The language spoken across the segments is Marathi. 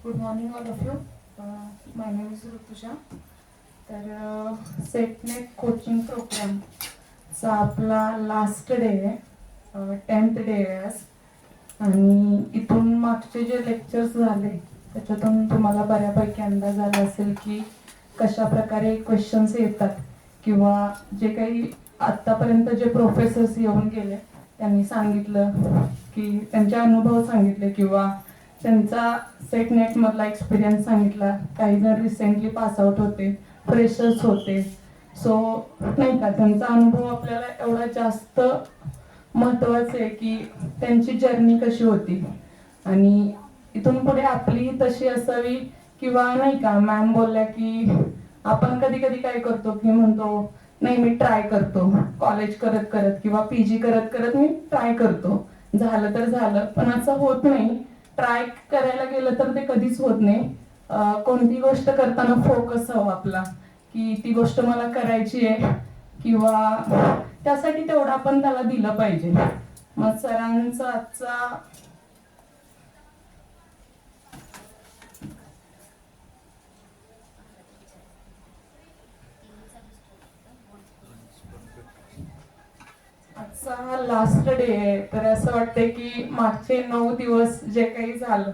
Good morning all of you. My name is Rutuja. तर सेटनेट कोचिंग प्रोग्रामचा आपला लास्ट डे आहे, 10th डे आहे आज. आणि इथून मागचे जे लेक्चर्स झाले त्याच्यातून तुम्हाला बऱ्यापैकी अंदाज आला असेल की कशा प्रकारे क्वेश्चन्स येतात, किंवा जे काही आत्तापर्यंत जे प्रोफेसर्स येऊन गेले त्यांनी सांगितलं की त्यांचे अनुभव सांगितले, किंवा त्यांचा सेट नेटमधला एक्सपिरियन्स सांगितला. काही जण रिसेंटली पासआउट होते, फ्रेशर्स होते. सो नाही का, त्यांचा अनुभव आपल्याला एवढा जास्त महत्त्वाचं आहे की त्यांची जर्नी कशी होती आणि इथून पुढे आपली तशी असावी. किंवा नाही का, मॅम बोलल्या की आपण कधी कधी काय करतो की म्हणतो नाही मी ट्राय करतो, कॉलेज करत करत किंवा पीजी करत करत मी ट्राय करतो, झालं तर झालं. पण असं होत नाही. ट्राय करायला गेलं तर ते कधीच होत नाही. कोणती गोष्ट करताना फोकस हवा आपला की ती गोष्ट मला करायची आहे, किंवा त्यासाठी तेवढं आपण त्याला दिलं पाहिजे. मग सरांचा आजचा हा लास्ट डे आहे. तर असं वाटतंय की मागचे 9 दिवस जे काही झालं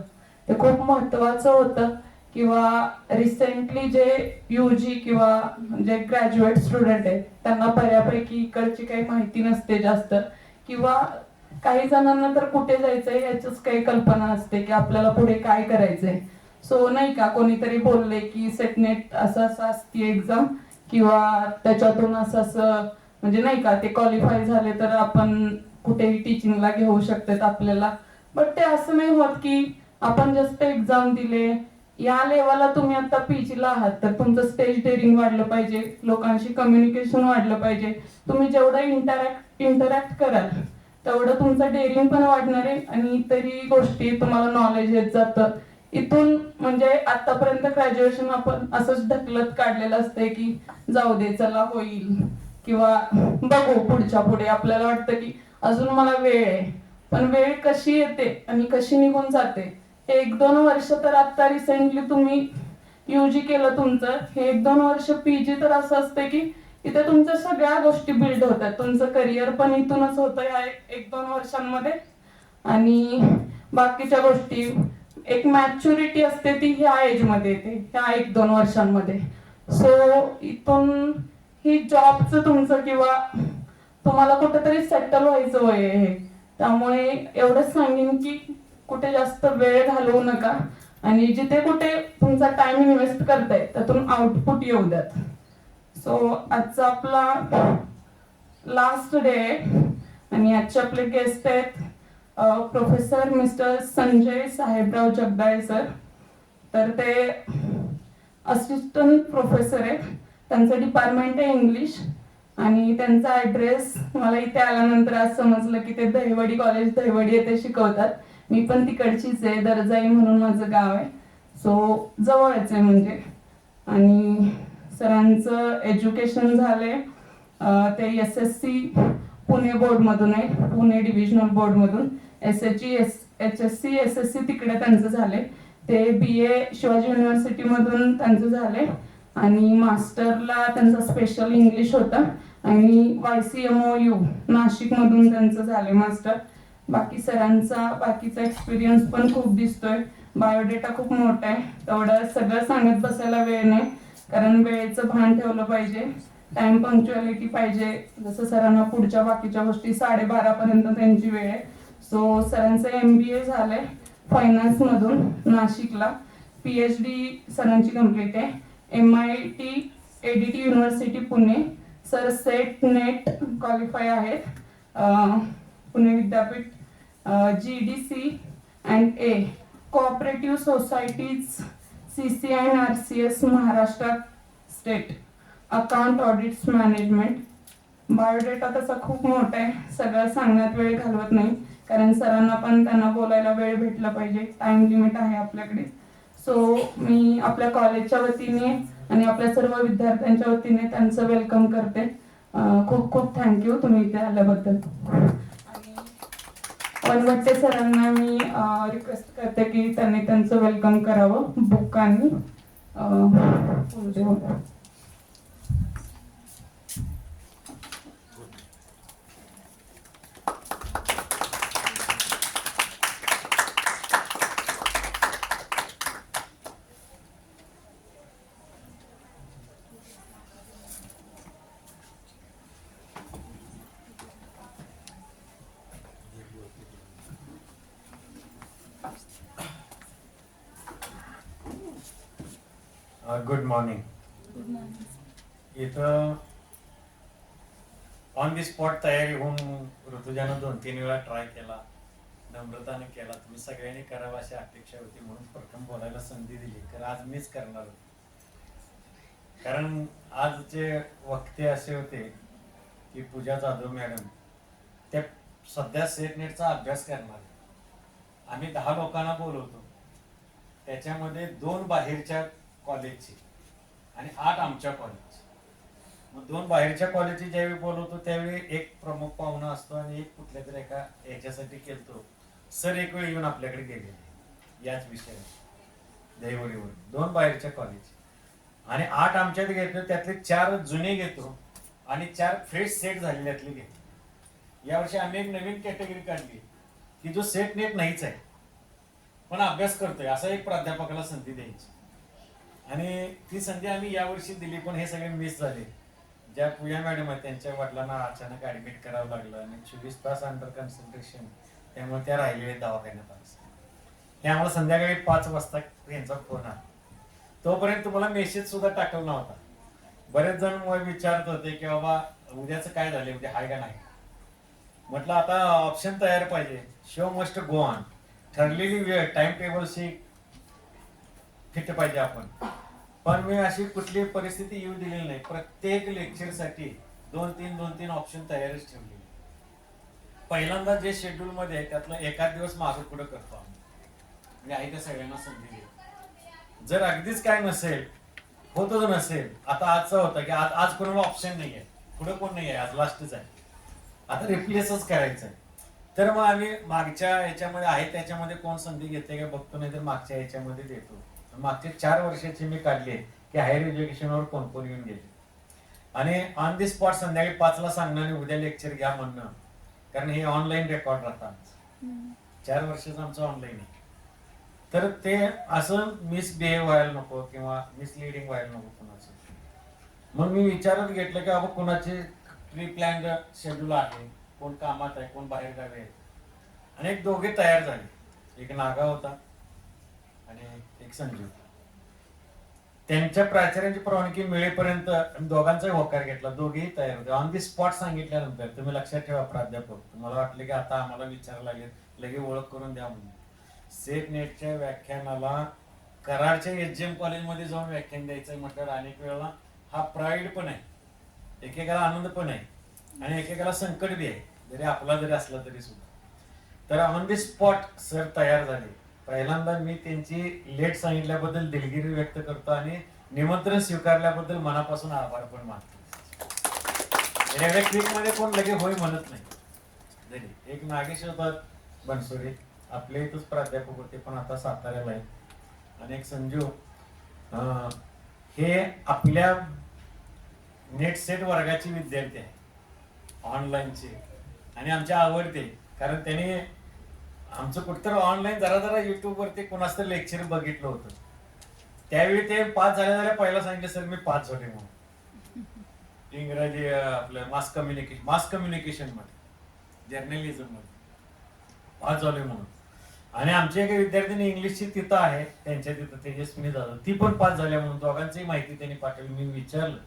ते खूप महत्वाचं होतं. किंवा रिसेंटली जे UG किंवा जे ग्रॅज्युएट स्टुडंट आहेत त्यांना बऱ्यापैकी इकडची काही माहिती नसते जास्त, किंवा काही जणांना तर कुठे जायचंय याचीच काही कल्पना असते की आपल्याला पुढे काय करायचंय. सो नाही का, कोणीतरी बोलले की सेटनेट असं असं असते एक्झाम, किंवा त्याच्यातून असं असं म्हणजे नाही का ते क्वालिफाय झाले तर आपण कुठेही टीचिंगला घेऊ शकतात आपल्याला. बट ते असं नाही होत की आपण जस्ट एक्झाम दिले. या लेवलला तुम्ही आता पीजीला आहात तर तुमचं स्टेज डेअरिंग वाढलं पाहिजे, लोकांशी कम्युनिकेशन वाढलं पाहिजे. तुम्ही जेवढं इंटरॅक्ट कराल तेवढं तुमचं डेअरिंग पण वाढणार आहे आणि इतरही गोष्टी तुम्हाला नॉलेज येत जातं इथून. म्हणजे आतापर्यंत ग्रॅज्युएशन आपण असंच ढकलत काढलेलं असतंय की जाऊ दे चला होईल, किंवा बघू पुढच्या पुढे. आपल्याला वाटतं की अजून मला वेळ आहे, पण वेळ कशी येते आणि कशी निघून जाते हे 1-2 वर्ष. तर आता रिसेंटली तुम्ही UG केलं तुमचं, हे 1-2 वर्ष पीजी तर असं असतं की इथे तुमच्या सगळ्या गोष्टी बिल्ड होतात. तुमचं करिअर पण इथूनच होतं या 1-2 वर्षांमध्ये. आणि बाकीच्या गोष्टी एक मॅच्युरिटी असते ती ह्या एज मध्ये येते, ह्या 1-2 वर्षांमध्ये. सो इथून ही जॉबचं तुमचं किंवा तुम्हाला कुठेतरी सेटल व्हायचं वय आहे. त्यामुळे एवढंच सांगेन की कुठे जास्त वेळ घालवू नका आणि जिथे कुठे तुमचा टाइम इन्व्हेस्ट करताय त्यातून आउटपुट येऊ द्यात. सो आजचा आपला लास्ट डे आहे आणि आजचे आपले गेस्ट आहेत professor mister Sanjay Sahebrao Jagdale sir. तर ते असिस्टंट प्रोफेसर आहेत, त्यांचं डिपार्टमेंट आहे इंग्लिश. आणि त्यांचा ॲड्रेस मला इथे आल्यानंतर आज समजलं की ते दहिवडी कॉलेज दहिवडी येथे शिकवतात. मी पण तिकडचीच आहे, दर्जाई म्हणून माझं गाव आहे. सो जवळच आहे म्हणजे. आणि सरांचं एज्युकेशन झालंय ते SSC पुणे बोर्डमधून आहे, पुणे डिव्हिजनल बोर्डमधून. HSC SSC तिकडे त्यांचं झालंय. ते BA शिवाजी युनिव्हर्सिटीमधून त्यांचं झालंय आणि मास्टरला त्यांचा स्पेशल इंग्लिश होता आणि YCMOU नाशिकमधून त्यांचं झालंय मास्टर. बाकी सरांचा बाकीचा एक्सपिरियन्स पण खूप दिसतोय, बायोडेटा खूप मोठा आहे. तेवढं सगळं सांगत बसायला वेळ नाही, कारण वेळेचं भान ठेवलं पाहिजे, टाइम पंक्च्युअलिटी पाहिजे. जसं सरांना पुढच्या बाकीच्या गोष्टी 12:30 पर्यंत त्यांची वेळ आहे. सो सरांचं MBA झालंय फायनान्समधून नाशिकला. PhD सरांची कम्प्लीट आहे MIT ADT university Pune. Sir set net qualify आहेत पुणे विद्यापीठ, GDC and A cooperative societies CC and RCS Maharashtra state account audits management. Biodata तसा खूप मोठा आहे, सगळं सांगण्यात वेळ घालवत नाही कारण सरांना पण त्यांना बोलायला वेळ भेटला पाहिजे, टाइम लिमिट आहे आपल्याकडे. सो मी आपल्या कॉलेजच्या वतीने आणि आपल्या सर्व विद्यार्थ्यांच्या वतीने त्यांचं वेलकम करते. खूप खूप थँक्यू तुम्ही इथे आल्याबद्दल. आणि वनवट्टे सरांना मी रिक्वेस्ट करते की त्यांनी त्यांचं वेलकम करावं बुकांनी. Good morning. इथं ऑन दी स्पॉट तयारी होऊन ऋतुजानं 2-3 वेळा ट्राय केला, नम्रताने केला. तुम्ही सगळ्यांनी करावं अशी अपेक्षा होती म्हणून प्रथम बोलायला संधी दिली. तर आज मीच करणार होतो, कारण आजचे वक्ते असे होते की पूजा जाधव मॅडम त्या सध्या सेट नेटचा अभ्यास करणार. आम्ही 10 लोकांना बोलवतो, त्याच्यामध्ये 2 बाहेरच्या कॉलेजची आणि 8 आमच्या कॉलेजची. मग 2 बाहेरच्या कॉलेजची ज्यावेळी बोलवतो त्यावेळी एक प्रमुख पाहुणा असतो आणि एक कुठल्या तरी एका याच्यासाठी केलतो. सर एक वेळ येऊन आपल्याकडे गेलेले याच विषयावर दहिवडीवर. 2 बाहेरच्या कॉलेज आणि 8 आमच्यात घेतो, त्यातले 4 जुने घेतो आणि 4 फ्रेश सेट झालेल्यातले घेतो. यावर्षी आम्ही एक नवीन कॅटेगरी काढली की जो सेट नेट नाहीच आहे पण अभ्यास करतोय असा एक प्राध्यापकाला संधी द्यायची. आणि ती संधी आम्ही यावर्षी दिली, पण हे सगळे मिस झाले. ज्या पूजा मॅडम आहेत त्यांच्या वडिलांना अचानक ऍडमिट करावं लागलं आणि 24 तास अंडर कन्सन्ट्रेशन, त्यामुळे त्या राहिलेल्या दवाखान्यात आज. त्यामुळे संध्याकाळी 5 वाजता यांचा फोन आला. तोपर्यंत तुम्हाला मेसेज सुद्धा टाकला नव्हता. बरेच जण मला विचारत होते की बाबा उद्याचं काय झालं, उद्या हाय का नाही. म्हटलं आता ऑप्शन तयार पाहिजे. Show must go on. ठरलेली वेळ टाइम टेबलशी फिट पाहिजे आपण. पण मी अशी कुठली परिस्थिती येऊ दिलेली नाही. प्रत्येक लेक्चरसाठी 2-3 ऑप्शन तयारच ठेवलेले. पहिल्यांदा जे शेड्यूल मध्ये आहे त्यातलं एखाद दिवस मागं पुढे करतो आम्ही. आहे त्या सगळ्यांना संधी देतो. जर अगदीच काय नसेल, होतच नसेल, आता आजचा होता की आज कोणाला ऑप्शन नाही आहे, पुढे कोण नाही आहे, आज लास्टच आहे, आता रिप्लेसच करायचं आहे, तर मग आम्ही मागच्या याच्यामध्ये आहे त्याच्यामध्ये कोण संधी घेते का बघतो, नाही तर मागच्या याच्यामध्ये देतो. मागचे 4 वर्षाचे मी काढले की हायर एज्युकेशनवर कोण कोण येऊन गेले. आणि ऑन दी स्पॉट संध्याकाळी 5 ला सांगणं आणि उद्या लेक्चर घ्या म्हणणं, कारण हे ऑनलाईन रेकॉर्ड राहतात. 4 वर्षाचं आमचं ऑनलाईन आहे. तर ते असं मिसबिहेव व्हायला नको किंवा मिसलिडिंग व्हायला नको कोणाचं. मग मी विचारत घेतलं की बाबा कोणाचे प्री प्लॅन शेड्यूल आहे, कोण कामात आहे, कोण बाहेर गावी आहे. आणि एक दोघे तयार झाले. एक नागा होता आणि एक संजू. त्यांच्या प्राचार्यांची परवानगी मिळेपर्यंत दोघांचाही होकार घेतला. दोघेही तयार होते. ऑन दी स्पॉट सांगितल्यानंतर तुम्ही लक्षात ठेवा प्राध्यापक, तुम्हाला वाटलं की आता आम्हाला विचारायला लागेल, लगे ओळख करून द्या म्हणून. सेट नेटच्या व्याख्यानाला कराडच्या एचजीएम कॉलेजमध्ये जाऊन व्याख्यान द्यायचं म्हटलं अनेक वेळेला हा प्राईड पण आहे, एकेकाला आनंद पण आहे आणि एकेकाला संकट बी आहे, जरी आपला जरी असला तरी सुद्धा. तर ऑन दी स्पॉट सर तयार झाले. पहिल्यांदा मी त्यांची लेट सांगितल्याबद्दल दिलगिरी व्यक्त करतो आणि निमंत्रण स्वीकारल्याबद्दल मनापासून आभार पण मानतो. एवढ्या क्लिक मध्ये कोण लगे होय म्हणत नाही. जरी एक नागेश होतात बनसोडे, आपले इथंच प्राध्यापक होते पण आता साताऱ्याला आहेत. आणि एक संजू, हे आपल्या नेट सेट वर्गाचे विद्यार्थी आहे ऑनलाईनचे आणि आमच्या आवडते, कारण त्याने आमचं कुठतर ऑनलाईन जरा युट्यूब वरती कोणाच तर लेक्चर बघितलं होतं. त्यावेळी ते पास झाल्या पहिला सांगितलं सर मी पास झाले म्हणून. इंग्रजी आपलं मास कम्युनिकेशन मध्ये, जर्नलिझम मध्ये पास झाले म्हणून. आणि आमची एक विद्यार्थ्यांनी इंग्लिशची तिथं आहे त्यांच्या तिथं तेजस्विनी जाधव, ती पण पास झाल्या म्हणून. दोघांची माहिती त्यांनी पाठवली. मी विचारलं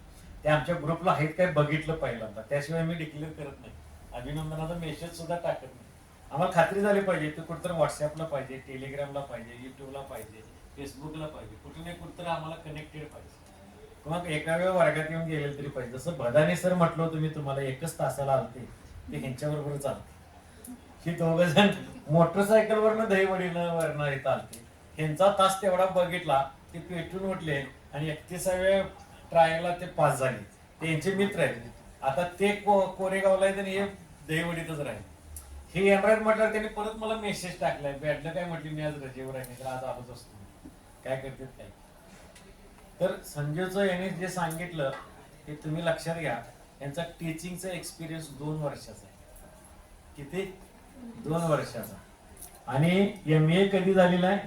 ते आमच्या ग्रुपला आहेत काय बघितलं पहिल्यांदा, त्याशिवाय मी डिक्लेअर करत नाही. अभिनंदनाचा मेसेज सुद्धा टाकत नाही. आम्हाला खात्री झाली पाहिजे ते कुठतर व्हॉट्सअपला पाहिजे, टेलिग्रामला पाहिजे, युट्यूबला पाहिजे, फेसबुकला पाहिजे, कुठे नाही कुठतर आम्हाला कनेक्टेड पाहिजे. किंवा एका वेळ वर्गात येऊन गेले तरी पाहिजे. जसं भदाने सर म्हटलं होतं मी तुम्हाला, 1च तासाला आलते ते ह्यांच्याबरोबर चालते. ही 2 जण मोटरसायकलवरनं दहीवडीनं वरनं येत आलते. ह्यांचा तास तेवढा बघितला ते पेटून उठले आणि 31व्या ट्रायलला ते पास झाले. ते यांचे मित्र आहेत. आता ते कोरेगावला आहेत आणि हे दहीवडीतच राहिले. हे एम्ब्रॉइड म्हटल्यावर त्यांनी परत मला मेसेज टाकलाय, भेटलं काय म्हटली मी आज रजेवर आहे, तर आज आलोच असतो, काय करतात काय. तर संजूचं याने जे सांगितलं ते तुम्ही लक्षात घ्या. यांचा टीचिंगचा एक्सपिरियन्स 2 वर्षाचा आहे. किती? 2 वर्षाचा. आणि MA कधी झालेला आहे?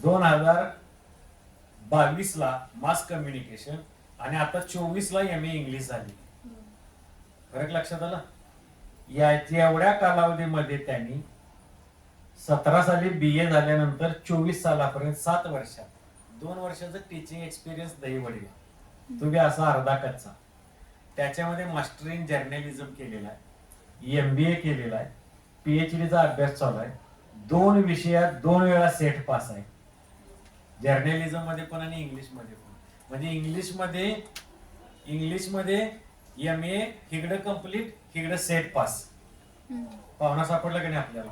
2022 ला मास कम्युनिकेशन, आणि आता 24 ला MA इंग्लिश झाली. फरक लक्षात आला? एवढ्या कालावधीमध्ये त्यांनी 17 साली BA झाल्यानंतर 24 सालापर्यंत 7 वर्षात 2 वर्षाचं टीचिंग एक्सपिरियन्स दहीवडीला. तुम्ही असा अर्धा कच्चा. त्याच्यामध्ये मास्टर इन जर्नलिझम केलेला आहे, MBA केलेला आहे, PhDचा अभ्यास चालू आहे, 2 विषयात 2 वेळा सेट पास आहे, जर्नलिझम मध्ये पण आणि इंग्लिश मध्ये पण. म्हणजे इंग्लिशमध्ये MA हिकडं कम्प्लीट, हिकडं सेट पास. पाहुणा सापडला की नाही आपल्याला?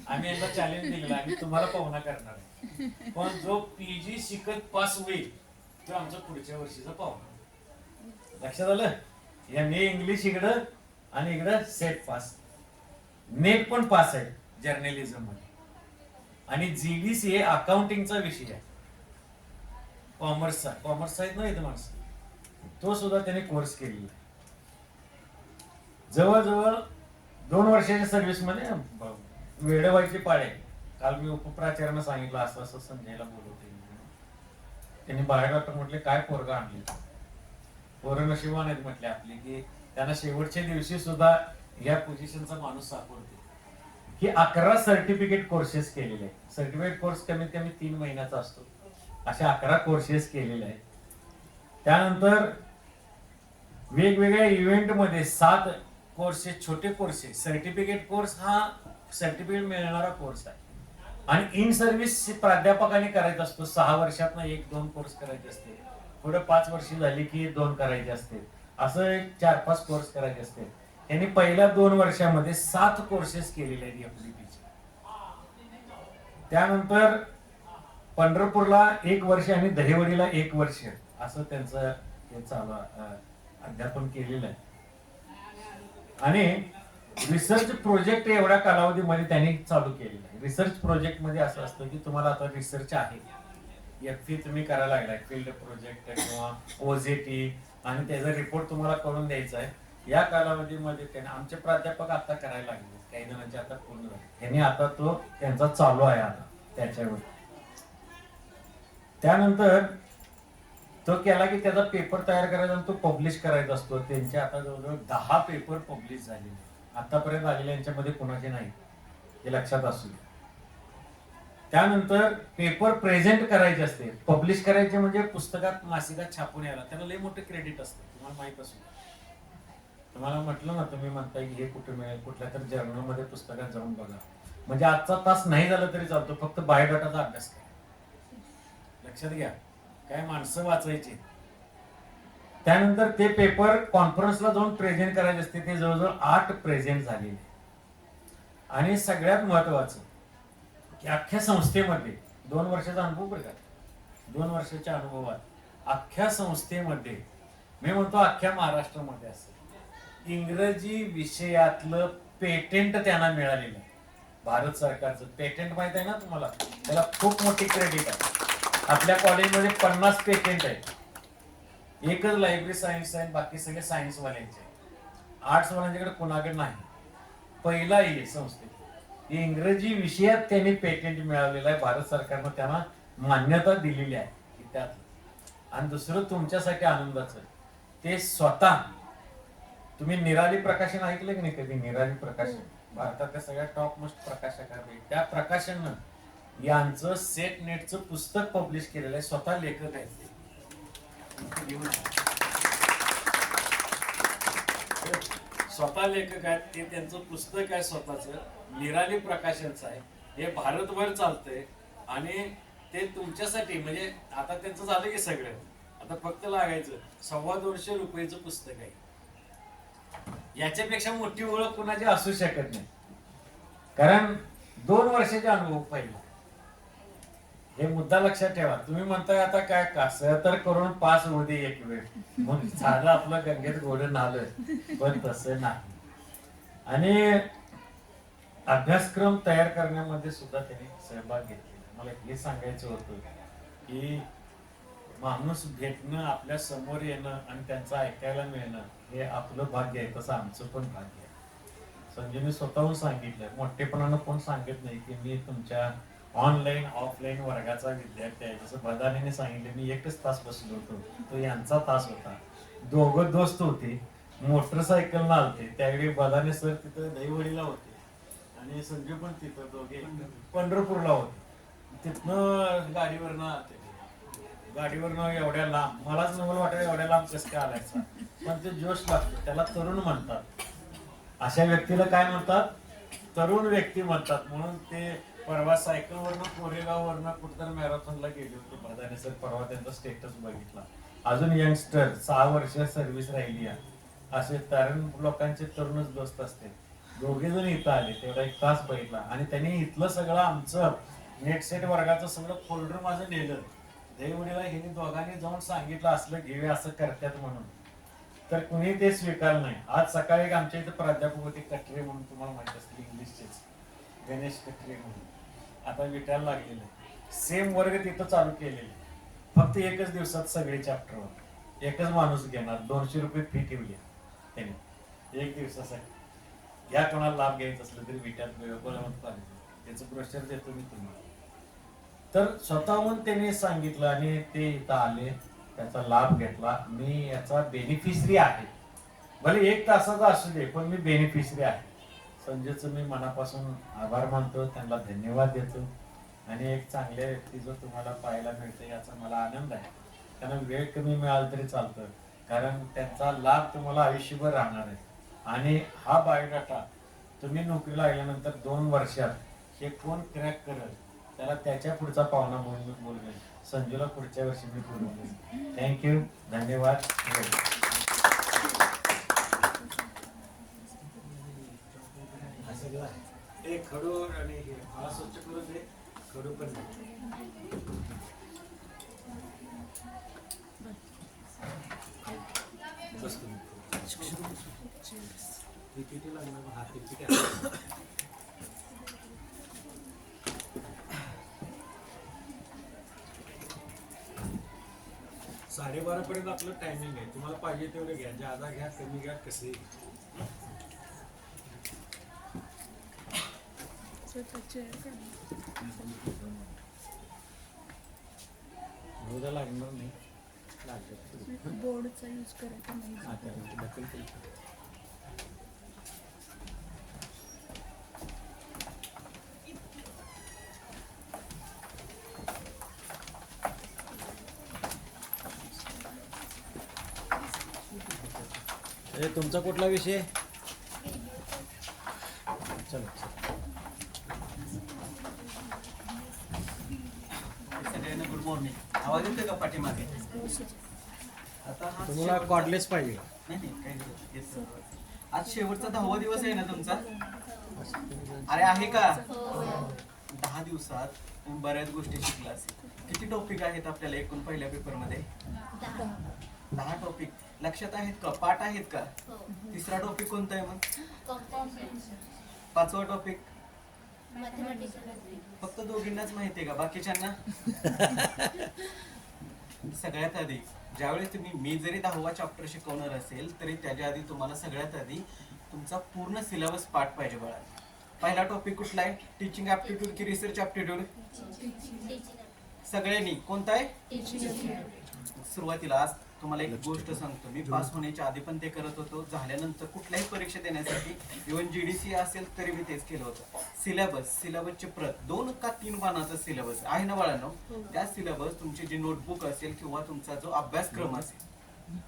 आम्ही यांना चॅलेंज दिलेला आणि तुम्हाला पाहुणा करणार आहे, पण जो PG शिकत पास होईल तो आमचा पुढच्या वर्षीचा पाहुणा. लक्षात आलं? MA इंग्लिश इकडं आणि इकडं सेट पास, नेट पण पास आहे जर्नलिझम मध्ये. आणि GDCA अकाउंटिंगचा विषय आहे, कॉमर्सचा आहेत ना इथं माणसं, तो सुद्धा त्याने कोर्स केलेला आहे. जवळजवळ 2 वर्षाच्या सर्व्हिस मध्ये वेळ व्हायची पाळे. काल मी उपप्राचार्यांना सांगितलं असं असं संजयला बोलवते. त्यांनी बायोडाटा म्हटले काय पोरगा आणले, पोरं नशिबान आहेत म्हटले आपले, की त्यांना शेवटच्या दिवशी सुद्धा या पोझिशनचा माणूस सापडतो. की 11 सर्टिफिकेट कोर्सेस केलेले आहेत. सर्टिफिकेट कोर्स कमीत कमी 3 महिन्याचा असतो. अशा 11 कोर्सेस केलेले आहेत. त्यानंतर वेगवेगळ्या इव्हेंट मध्ये 7 कोर्सेस, छोटे कोर्सेस. सर्टिफिकेट कोर्स हा सर्टिफिकेट मिळणारा कोर्स आहे. आणि इन सर्व्हिस प्राध्यापकाने करायचा असतो. 6 वर्षात 1-2 कोर्स करायचे असते, पुढे 5 वर्षी झाली की 2 करायचे असते, असं 4-5 कोर्स करायचे असते. त्यांनी पहिल्या 2 वर्षामध्ये 7 कोर्सेस केलेले आहेत FDPचे. त्यानंतर पंढरपूरला 1 वर्ष आणि दहिवडीला 1 वर्ष असं त्यांचं हे चालू अध्यापन केलेलं आहे. आणि रिसर्च प्रोजेक्ट एवढ्या कालावधीमध्ये त्यांनी चालू केलेला आहे. रिसर्च प्रोजेक्ट मध्ये असं असतं की तुम्हाला आता रिसर्च आहे, FP तुम्ही करायला लागलाय, फील्ड प्रोजेक्ट किंवा OJT, आणि त्याचा रिपोर्ट तुम्हाला करून द्यायचा आहे. या कालावधीमध्ये त्यांनी, आमचे प्राध्यापक आता करायला लागले, काही जणांचे आता पूर्ण झाले, त्यांनी आता तो त्यांचा चालू आहे आता त्याच्यावर. त्यानंतर तो केला की त्याचा पेपर तयार करायचा आणि तो पब्लिश करायचा असतो. त्यांचे आता जवळजवळ 10 पेपर पब्लिश झालेले आतापर्यंत आलेले, यांच्यामध्ये कोणाचे नाही, हे लक्षात असू द्या. त्यानंतर पेपर प्रेझेंट करायचे असते, पब्लिश करायचे म्हणजे पुस्तकात मासिकात छापून यायला, त्याला लय मोठे क्रेडिट असते, तुम्हाला माहित असू. तुम्हाला म्हटलं ना, तुम्ही म्हणताय की हे कुठे मिळेल, कुठल्या तर जर्नल मध्ये पुस्तकात जाऊन बघा. म्हणजे आजचा तास नाही झाला तरी चालतो, फक्त बायोडाटाचा अभ्यास करा. लक्षात घ्या, काय माणसं वाचायची. त्यानंतर ते पेपर कॉन्फरन्सला जाऊन प्रेझेंट करायचे असते, ते जवळजवळ 8 प्रेझेंट झालेले. आणि सगळ्यात महत्वाचं की अख्ख्या संस्थेमध्ये 2 वर्षाचा अनुभव बरं का, 2 वर्षाच्या अनुभवात अख्ख्या संस्थेमध्ये, मी म्हणतो अख्ख्या महाराष्ट्रामध्ये असेल, इंग्रजी विषयातलं पेटेंट त्यांना मिळालेलं आहे. भारत सरकारचं पेटेंट माहित आहे ना तुम्हाला, त्याला खूप मोठी क्रेडिट आहे. आपल्या कॉलेजमध्ये 50 पेटेंट आहेत. एकच लायब्ररी सायन्स आहे, बाकी सगळे सायन्स वाल्यांचे. आर्ट्स वाल्यांच्याकडे कोणाकडे नाही. पहिला आहे संस्थेत इंग्रजी विषयात त्यांनी पेटेंट मिळवलेलं आहे. भारत सरकारनं त्यांना मान्यता दिलेली आहे की त्यात. आणि दुसरं तुमच्यासाठी आनंदाचं, ते स्वतः, तुम्ही निराली प्रकाशन ऐकलं की नाही कधी? निराली प्रकाशन भारतातल्या सगळ्या टॉप मोस्ट प्रकाशकांपैकी, त्या प्रकाशनानं यांचं सेट नेटचं पुस्तक पब्लिश केलेलं आहे. स्वतः लेखक आहेत, स्वतः लेखक आहेत ते. त्यांचं पुस्तक आहे स्वतःचं, निराली प्रकाशनचं आहे. हे भारतभर चालतंय. आणि ते तुमच्यासाठी, म्हणजे आता त्यांचं झालं की सगळं, आता फक्त लागायचं. 250 रुपयाचं पुस्तक आहे. याच्यापेक्षा मोठी ओळख कुणाची असू शकत नाही, कारण 2 वर्षाचे अनुभव पहिला. हे मुद्दा लक्षात ठेवा. तुम्ही म्हणताय आता काय कसं तर करून पास होऊ दे एक वेळ, मग झालं आपलं गंगेत घोडं नालं, पण तसं नाही. आणि अभ्यासक्रम तयार करण्यामध्ये सुद्धा त्यांनी सहभाग घेतलेला. मला हे सांगायचं होतं की माणूस भेटणं, आपल्या समोर येणं आणि त्यांचं ऐकायला मिळणं हे आपलं भाग्य आहे, तसं आमचं पण भाग्य आहे. संजयने स्वतःहून सांगितलं, मोठेपणानं कोण सांगत नाही की मी तुमच्या ऑनलाईन ऑफलाईन वर्गाचा विद्यार्थी आहे. जसं बदानीने सांगितलं, मी एकच तास बसलो होतो, तो यांचा तास होता. दोघं दोस्त होते, मोटरसायकल आलते. त्यावेळी बदाने सर तिथं दहीवडीला होते आणि संजय पण तिथं, दोघे पंढरपूरला होते. तिथनं गाडीवरनं आलते. गाडीवरनं एवढ्या लांब, मलाच नवल वाटायला एवढ्या लांब कसं काय आलायचा, पण ते जोश लागतो, त्याला तरुण म्हणतात. अशा व्यक्तीला काय म्हणतात? तरुण व्यक्ती म्हणतात. म्हणून ते परवा सायकलवरनं कोरेगाववरनं कुठतर मॅरेथॉनला गेले होते बदाने सर. परवा त्यांचा स्टेटस बघितला. अजून यंगस्टर 6 वर्ष सर्व्हिस राहिली आहे. असे तरुण लोकांचे तरुणच दोस्त असते. दोघे जण इथं आले, तेवढा 1 तास बघितला आणि त्यांनी इथलं सगळं आमचं नेट सेट वर्गाचं सगळं फोल्डर माझं नेलं. दहीवडीला ह्यांनी दोघांनी जाऊन सांगितलं असलं घेऊया, असं करतात म्हणून. तर कुणी ते स्वीकारलं नाही. आज सकाळी एक आमच्या इथं प्राध्यापक होते, कटरे म्हणून, तुम्हाला माहिती असतील इंग्लिशचेच, गणेश कटरे म्हणून, आता विटायला लागलेलं. सेम वर्ग तिथं चालू केलेले. फक्त एकच दिवसात सगळे चॅप्टरवर एकच माणूस घेणार. 200 रुपये फी ठेवली त्यांनी 1 दिवसासाठी. या कोणाला लाभ घ्यायचा असलं तरी विट्यात बळवंत पाहिजे, त्याचं ब्रोशर देतो मी तुम्हाला. तर स्वतःहून त्यांनी सांगितलं आणि ते इथं आले, त्याचा लाभ घेतला. मी याचा बेनिफिशरी आहे. भले 1 तासाचा असू दे, पण मी बेनिफिशरी आहे. संजयचं मी मनापासून आभार मानतो, त्यांना धन्यवाद देतो. आणि एक चांगल्या व्यक्तीचं तुम्हाला पाहायला मिळतं याचा मला आनंद आहे. त्यांना वेळ कमी मिळाला तरी चालतं, कारण त्यांचा लाभ तुम्हाला आयुष्यभर राहणार आहे. आणि हा बायोडाटा तुम्ही नोकरीला आल्यानंतर 2 वर्षात हे कोण क्रॅक करेल, त्याला त्याच्या पुढचा पाहुणा म्हणून मी बोलवेन. संजूला पुढच्या वर्षी मी बोलवेन. थँक्यू, धन्यवाद. एक खडू आणि हे मला स्वच्छ करून दे. खडू पण बस तुम्ही किती लागणार हात किती 12:30 पर्यंत आपलं टायमिंग आहे. तुम्हाला पाहिजे तेवढे घ्या, जादा घ्या, कमी घ्या, कसे लागणार नाही. बोर्डचा यूज करायचा नाही. तुमचा कुठला विषय? चलो सगळ्यांना गुड मॉर्निंग. आवाज येतोय का पाठीमागे? आता हा तुम्हाला कॉर्डलेस पाहिजे? नाही काही येतो. आज शेवटचा 10वा दिवस आहे ना तुमचा? अरे आहे का? 10 दिवसात तुम्ही बऱ्याच गोष्टी शिकला असेल. किती टॉपिक आहेत आपल्याला एकूण पहिल्या पेपरमध्ये? 10 टॉपिक लक्षात आहेत का? पाठ आहेत का? तिसरा टॉपिक कोणता आहे मग? 5वा टॉपिक फक्त दोघींनाच माहिती आहे का? बाकीच्यांना? सगळ्यात आधी ज्यावेळेस मी जरी 10वा चॅप्टर शिकवणार असेल तरी त्याच्या आधी तुम्हाला सगळ्यात आधी तुमचा पूर्ण सिलेबस पाठ पाहिजे बाळा. पहिला टॉपिक कुठला आहे? टीचिंग ऍप्टिट्यूड की रिसर्च ऍप्टिट्यूड? सगळ्यांनी कोणता आहे? सुरुवातीला आज तुम्हाला एक गोष्ट सांगतो, मी पास होण्याच्या आधी पण ते करत होतो, झाल्यानंतर कुठल्याही परीक्षा देण्यासाठी इव्हन जीडीसी असेल तरी मी तेच केलं होतं. सिलेबसची प्रत 2 का 3 पानाचा सिलेबस आहे ना बाळांनो? त्या सिलेबस तुमची जी नोटबुक असेल किंवा तुमचा जो अभ्यासक्रम असेल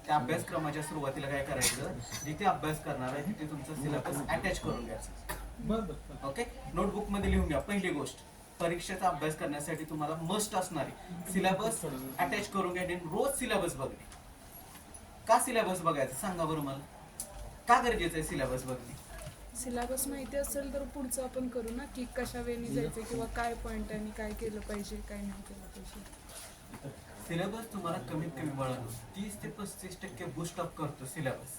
त्या अभ्यासक्रमाच्या सुरुवातीला काय करायचं, जिथे अभ्यास करणार आहे तिथे तुमचा सिलेबस अटॅच करून घ्यायचा. ओके, नोटबुक मध्ये लिहून घ्या. पहिली गोष्ट, परीक्षेचा अभ्यास करण्यासाठी तुम्हाला मस्ट असणारी सिलेबस अटॅच करून घ्या. रोज सिलेबस बघणे. का सिलेबस बघायचं सांगा बरं मला? का गरजेचं आहे सिलेबस बघणे? सिलेबस माहिती असेल तर पुढचं आपण करू ना, की कशा वेळी जायचं किंवा काय पॉइंट आणि काय केलं पाहिजे काय नाही केलं पाहिजे. सिलेबस तुम्हाला कमीत कमी वळण 30 ते 35% बूस्ट अप करतो सिलेबस.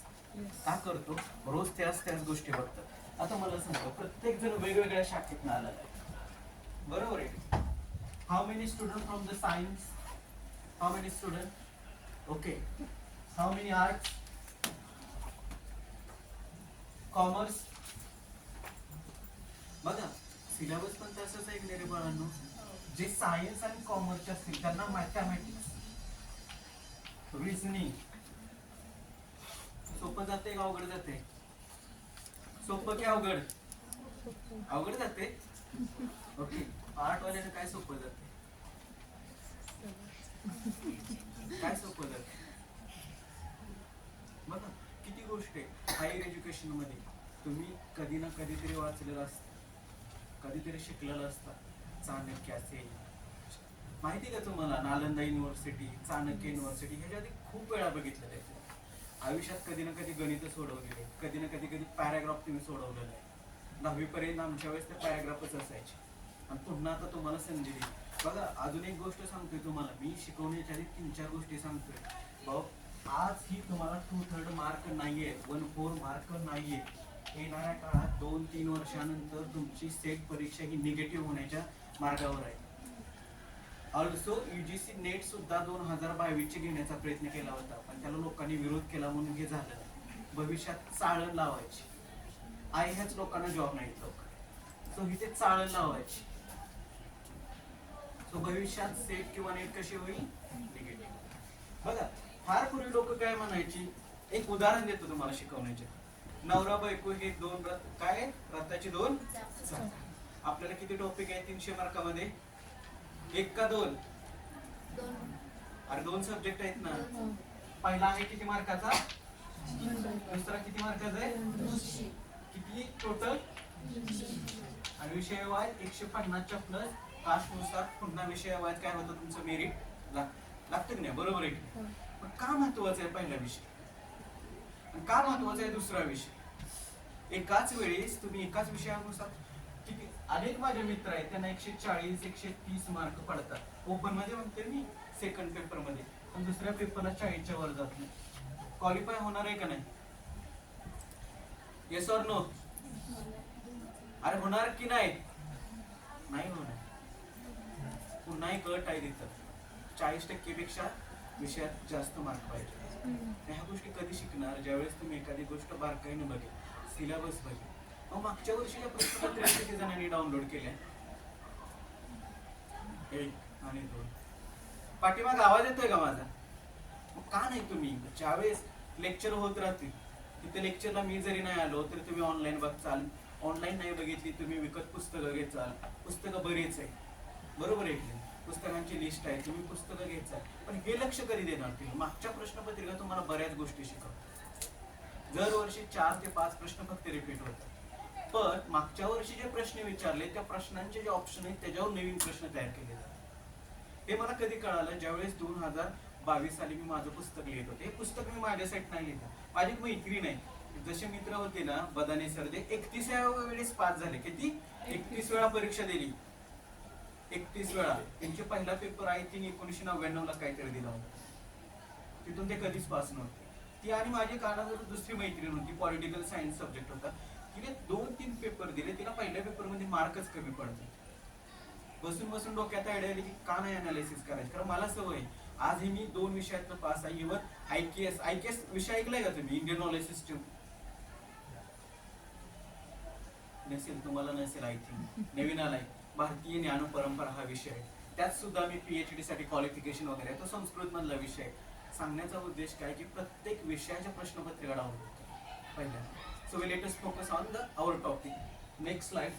का करतो? रोज त्याच गोष्टी बघतात. आता मला सांगा, प्रत्येक जण वेगवेगळ्या शाखेतून आलेला आहे, बरोबर आहे? How many student from the science? How many student? Okay. How many arts? Commerce? बघा, सिलेबस पण तसंच आहे की नाही रे बाळांनो? जे सायन्स आणि कॉमर्सचे असतील त्यांना मॅथमॅटिक्स, रिझनिंग सोपं जाते का अवघड जाते? सोपं की अवघड? अवघड जाते. ओके. आर्ट वाल्यानं काय सोपं जाते? काय सोपं जाते? बघा किती गोष्ट आहे हायर एज्युकेशन मध्ये. तुम्ही कधी ना कधीतरी वाचलेलं असतं, कधीतरी शिकलेलं असतं. चाणक्य असेल, माहिती का तुम्हाला? नालंदा युनिव्हर्सिटी, चाणक्य युनिव्हर्सिटी, ह्याच्या आधी खूप वेळा बघितलं आहे. आयुष्यात कधी ना कधी गणित सोडवलेले, कधी ना कधी पॅराग्राफ तुम्ही सोडवलेलं आहे. 10वी पर्यंत आमच्या वेळेस ते पॅराग्राफच असायचे आणि पुन्हा आता तुम्हाला संधी दिली. बघा अजून एक गोष्ट सांगतोय तुम्हाला, मी शिकवण्याच्या आधी 3-4 गोष्टी सांगतोय भाऊ. आज ही तुम्हाला 2/3 मार्क नाहीये, 1/4 मार्क नाहीये. येणाऱ्या काळात 2-3 वर्षानंतर तुमची सेट परीक्षा ही निगेटिव्ह होण्याच्या मार्गावर आहे. ऑल्सो UGC नेट सुद्धा 2022 ची घेण्याचा प्रयत्न केला होता, पण त्याला लोकांनी विरोध केला म्हणून हे झालं. भविष्यात चाळण लावायची आहे, ह्याच लोकांना जॉब नाहीत लोक, सो इथे चाळण लावायची. सो भविष्यात सेट किंवा नेट कशी होईल? निगेटिव्ह. बघा फार पूर्वी लोक काय म्हणायची, एक उदाहरण देतो तुम्हाला शिकवण्याचे. नवरा बायको हे 2 काय रथाची 2 चाक. आपल्याला किती टॉपिक आहे 300 मार्कामध्ये? 1 का 2? अरे 2 सब्जेक्ट आहेत ना. पहिला आहे किती मार्काचा? दुसरा किती मार्काचा आहे? किती टोटल? आणि विषय वाय 150च्या प्लस कास्टनुसार पुन्हा विषय वाय काय होतं तुमचं मेरिट लागतं की नाही? बरोबर आहे. पण का महत्वाचा आहे पहिला विषय, का महत्वाचा आहे दुसरा विषय? एकाच वेळेस तुम्ही एकाच विषयानुसार किती, अनेक माझे मित्र आहेत त्यांना 140-130 मार्क पडतात ओपन मध्ये, म्हणते मी सेकंड पेपर मध्ये, पण दुसऱ्या पेपरला 40च्या वर जात नाही. क्वालिफाय होणार आहे का नाही? Yes or no? अरे होणार की नाही? नाही होणार. पुन्हा एक अट आहे तिथं, 40% पेक्षा विषयात जास्त मार्क पाहिजे. ह्या गोष्टी कधी शिकणार? ज्यावेळेस तुम्ही एखादी गोष्ट बारकाईने बघेल, सिलेबस बघेल. मग मागच्या वर्षीच्या प्रश्नपत्रिका किती जणांनी डाउनलोड केल्या? 1 आणि 2. पाठीमाग आवाज येतोय का माझा? मग का नाही तुम्ही ज्यावेळेस लेक्चर होत राहतील तिथे लेक्चरला मी जरी नाही आलो तरी तुम्ही ऑनलाईन बघचाल, ऑनलाईन नाही बघितली तुम्ही विकत पुस्तकं घेचाल. पुस्तकं बरीच आहे, बरोबर आहे? पुस्तकांची लिस्ट आहे, तुम्ही पुस्तकं घ्यायचा. पण हे लक्ष कधी देणार तुम्ही? मागच्या प्रश्नपत्रिका तुम्हाला बऱ्याच गोष्टी शिकवतात. दरवर्षी 4 ते 5 प्रश्न फक्त रिपीट होतात, पण मागच्या वर्षी जे प्रश्न विचारले त्या प्रश्नांचे जे ऑप्शन आहेत त्याच्यावर नवीन प्रश्न तयार केले जातात. हे मला कधी कळालं ज्यावेळेस 2022 साली मी माझं पुस्तक लिहित होते. हे पुस्तक मी माझ्यासाठी नाही लिहिलं, माझी एक मैत्रीण आहे, जसे मित्र होते ना बदाने सर, ते 31व्या वेळेस पास झाले. किती? 31 वेळा परीक्षा दिली. 31 वेळा. त्यांचे पहिला पेपर आहे 1999 ला काहीतरी दिला होता, तिथून ते कधीच पास नव्हते. ती आणि माझी कानाजवळ दुसरी मैत्रीण होती, पॉलिटिकल सायन्स सब्जेक्ट होता. तिने 2-3 पेपर दिले, तिला पहिल्या पेपर मध्ये मार्कच कमी पडते. बसून बसून डोक्यात आयडिया आली की का नाही अनालिसिस करायचं, कारण मला सवय. आजही मी 2 विषयातनं पास आहे. इव्हन IKS विषय ऐकलाय का तुम्ही? इंडियन नॉलेज सिस्टम नसेल, तुम्हाला नसेल, आय थिंक नवीन आलाय. भारतीय ज्ञान परंपरा हा विषय आहे, त्यात सुद्धा मी PhD साठी क्वालिफिकेशन वगैरे आहे. तो संस्कृत मधला विषय आहे. सांगण्याचा उद्देश काय की प्रत्येक विषयाच्या प्रश्नपत्रिका डाउनलोड होतो पहिल्या. So we let us focus on the our topic. Next slide,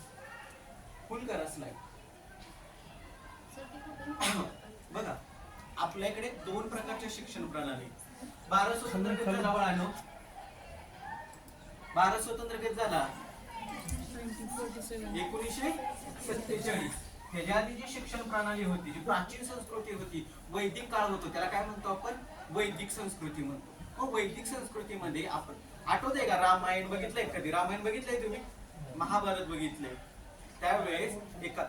full करा स्लाइड. बघा आपल्याकडे 2 प्रकारच्या शिक्षण प्रणाली. भारत स्वतंत्र कधी झाला बाळांनो? भारत स्वतंत्र कधी झाला? 1947. ह्याच्या आधी जी शिक्षण प्रणाली होती, जी प्राचीन संस्कृती होती, वैदिक काळ होतो, त्याला काय म्हणतो आपण? वैदिक संस्कृती म्हणतो. मग वैदिक संस्कृतीमध्ये आपण आठवतंय का रामायण बघितलंय? कधी रामायण बघितलंय तुम्ही? महाभारत बघितलंय? त्यावेळेस एका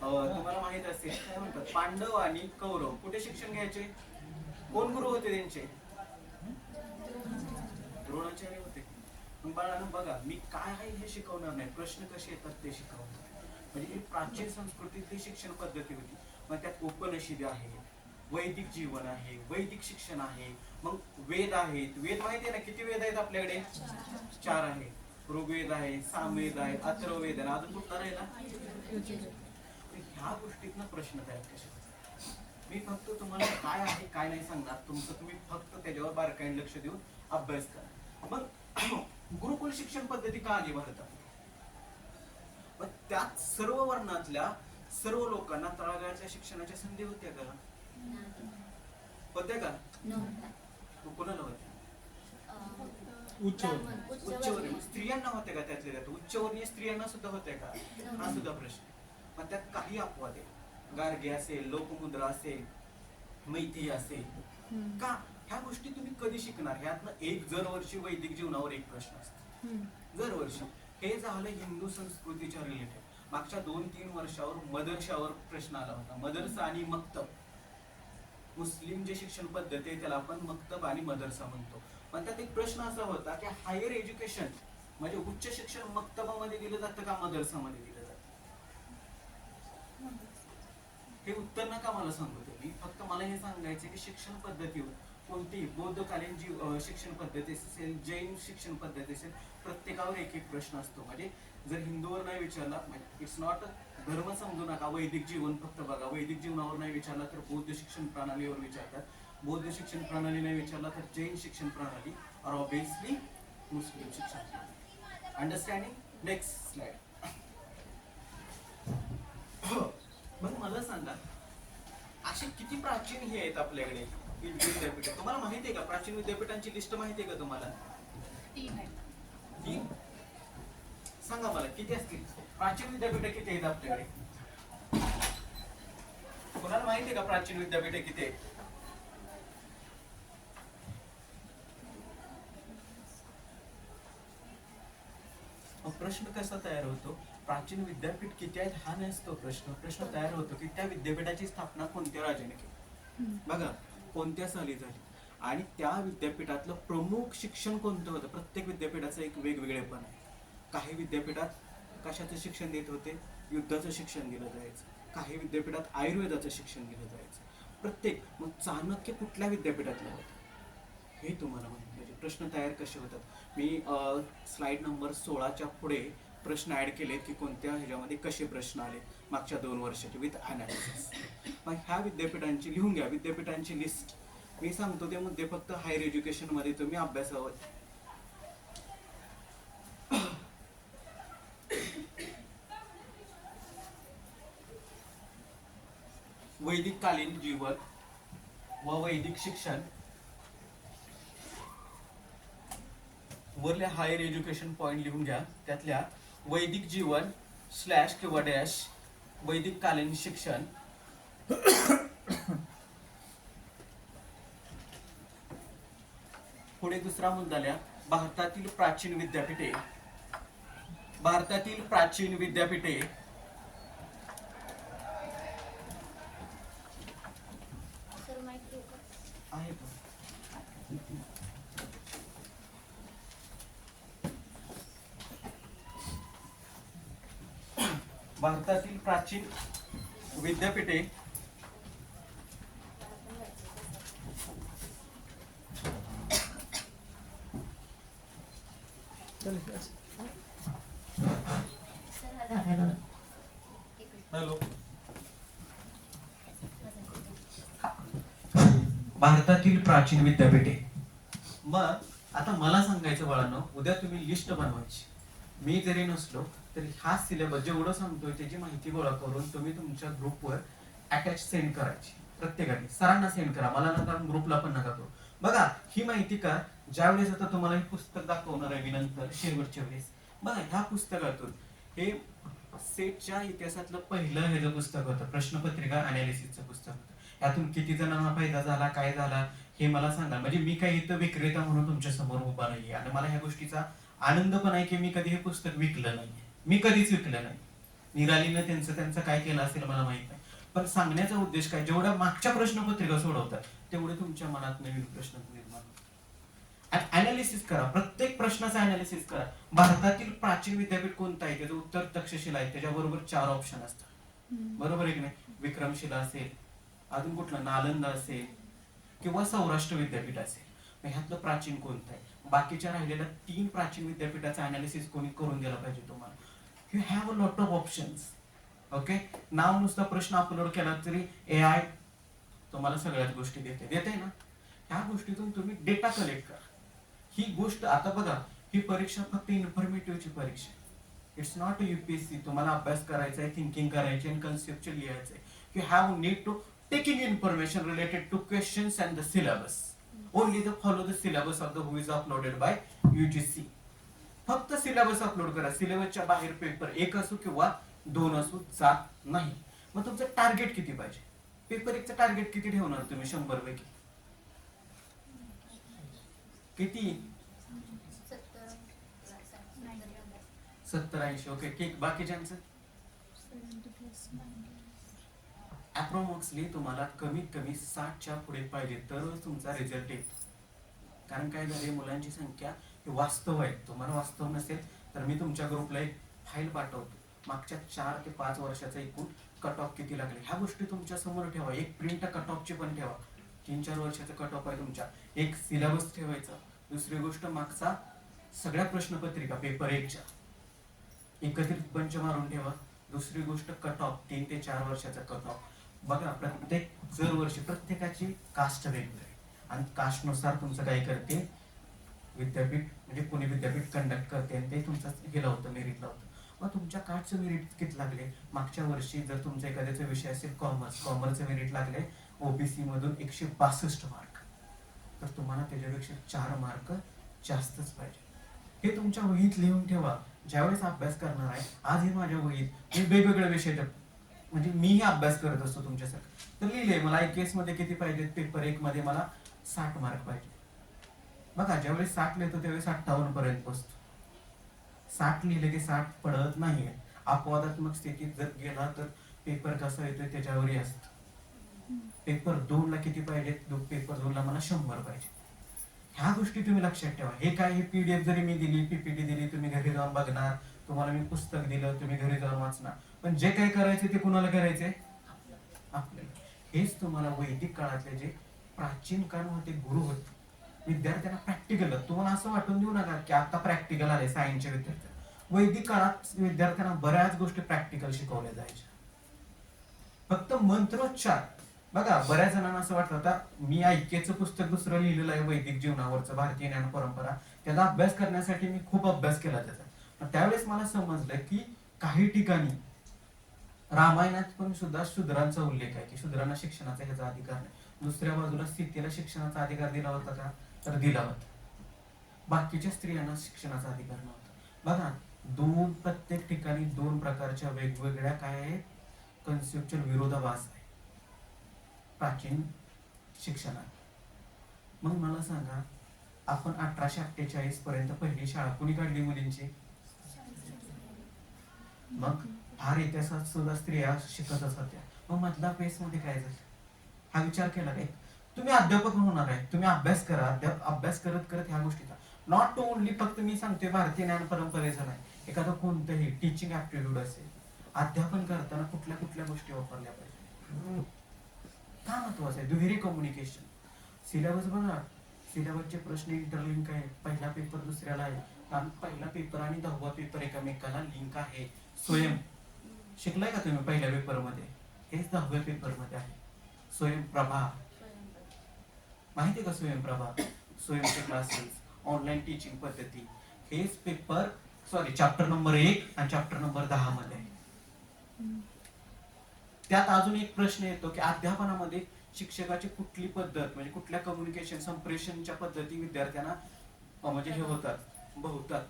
तुम्हाला माहित असेल काय म्हणतात, पांडव आणि कौरव कुठे शिक्षण घ्यायचे? कोण गुरु होते त्यांचे? द्रोणाचार्य होते. मग बाळांनो बघा, मी काय आहे हे शिकवणार नाही, प्रश्न कसे येतात ते शिकवणार. म्हणजे ही प्राचीन संस्कृतीतली शिक्षण पद्धती होती. मग त्यात उपनिषद आहे, वैदिक जीवन आहे, वैदिक शिक्षण आहे, मग वेद आहेत. वेद माहिती आहे ना, किती वेद आहेत आपल्याकडे? 4 आहे. ऋग्वेद आहे, सामवेद आहे, अथर्ववेद आहे, अजून कुठला राहिला? ह्या गोष्टीतनं प्रश्न तयार कसे होतात? मी फक्त तुम्हाला काय आहे काय नाही सांगणार, तुमचं तुम्ही फक्त त्याच्यावर बारकाईने लक्ष देऊन अभ्यास करा. मग गुरुकुल शिक्षण पद्धती का आली भारतात? मग त्यात सर्व वर्णातल्या सर्व लोकांना तळागाळाच्या शिक्षणाच्या संधी होत्या का? होत्या का? कोणाला होत्या? उच्चवर्णीय स्त्रियांना होत्या का? त्यातल्या त्यात उच्चवर्णीय स्त्रियांना सुद्धा होत्या का? हा सुद्धा प्रश्न. मग त्यात काही अपवाद आहे, गार्गे असेल, लोकमुद्रा असेल, मैत्री असेल, का ह्या गोष्टी तुम्ही कधी शिकणार? ह्यातनं एक दरवर्षी वैदिक जीवनावर एक प्रश्न असतो दरवर्षी. हे झालं हिंदू संस्कृतीच्या रिलेटेड. मागच्या 2-3 वर्षावर मदरशावर प्रश्न आला होता, मदरसा आणि मक्तब. मुस्लिम जे शिक्षण पद्धती आहे त्याला आपण मक्तब आणि मदरसा म्हणतो. पण त्यात एक प्रश्न असा होता की हायर एज्युकेशन म्हणजे उच्च शिक्षण मक्तबामध्ये दिलं जातं का मदरसामध्ये दिलं जातं? हे उत्तर नका मला सांगू तुम्ही, फक्त मला हे सांगायचं की शिक्षण पद्धतीवर कोणतीही बौद्धकालीन जी शिक्षण पद्धती असेल, जैन शिक्षण पद्धती असेल, प्रत्येकावर एक एक प्रश्न असतो. म्हणजे जर हिंदूवर नाही विचारला, इट्स नॉट धर्म समजू नका, वैदिक जीवन फक्त बघा. वैदिक जीवनावर नाही विचारला तर बौद्ध शिक्षण प्रणालीवर विचारतात, बौद्ध शिक्षण प्रणाली नाही विचारला तर जैन शिक्षण प्रणाली, और ऑब्वियसली मुस्लिम शिक्षण प्रणाली. अंडरस्टँडिंग? Next slide. मग मला सांगा, असे किती प्राचीन हे आहेत आपल्याकडे विद्यापीठ? तुम्हाला माहिती आहे का प्राचीन विद्यापीठांची लिस्ट माहिती आहे का तुम्हाला? 3 सांगा मला किती असतील प्राचीन विद्यापीठ? किती आहेत आपल्याकडे? कोणाला माहिती आहे का प्राचीन विद्यापीठ किती आहेत? प्रश्न कसा तयार होतो? प्राचीन विद्यापीठ किती आहेत हा नसतो प्रश्न. प्रश्न तयार होतो की त्या विद्यापीठाची स्थापना कोणत्या राजाने केली, बघा कोणत्या साली झाली, आणि त्या विद्यापीठातलं प्रमुख शिक्षण कोणतं होतं. प्रत्येक विद्यापीठाचं एक वेगवेगळेपण आहे. काही विद्यापीठात कशाचं शिक्षण देत होते? युद्धाचं शिक्षण दिलं जायचं. काही विद्यापीठात आयुर्वेदाचं शिक्षण दिलं जायचं. प्रत्येक. मग चाणक्य कुठल्या विद्यापीठातलं होतं हे तुम्हाला माहिती पाहिजे. प्रश्न तयार कसे होतात? मी स्लाइड नंबर 16च्या पुढे प्रश्न ऍड केलेत की कोणत्या ह्याच्यामध्ये कसे प्रश्न आले मागच्या 2 वर्षाचे विथ अनालिसिस. मग ह्या विद्यापीठांची लिहून घ्या, विद्यापीठांची लिस्ट. मी सांगतो ते मुद्दे फक्त हायर एज्युकेशन मध्ये तुम्ही अभ्यासावर. वैदिक कालीन जीवन व वैदिक शिक्षण, वरल्या हायर एज्युकेशन पॉइंट लिहून घ्या. त्यातल्या वैदिक जीवन स्लॅश किंवा डॅश वैदिक कालीन शिक्षण, पुढे दुसरा मुद्दा लिहा भारतातील प्राचीन विद्यापीठे. भारतातील प्राचीन विद्यापीठे आहे का? भारतातील प्राचीन विद्यापीठे हॅलो भारतातील प्राचीन विद्यापीठे. मग आता मला सांगायचं बाळांनो, उद्या तुम्ही लिस्ट बनवायची. मी जरी नसलो तरी हा सिलेबस जेवढं सांगतोय त्याची माहिती गोळा करून तुम्ही तुमच्या ग्रुपवर अटॅच सेंड करायची. प्रत्येकाने सरांना सेंड करा, मला नका, ग्रुपला पण नका करू. बघा ही माहिती का ज्यावेळेस आता तुम्हाला हे पुस्तक दाखवणार आहे मी नंतर शेवटच्या वेळेस, बघा ह्या पुस्तकातून हे सेटच्या इतिहासातलं पहिलं हे जे पुस्तक होतं, प्रश्नपत्रिका अनालिसिसचं पुस्तक होतं. यातून किती जणांना फायदा झाला, काय झाला हे मला सांगा. म्हणजे मी काही इथं विक्रेता म्हणून तुमच्या समोर उभा नाहीये, आणि मला ह्या गोष्टीचा आनंद पण आहे की मी कधी हे पुस्तक विकलं नाहीये. मी कधीच विकलं नाही. निरालीनं त्यांचं काय केलं असेल मला माहित नाही, पण सांगण्याचा उद्देश काय, जेवढ्या मागच्या प्रश्नपत्रिका सोडवतात तेवढे तुमच्या मनात नवीन प्रश्न निर्माण होतात. अनालिसिस करा, प्रत्येक प्रश्नाचा अनालिसिस करा. भारतातील प्राचीन विद्यापीठ कोणतं आहे त्याचं उत्तर तक्षशिला आहे, त्याच्याबरोबर 4 ऑप्शन असतात. बरोबर आहे की नाही? विक्रमशिला असेल, अजून कुठलं नालंदा असेल किंवा सौराष्ट्र विद्यापीठ असेल. मग ह्यातलं प्राचीन कोणतं आहे? बाकीच्या राहिलेल्या 3 प्राचीन विद्यापीठाचं अनालिसिस कोणी करून दिलं पाहिजे तुम्हाला. You have a lot of options. Okay, नाव नुसता प्रश्न अपलोड केला तरी AI तुम्हाला सगळ्याच गोष्टी देते ना. ह्या गोष्टीतून तुम्ही डेटा कलेक्ट करा. ही गोष्ट आता बघा, ही परीक्षा फक्त इन्फॉर्मेटिव्हची परीक्षा. It's not UPSC. तुम्हाला अभ्यास करायचा आहे, थिंकिंग करायची आणि कन्सेप्च्युअल लिहायचं आहे. You have need to taking information related to questions and the syllabus. Only the follow the syllabus of the who is uploaded by UGC. फक्त सिलेबस अपलोड करा. सिलेबसच्या बाहेर पेपर 1 असो किंवा 2 असो जात नाही. मग तुमचं टार्गेट किती पाहिजे? पेपर 1चं टार्गेट किती ठेवणार तुम्ही 100 पैकी? किती? 70-80. ओके, बाकीच्यांचं अप्रॉक्सिमेटली तुम्हाला कमीत कमी 60च्या पुढे पाहिजे तरच तुमचा रिझल्ट येतो. कारण काय झाले, मुलांची संख्या ही वास्तव आहे. तुम्हाला वास्तव नसेल तर मी तुमच्या ग्रुपला एक फाईल पाठवतो, मागच्या 4 ते 5 वर्षाचा एकूण कट ऑफ किती लागले. ह्या गोष्टी तुमच्या समोर ठेवा. एक प्रिंट कट ऑफची पण ठेवा. 3-4 वर्षाचा कट ऑफ आहे तुमच्या. एक सिलेबस ठेवायचा. दुसरी गोष्ट मागचा सगळ्या प्रश्नपत्रिका पेपर 1च्या एकत्रित पंच मारून ठेवा. दुसरी गोष्ट कट ऑफ 3 ते 4 वर्षाचा कट ऑफ बघा. प्रत्येक दरवर्षी प्रत्येकाची कास्ट वेगवेगळी आणि कास्टनुसार तुमचं काय करते विद्यापीठ, म्हणजे पुणे विद्यापीठ कंडक्ट करते आणि ते तुमचं हे लावतं, मेरिट लावतं. मग तुमच्या कास्टचं मेरिट किती लागले? मागच्या वर्षी जर तुमचा एखाद्याचा विषय असेल कॉमर्सचं मेरिट लागले OBC मधून 162 मार्क, तर तुम्हाला त्याच्यापेक्षा 4 मार्क जास्तच पाहिजे. हे तुमच्या वहीत लिहून ठेवा. ज्यावेळेस अभ्यास करणार आहे, आज हे माझ्या वहीत मी वेगवेगळे विषय, म्हणजे मीही अभ्यास करत असतो तुमच्यासाठी, तर लिहिले मला IKS मध्ये किती पाहिजेत. पेपर 1 मध्ये मला 60 मार्क पाहिजे. बघा, ज्यावेळेस 60 लिहितो त्यावेळेस 58 पर्यंत पोहोचतो. 60 लिहिले की 60 पडत नाहीये. अपवादात्मक स्थितीत जर गेला तर पेपर कसा येतोय त्याच्यावरही असतं. पेपर 2 ला किती पाहिजेत? पेपर 2 ला मला 100 पाहिजे. ह्या गोष्टी तुम्ही लक्षात ठेवा. हे काय, हे PDF जरी मी दिली, PPT दिली, तुम्ही घरी जाऊन बघणार, तुम्हाला मी पुस्तक दिलं, तुम्ही घरी जाऊन वाचणार, पण जे काही करायचे ते कुणाला करायचे? आपल्याला. हेच तुम्हाला वैदिक काळातले जे प्राचीन काळ होते, गुरु होते, विद्यार्थ्यांना प्रॅक्टिकल, तुम्हाला असं वाटून देऊ नका की आता प्रॅक्टिकल आले सायन्सच्या विद्यार्थ्यांना. वैदिक काळात विद्यार्थ्यांना बऱ्याच गोष्टी प्रॅक्टिकल शिकवल्या जायच्या. फक्त मंत्रोच्चार बघा, बऱ्याच जणांना असं वाटतं, आता मी IKचं पुस्तक दुसरं लिहिलेलं आहे वैदिक जीवनावरचं, भारतीय ज्ञान परंपरा, त्याचा अभ्यास करण्यासाठी मी खूप अभ्यास केला त्याचा. त्यावेळेस मला समजलं की काही ठिकाणी रामायणात पण सुद्धा शूद्रांचा उल्लेख आहे की शूद्रांना शिक्षणाचा ह्याचा अधिकार नाही. दुसऱ्या बाजूला सीतेला शिक्षणाचा अधिकार दिला होता का? तर दिला होता. बाकीच्या स्त्रियांना शिक्षणाचा अधिकार नव्हता. बघा, प्रत्येक ठिकाणी 2 प्रकारच्या वेगवेगळ्या काय आहेत, कन्सेप्च्युअल विरोधाभास आहे प्राचीन शिक्षणात. मग मला सांगा, आपण 1848 पर्यंत पहिली शाळा कुणी काढली मुलींची? मग फार इतिहासात सुद्धा स्त्रिया शिकतच होत्या. मग मधला फेस मध्ये काय झालं? हा विचार केला काय? तुम्ही अध्यापक होणार आहे, तुम्ही अभ्यास करा. अभ्यास करत करत ह्या गोष्टीचा, नॉट ओनली फक्त मी सांगते भारतीय ज्ञान परंपरेचं नाही, एखादं कोणतंही टीचिंग ऍप्टिट्यूड असेल, अध्यापन करताना कुठल्या कुठल्या गोष्टी वापरल्या पाहिजे, का महत्वाचं आहे? दुहेरी कम्युनिकेशन. सिलेबस बघा, सिलेबसचे प्रश्न इंटरलिंक आहे. पहिला पेपर दुसऱ्याला आहे, कारण पहिला पेपर आणि 10वा पेपर एकमेकाला लिंक आहे. स्वयं शिकलाय का तुम्ही पहिल्या पेपर मध्ये? हेच 10व्या पेपर मध्ये आहे. स्वयंप्रभा माहिती आहे का? स्वयंप्रभा, स्वयंचे क्लासेस, ऑनलाईन टीचिंग पद्धती, हेच पेपर चॅप्टर नंबर 1 आणि चॅप्टर नंबर 10 मध्ये आहे. त्यात अजून एक प्रश्न येतो की अध्यापनामध्ये शिक्षकाची कुठली पद्धत, म्हणजे कुठल्या कम्युनिकेशन संप्रेषणच्या पद्धती विद्यार्थ्यांना म्हणजे हे होतात, बहुतात.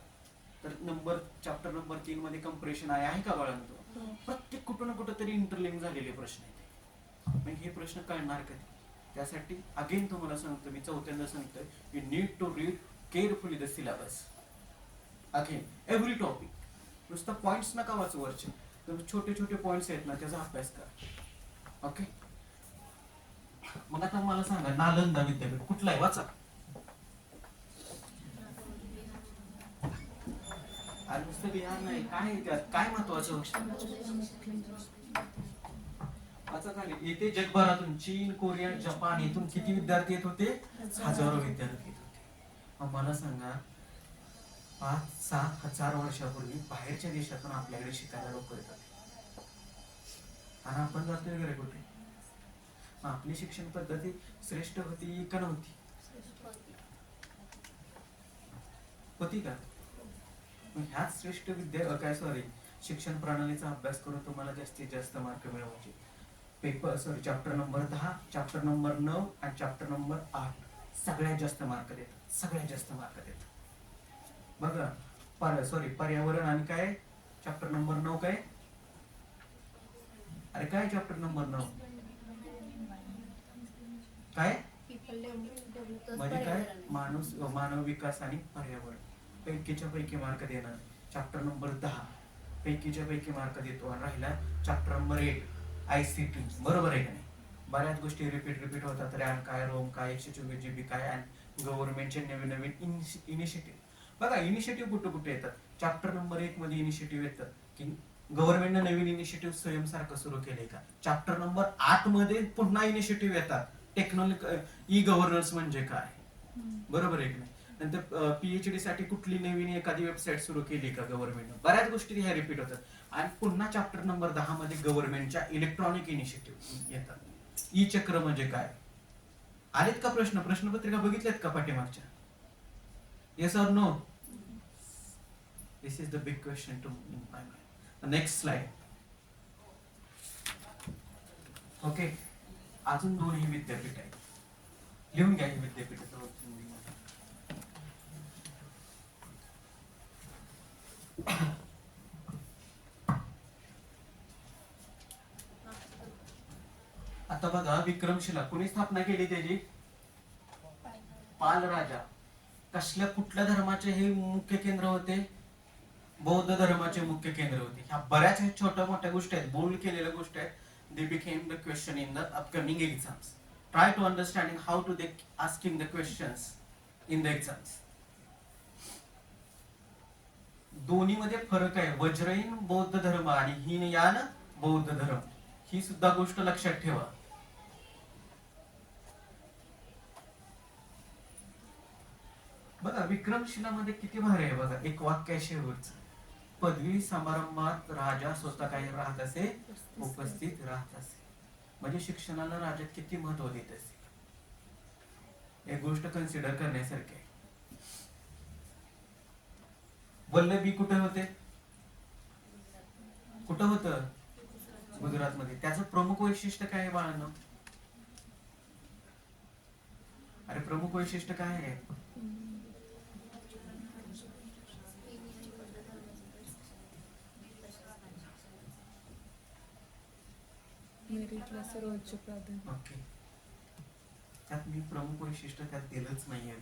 तर चॅप्टर नंबर 3 मध्ये कंप्रेशन आहे का बाळांनो? प्रत्येक कुठं ना कुठं तरी इंटरलिंक झालेले प्रश्न आहेत. मग हे प्रश्न कळणार कधी? त्यासाठी अगेन तुम्हाला सांगतो, मी 4थ्यांदा सांगतोय, you need to read carefully the syllabus. Again every topic, नुसतं पॉइंट्स नका वाचू वरचे, तर छोटे छोटे पॉइंट्स आहेत ना त्याचा अभ्यास करा. ओके, मग आता मला सांगा, नालंदा विद्यापीठ कुठला आहे? वाचा. आणि नुसतं लिहा नाही, काय आहे त्यात, काय महत्वाचं. वाचा खाली. येथे जगभरातून चीन, कोरिया, जपान इथून किती विद्यार्थी येत होते? हजारो विद्यार्थी येत होते. मग मला सांगा 5-6 हजार वर्षापूर्वी बाहेरच्या देशातून आपल्याकडे शिकायला लोक येतात आणि आपण जातोय वगैरे कुठे? मग आपली शिक्षण पद्धती श्रेष्ठ होती का नव्हती? होती का? मग ह्याच श्रेष्ठ शिक्षण प्रणालीचा अभ्यास करून तुम्हाला जास्तीत जास्त मार्क मिळवायचे. चॅप्टर नंबर 10, चॅप्टर नंबर 9 आणि चॅप्टर नंबर 8 सगळ्यात जास्त मार्क देतात, सगळ्यात जास्त मार्क देतात. बघा पर्यावरण आणि काय चॅप्टर नंबर 9 काय? अरे काय चॅप्टर नंबर 9 काय? म्हणजे काय? मानव विकास आणि पर्यावरण पैकीच्या पैकी मार्क देणार. चॅप्टर नंबर 10 पैकीच्या पैकी मार्क देतो आणि राहिला चॅप्टर नंबर 8 ICT. बरोबर आहे का नाही? बऱ्याच गोष्टी रिपीट होतात. रॅम काय, रोम काय, 124 GB काय आणि गव्हर्नमेंटचे नवीन इनिशिएटिव्ह. बघा इनिशिएटिव्ह कुठे येतात? चॅप्टर नंबर 1 मध्ये इनिशिएटिव्ह येतात की गव्हर्नमेंटने नवीन इनिशिएटिव्ह स्वयंसारखं सुरू केले का. चॅप्टर नंबर 8 मध्ये पुन्हा इनिशिएटिव्ह येतात. ई गव्हर्नन्स म्हणजे काय, बरोबर आहे की नाही? नंतर PhD साठी कुठली नवीन एखादी वेबसाईट सुरू केली का गव्हर्नमेंटने. बऱ्याच गोष्टी ह्या रिपीट होतात. आणि पुन्हा चॅप्टर नंबर 10 मध्ये गव्हर्नमेंटच्या इलेक्ट्रॉनिक इनिशिएटिव्ह येतात. ई चक्र म्हणजे काय? आलेत का प्रश्नपत्रिका बघितल्यात का पाठीमागच्या? Yes or no? This is the big question to in my mind. Next slide. Okay, अजून 2 ही विद्यापीठ आहेत. लिहून घ्या ही विद्यापीठ. आता बघा विक्रमशिला कोणी स्थापना केली त्याची? पाल राजा. कुठल्या धर्माचे हे मुख्य केंद्र होते? बौद्ध धर्माचे मुख्य केंद्र होते. ह्या बऱ्याच छोट्या मोठ्या गोष्टी आहेत, बोल्ड केलेल्या गोष्टी आहेत. They became the question in the upcoming exams. Try to understanding how to they asking the questions in the exams. दोन्ही मध्ये फरक आहे. वज्रयीन बौद्ध धर्म आणि हीनयान बौद्ध धर्म. ही सुद्धा गोष्ट लक्षात ठेवा. बघा विक्रमशिला मध्ये किती भारी आहे बघा. एक वाक्य आहे शेवटचं. पदवी समारंभात राजा स्वतः काही राहत असे, उपस्थित राहत असे. म्हणजे शिक्षणाला राजा किती महत्व देत असे. एक गोष्ट कन्सिडर करण्यासारखी आहे. वल्लभी कुठे होते? कुठं होतं? गुजरात मध्ये. त्याचं प्रमुख वैशिष्ट्य काय आहे बाळांनो? अरे प्रमुख वैशिष्ट्य काय आहे? मेरिटला सर्वोच्च प्राधान्य. ओके, त्यात मी प्रमुख वैशिष्ट्य त्यात दिलंच नाहीये.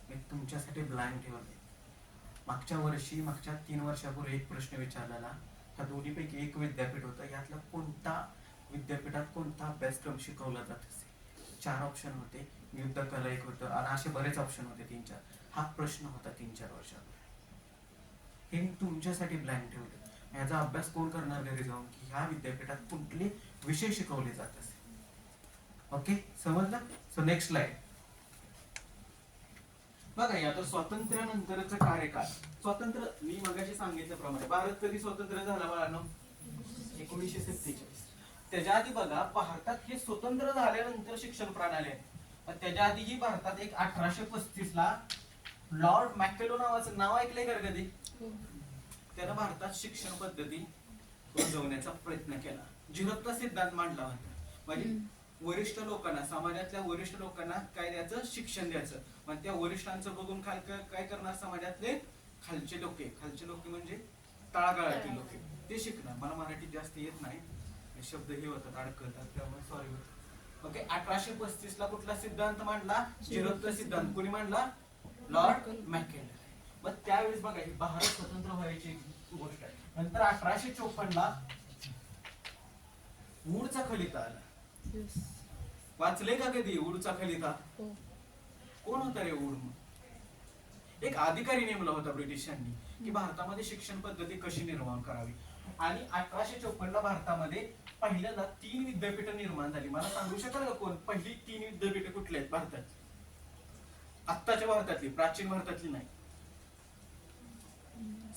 मी तुमच्यासाठी ब्लाइंड ठेवले. मागच्या 3 वर्षापूर्वी एक प्रश्न विचारलेला. ह्या दोन्हीपैकी एक विद्यापीठ होतं. यातला कोणता विद्यापीठात कोणता अभ्यासक्रम शिकवला जात असे? 4 ऑप्शन होते. युद्ध कला एक होतं आणि असे बरेच ऑप्शन होते 3-4. हा प्रश्न होता 3-4 वर्षापूर्वी. हे मी तुमच्यासाठी ब्लाइंड ठेवले. याचा अभ्यास कोण करणार घरी जाऊन की ह्या विद्यापीठात कुठले विषय शिकवले जात असे. ओके, समजलं? So next slide. बघा आता स्वातंत्र्यानंतरच कार्यकाळ. स्वातंत्र्य मी मगाशी सांगितल्याप्रमाणे भारत कधी स्वतंत्र झाला बाळांनो? 1947. त्याच्या आधी बघा भारतात हे स्वतंत्र झाल्यानंतर शिक्षण प्रणाली आहे. पण त्याच्या आधीही भारतात एक 1835 ला लॉर्ड मॅकेलो नावाचं नाव ऐकलंय का कधी? त्यानं भारतात शिक्षण पद्धती रुजवण्याचा प्रयत्न केला. झिरत्व सिद्धांत मांडला होता. म्हणजे वरिष्ठ लोकांना, समाजातल्या वरिष्ठ लोकांना काय द्यायचं? शिक्षण द्यायचं. पण त्या वरिष्ठांचं बघून काय करणार? समाजातले खालचे लोक म्हणजे तळागाळातील लोक ते शिकणार. मला मराठीत जास्त येत नाही, शब्द हे होतात अडकतात, त्यामुळे सॉरी. ओके, 1835 ला कुठला सिद्धांत मांडला? झिरत्व सिद्धांत. कोणी मांडला? लॉर्ड मॅकेलो. मग त्यावेळेस बघा ही भारत स्वतंत्र व्हायची गोष्ट आहे. नंतर 1854 ला वूडचा खलिता आला. वाचले का कधी वूडचा खलिता? कोण होता रे वूड? एक अधिकारी नेमला होता ब्रिटिशांनी की भारतामध्ये शिक्षण पद्धती कशी निर्माण करावी. आणि 1854 ला भारतामध्ये पहिल्यांदा 3 विद्यापीठ निर्माण झाली. मला सांगू शकाल का कोण पहिली 3 विद्यापीठ कुठली आहेत भारतात? आत्ताच्या भारतातली, प्राचीन भारतातली नाही,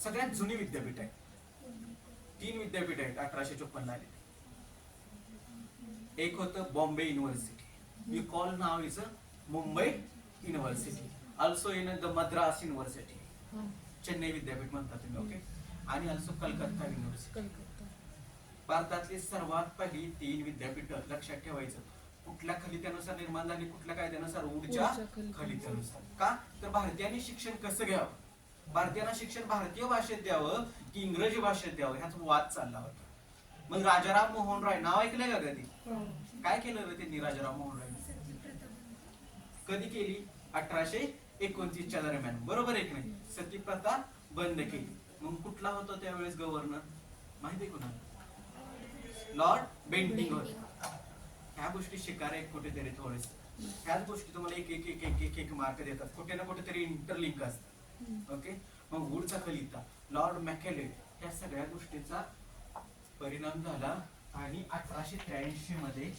सगळ्यात जुनी विद्यापीठ आहे. 3 विद्यापीठ आहेत 1854 ला आले. एक होतं Bombay university, you call now is Mumbai university, also in the Madras university, Chennai विद्यापीठ म्हणतात तुम्ही, ओके. आणि ऑल्सो कलकत्ता युनिव्हर्सिटी. कलकत्ता. भारतातली सर्वात पहिली 3 विद्यापीठ लक्षात ठेवायचं. कुठल्या खलित्यानुसार निर्माण झाली? कुठल्या कायद्यानुसार? ऊर्जा खलित्यानुसार. का तर भारतीयांनी शिक्षण कसं घ्यावं, भारतीयांना शिक्षण भारतीय भाषेत द्यावं की इंग्रजी भाषेत द्यावं, ह्याचा वाद चालला होता. मग राजाराम मोहन राय नाव ऐकलंय का कधी? काय केलं रे त्यांनी राजाराम मोहन राय? कधी केली? 1829 च्या दरम्यान, बरोबर आहे की नाही? सती प्रथा बंद केली. मग कुठला होता त्यावेळेस गव्हर्नर माहिती आहे कोणाला? लॉर्ड बेंटिंग होता. ह्या गोष्टी शिकायला एक कुठेतरी थोडेस, ह्याच गोष्टी तुम्हाला एक एक एक एक एक एक मार्क देतात, कुठे ना कुठेतरी इंटरलिंक असतात, ओके. मग वूडचा खलिता, लॉर्ड मॅकेले, ह्या सगळ्या गोष्टीचा परिणाम झाला. आणि 1883 मध्ये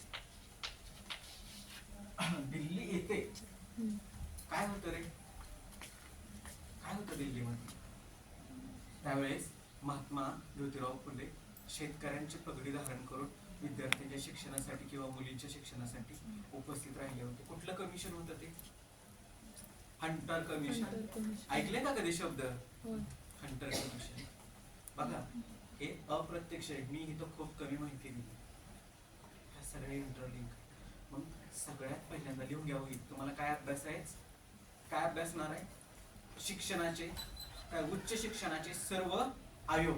दिल्ली येथे काय होतं रे, काय होतं दिल्लीमध्ये त्यावेळेस? महात्मा ज्योतिराव फुले शेतकऱ्यांची पगडी धारण करून विद्यार्थ्यांच्या शिक्षणासाठी किंवा मुलींच्या शिक्षणासाठी उपस्थित राहिले होते. कुठलं कमिशन होतं ते? Hunter commission. ऐकले का कधी शब्द हंटर कमिशन? बघा, हे अप्रत्यक्ष आहे, मी इथं खूप कमी माहिती दिली, ह्या सगळे इंटरलिंक. मग सगळ्यात पहिल्यांदा लिहून घ्यावं, तुम्हाला काय अभ्यास आहे, काय अभ्यासणार आहे? शिक्षणाचे, काय उच्च शिक्षणाचे सर्व आयोग,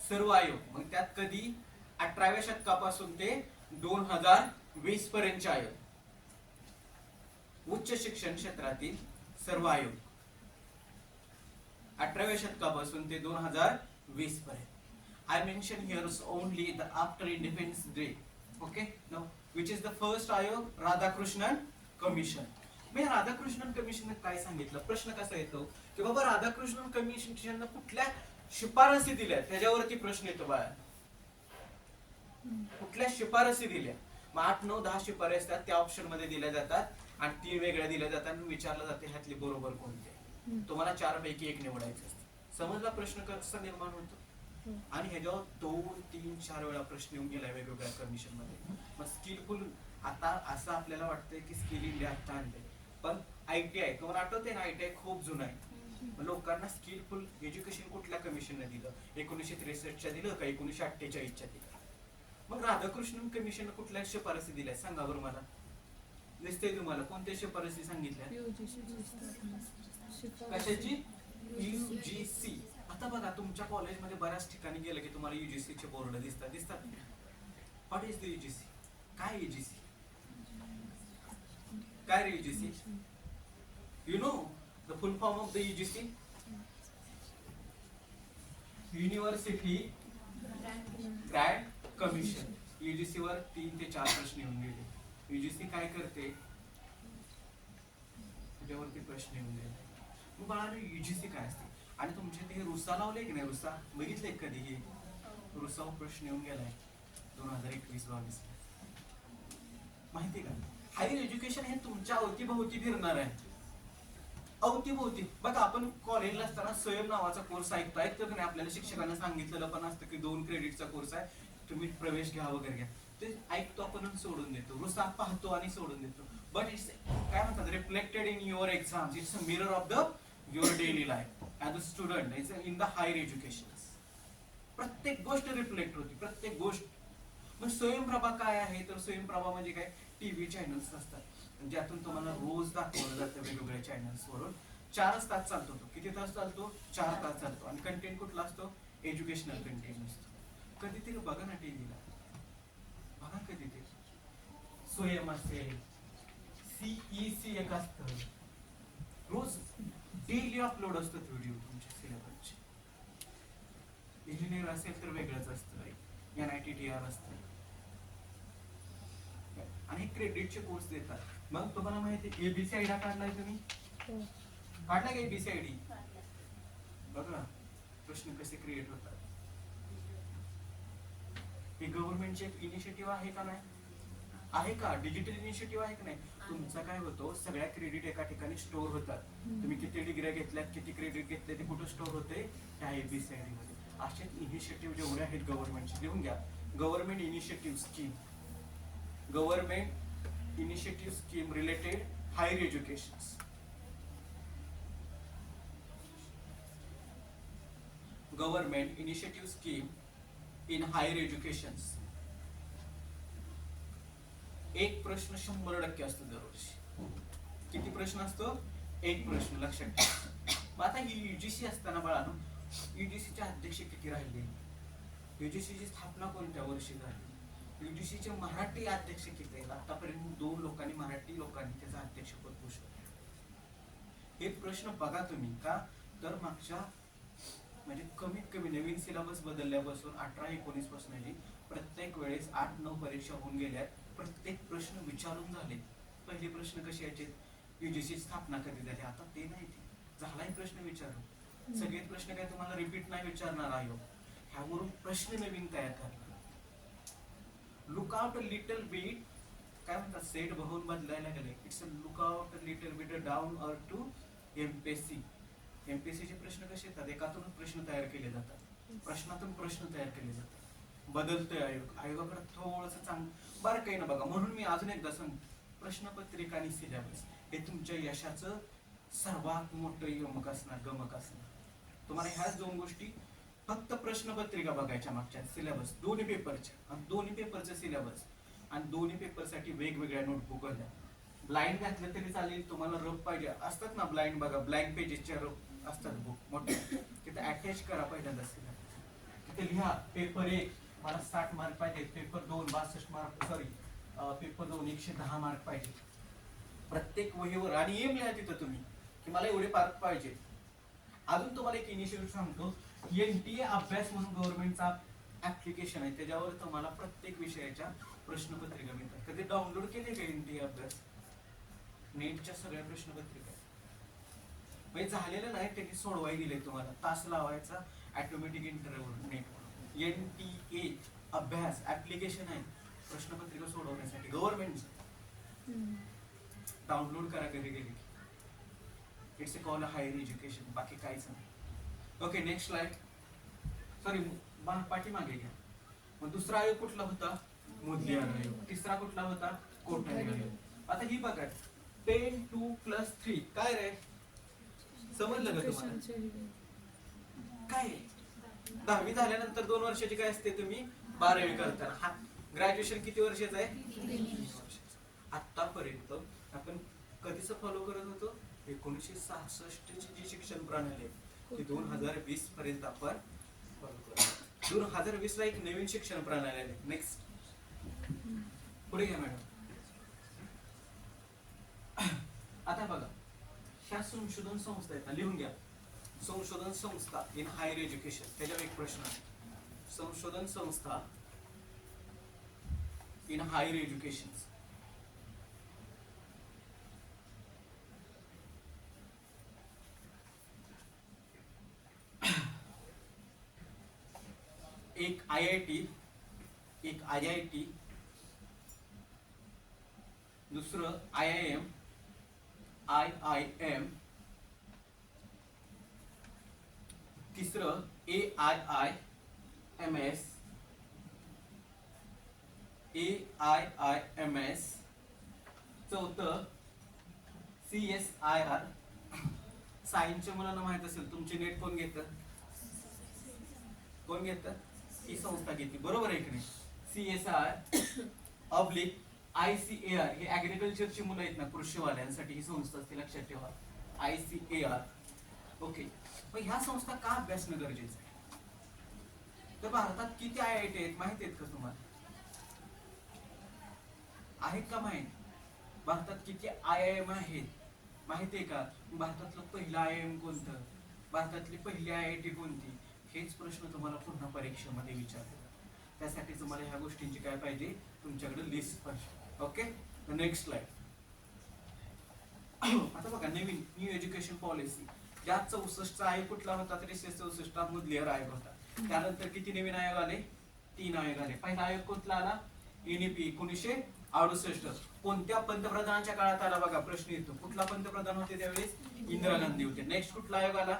सर्व आयोग. मग त्यात कधी 18व्या शतकापासून ते 2020 पर्यंतचे आयोग, उच्च शिक्षण क्षेत्रातील सर्व आयोग 18व्या शतकापासून ते 2020 पर्यंत. I mention here only the after independence day. Okay, now which is the first आयोग? राधाकृष्णन कमिशन. मी राधाकृष्णन कमिशन काय सांगितलं? प्रश्न कसा येतो की बाबा राधाकृष्णन कमिशन कुठल्या शिफारसी दिल्या, त्याच्यावरती प्रश्न येतो बाळा. कुठल्या शिफारसी दिल्या? मग 8, 9, 10 शिफारसी असतात, त्या ऑप्शन मध्ये दिल्या जातात आणि 3 वेगळ्या दिल्या जातात आणि विचारलं जाते ह्यातली बरोबर कोणते. तुम्हाला 4 पैकी 1 निवडायचं असतं. समजला प्रश्न कसा निर्माण होतो? आणि ह्याच्यावर 2, 3, 4 वेळा प्रश्न येऊन गेलाय वेगवेगळ्या कमिशन मध्ये. मग स्किलफुल, आता असं आपल्याला वाटतंय की स्किल इंडिया आता आणलंय, पण ITI तुम्हाला आठवते ना, ITI खूप जुनं आहे. लोकांना स्किलफुल एज्युकेशन कुठल्या कमिशनने दिलं? 1963 दिलं का 1948 दिलं? मग राधाकृष्णन कमिशन कुठल्या शिफारसी दिल्या सांगा बरं मला. दिसतंय तुम्हाला कोणत्या शिफारसी सांगितल्या? कशाची? UGC. आता बघा, तुमच्या कॉलेजमध्ये बऱ्याच ठिकाणी गेलं की तुम्हाला UGC चे बोर्ड दिसतात. What is the UGC? काय UGC? काय रे UGC? You know the full form of the UGC? University Grant commission. UGC वर 3 ते 4 प्रश्न येऊन गेले. UGC काय करते? त्याच्यावरती प्रश्न येऊन गेले. मग बाळांनो, UGC काय असते? आणि तुमच्या ते रुसा लावले की नाही, रुसा बघितले कधी? हे रुसावर प्रश्न येऊन गेलाय 2021-22 माहिती का? हायर एज्युकेशन हे तुमच्या अवतीभोवती फिरणार आहे, अवतीभोवती. बघा, आपण कॉलेजला असताना स्वयं नावाचा कोर्स ऐकतो की नाही? आपल्याला शिक्षकांना सांगितलेलं पण असतं की 2 क्रेडिटचा कोर्स आहे, तुम्ही प्रवेश घ्या वगैरे घ्या. ते ऐकतो आपण सोडून देतो, रुसा पाहतो आणि सोडून देतो. बट इट्स काय म्हणतात, reflected in your exams. It's a mirror of the your daily life as a student. It's in the higher education. प्रत्येक गोष्ट रिफ्लेक्ट होती, प्रत्येक गोष्ट. मग स्वयंप्रभा काय आहे? तर स्वयंप्रभा म्हणजे काय? TV चॅनल्स असतात ज्यातून तुम्हाला रोज दाखवलं जातं वेगवेगळ्या चॅनल्स वरून. 4 तास चालतो तो. किती तास चालतो? 4 तास चालतो. आणि कंटेंट कुठला असतो? एज्युकेशनल कंटेंट असतो. कधीतरी बघा ना टीव्हीला, बघा कधीतरी. स्वयं असेल, CEC एक असतं, रोज डेली अपलोड असतात व्हिडिओ तुमच्या सिलेबसचे. इंजिनियर असेल तर वेगळंच असतं, NITTR असतं. आणि क्रेडिटचे कोर्स देतात. मग तुम्हाला माहिती ABCID काढलाय तुम्ही? काढला का ABCID? बघा प्रश्न कसे क्रिएट होतात. हे गव्हर्नमेंटचे एक इनिशिएटिव्ह आहे का नाही? आहे का? डिजिटल इनिशिएटिव्ह आहे का नाही? तुमचा काय होतो, सगळ्या क्रेडिट एका ठिकाणी स्टोअर होतात. तुम्ही किती डिग्र्या घेतल्यात, किती क्रेडिट घेतले, ते कुठं स्टोअर होते? त्या ABCD मध्ये. असे इनिशिएटिव्ह जेवढे आहेत गव्हर्नमेंटचे, लिहून घ्या. Government initiative scheme, government initiative scheme related higher education. Government initiative scheme in higher education. एक प्रश्न 100% असतो दरवर्षी. किती प्रश्न असतो? एक प्रश्न. लक्षात ठेवा. मग आता ही UGC असताना बाळानो, UGCचे अध्यक्ष किती राहिले? UGCची स्थापना कोणत्या वर्षी झाली? UGCचे मराठी अध्यक्ष किती आहेत? आतापर्यंत 2 लोकांनी, मराठी लोकांनी त्याचं अध्यक्षपद भूषवलं. हे प्रश्न बघा तुम्ही. का तर मागच्या म्हणजे कमीत कमी नवीन सिलेबस बदलल्यापासून 18-19 पासून प्रत्येक वेळेस 8-9 परीक्षा होऊन गेल्यात. प्रत्येक प्रश्न विचारून झाले. पहिले प्रश्न कसे यायचे? UGC स्थापना कधी झाली? आता ते नाही, झालाही प्रश्न विचारू. सगळे प्रश्न काय तुम्हाला रिपीट नाही विचारणार आयोग. ह्यावरून प्रश्न नवीन तयार करणार. Look out a little bit, काय म्हणतात, सेट बघून बदलायला गेले. It's a look out a little bit down और टू MPSC. MPSC चे प्रश्न कसे येतात? एकातूनच प्रश्न तयार केले जातात. प्रश्नातून प्रश्न तयार केले जातात. बदलतोय आयोग. आयोगाकडे थोडंसं बारं काही ना बघा. म्हणून मी अजून एकदा सांगतो, प्रश्नपत्रिका आणि सिलेबस हे तुमच्या यशाचं सर्वात मोठं गमक असणार. तुम्हाला ह्याच 2 गोष्टी, फक्त प्रश्नपत्रिका बघायच्या मागच्या, सिलेबस दोन्ही पेपरच्या, आणि दोन्ही पेपरचं सिलेबस, आणि दोन्ही पेपरसाठी वेगवेगळ्या नोटबुक होत्या. ब्लाइंड घातलं तरी चालेल. तुम्हाला रफ पाहिजे असतात ना, ब्लाइंड बघा, ब्लँक पेजेसच्या रफ असतात बुक मोठे, तिथे अटॅच करा पहिल्यांदा सिलेबस. तिथे लिहा पेपर 1 मला 60 मार्क पाहिजे, पेपर 2 62 मार्क, पेपर 2 110 मार्क पाहिजे. प्रत्येक वहीवर आणि एम लिहा तिथं तुम्ही की मला एवढे मार्क पाहिजे. अजून तुम्हाला एक इनिशिएटिव्ह सांगतो, NTA अभ्यास म्हणून गव्हर्नमेंटचा ऍप्लिकेशन आहे. त्याच्यावर तुम्हाला प्रत्येक विषयाच्या प्रश्नपत्रिका मिळतात. कधी डाउनलोड केले का NTA अभ्यास? नेटच्या सगळ्या प्रश्नपत्रिका म्हणजे झालेलं नाही, त्यांनी सोडवाई दिले तुम्हाला. तास लावायचा, ऑटोमॅटिक इंटरव्ह्यू नेट. NTA अभ्यास ऍप्लिकेशन आहे प्रश्नपत्रिका सोडवण्यासाठी गव्हर्नमेंटचं. डाउनलोड करा घरी गेली. It's a call higher education, बाकी काहीच नाही. Okay, next slide. सॉरी, पाठीमागे घ्या. मग दुसरा आयोग कुठला होता? मुदलियार आयोग. तिसरा कुठला होता? कोठारी आयोग. आता ही बघा, 10 2 + 3 काय रे? समजलं का तुम्हाला? काय 10वी झाल्यानंतर 2 वर्षाची काय असते? तुम्ही 12वी करता. हा ग्रॅज्युएशन किती वर्षाचं आहे? 3 वर्षाचं. आतापर्यंत आपण कधीच फॉलो करत होतो? 1966 ची जी शिक्षण प्रणाली आहे ती 2020 पर्यंत आपण फॉलो करतो. 2020 ला एक नवीन शिक्षण प्रणाली आहे. नेक्स्ट पुढे घ्या मॅडम. आता बघा, ह्या संशोधन संस्था आहेत ना, लिहून घ्या. संशोधन संस्था इन हायर एज्युकेशन, त्याच्यावर एक प्रश्न आहे. संशोधन संस्था इन हायर एज्युकेशन. एक IIT, एक IIT, दुसरं IIM, IIM, तिसरं AIIMS, AIIMS, चौथं CSIR. सायन्सच्या मुलांना माहित असेल, तुमचे नेट कोण घेतं? कोण घेतं? ही संस्था घेते, बरोबर आहे की नाही? CSIR ऑब्लिक ICAR, हे ऍग्रिकल्चरची मुलं आहेत ना, कृषीवाल्यांसाठी ही संस्था असते, लक्षात ठेवा. ICAR. ओके, मग ह्या संस्था का अभ्यासणं गरजेचं आहे? तर भारतात किती IIT आहेत माहिती आहेत का तुम्हाला? आहेत का माहित? भारतात किती IIM आहेत माहिती आहे का? भारतातलं पहिलं IIM कोणतं? भारतातली पहिली IIT कोणती? हेच प्रश्न तुम्हाला पुन्हा परीक्षेमध्ये विचारले. त्यासाठी तुम्हाला ह्या गोष्टींची काय पाहिजे? तुमच्याकडे लिस्ट पाहिजे. Okay, next slide. आता बघा, नवीन न्यू एज्युकेशन पॉलिसी या 64चा आयोग कुठला होता? 364 मुदलियर आयोग होता. त्यानंतर किती नवीन आयोग आले? 3 आयोग आले. पहिला आयोग कुठला आला? एनईपी 1968. कोणत्या पंतप्रधानांच्या काळात आला बघा, प्रश्न येतो. कुठला पंतप्रधान होते त्यावेळेस? इंदिरा गांधी होते. नेक्स्ट कुठला आयोग आला?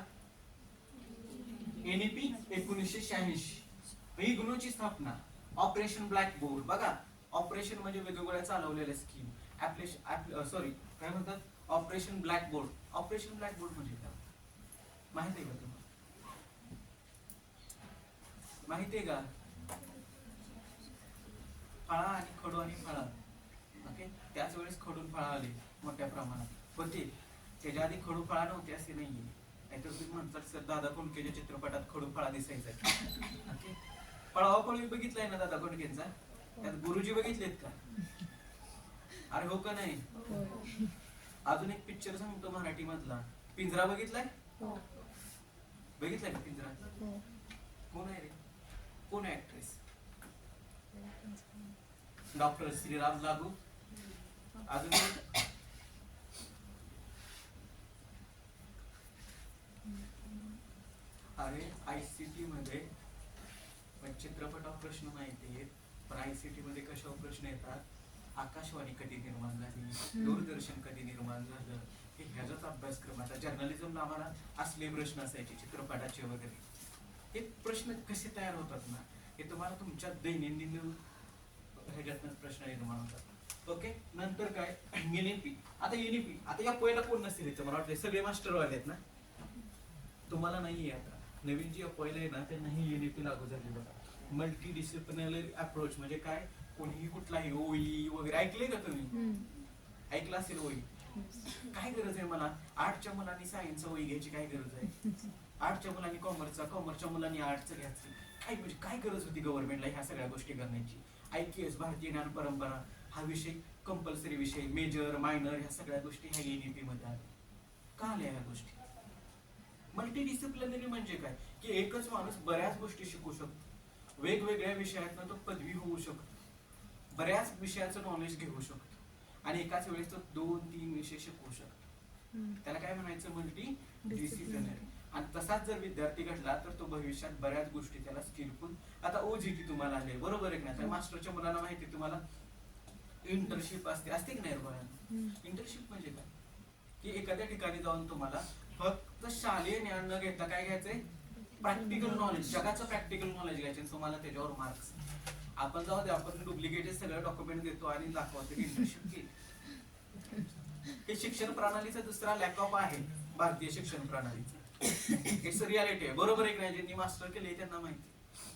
एनईपी 1986. इग्नोची स्थापना, ऑपरेशन ब्लॅक बोर्ड. बघा, ऑपरेशन म्हणजे वेगवेगळ्या चालवलेल्या स्कीम. सॉरी, काय म्हणतात? Operation black board. Operation black board म्हणजे काय माहिती आहे का तुम्हाला? माहिती आहे का? फळा आणि खडू आणि फळा. ओके, त्याच वेळेस खडून फळा आले मोठ्या प्रमाणात. होते त्याच्या आधी खडू फळा नव्हते असे नाहीये. नाहीतर तुम्ही म्हणतात सर दादा कोंडकेच्या चित्रपटात खडू फळा दिसायचा. ओके, पळावा पळवी बघितलाय ना दादा कोंडकेंचा? त्यात गुरुजी बघितलेत का? अरे हो का नाही? अजून एक पिक्चर सांगतो मराठी मधला, पिंजरा बघितलाय? बघितलाय का पिंजरा? कोण आहे रे? कोण आहे ऍक्ट्रेस? डॉक्टर श्रीराम लागू. अजून अरे आयसीटी मध्ये चित्रपटावर प्रश्न माहिती आहेत, पण आयसीटी मध्ये कशावर प्रश्न येतात? आकाशवाणी कधी निर्माण झाली, दूरदर्शन कधी निर्माण झालं, हे ह्याचाच अभ्यासक्रम. आता जर्नलिझमला आम्हाला असले प्रश्न असायचे चित्रपटाचे वगैरे. हे प्रश्न कसे तयार होतात ना, हे तुम्हाला तुमच्या दैनंदिन ह्याच्यातनच प्रश्न निर्माण होतात. ओके, नंतर काय? एनईपी. आता एनईपी, आता या पहिला कोण नसतील इथं? मला वाटतं सगळे मास्टर वाले आहेत ना. तुम्हाला नाहीये आता नवीन जी पहिलं आहे ना, त्यांनाही एनईपी लागू झाली बघा. मल्टी डिसिप्लिनरी अप्रोच म्हणजे काय? कोणीही कुठलाही ओई वगैरे ऐकले का तुम्ही? ऐकलं असेल ओई. काय गरज आहे मला? आर्टच्या मुलांनी सायन्सचा ओई घ्यायची काय गरज आहे? आर्टच्या मुलांनी कॉमर्सच्या मुलांनी आर्टचं घ्यायचं काय, म्हणजे काय गरज होती गव्हर्नमेंटला ह्या सगळ्या गोष्टी करण्याची? IQS भारतीय ज्ञान परंपरा हा विषय कंपल्सरी विषय, मेजर मायनर ह्या सगळ्या गोष्टी ह्या एनईपी मध्ये आल्या. का आल्या ह्या गोष्टी? मल्टी डिसिप्लिनरी म्हणजे काय? की एकच माणूस बऱ्याच गोष्टी शिकू शकतो, वेगवेगळ्या विषयातनं तो पदवी होऊ शकतो, बऱ्याच विषयाचं नॉलेज घेऊ शकतो आणि एकाच वेळेस तो 2-3 विषय शिकवू शकतो. त्याला काय म्हणायचं? Multi disciplinary. आणि तसाच जर विद्यार्थी घडला तर तो भविष्यात बऱ्याच गोष्टी त्याला स्किलफुल. आता ओजीटी तुम्हाला आले, बरोबर आहे ना? मास्टरच्या मुलांना माहिती तुम्हाला इंटर्नशिप असते की नाही? इंटर्नशिप म्हणजे काय? की एखाद्या ठिकाणी जाऊन तुम्हाला फक्त शालेय ज्ञान न घेता काय घ्यायचंय? प्रॅक्टिकल नॉलेज, जगाचं प्रॅक्टिकल नॉलेज घ्यायचं. तुम्हाला त्याच्यावर मार्क्स. आपण जाऊ दे, आपण डुप्लिकेटेड सगळं डॉक्युमेंट देतो आणि दाखवतो की इंटर्नशिप केली. हे शिक्षण प्रणालीचा दुसरा लॅकअप आहे भारतीय शिक्षण प्रणालीचा. इट्स रियालिटी आहे, बरोबर आहे की नाही? ज्यांनी मास्टर केले त्यांना माहिती.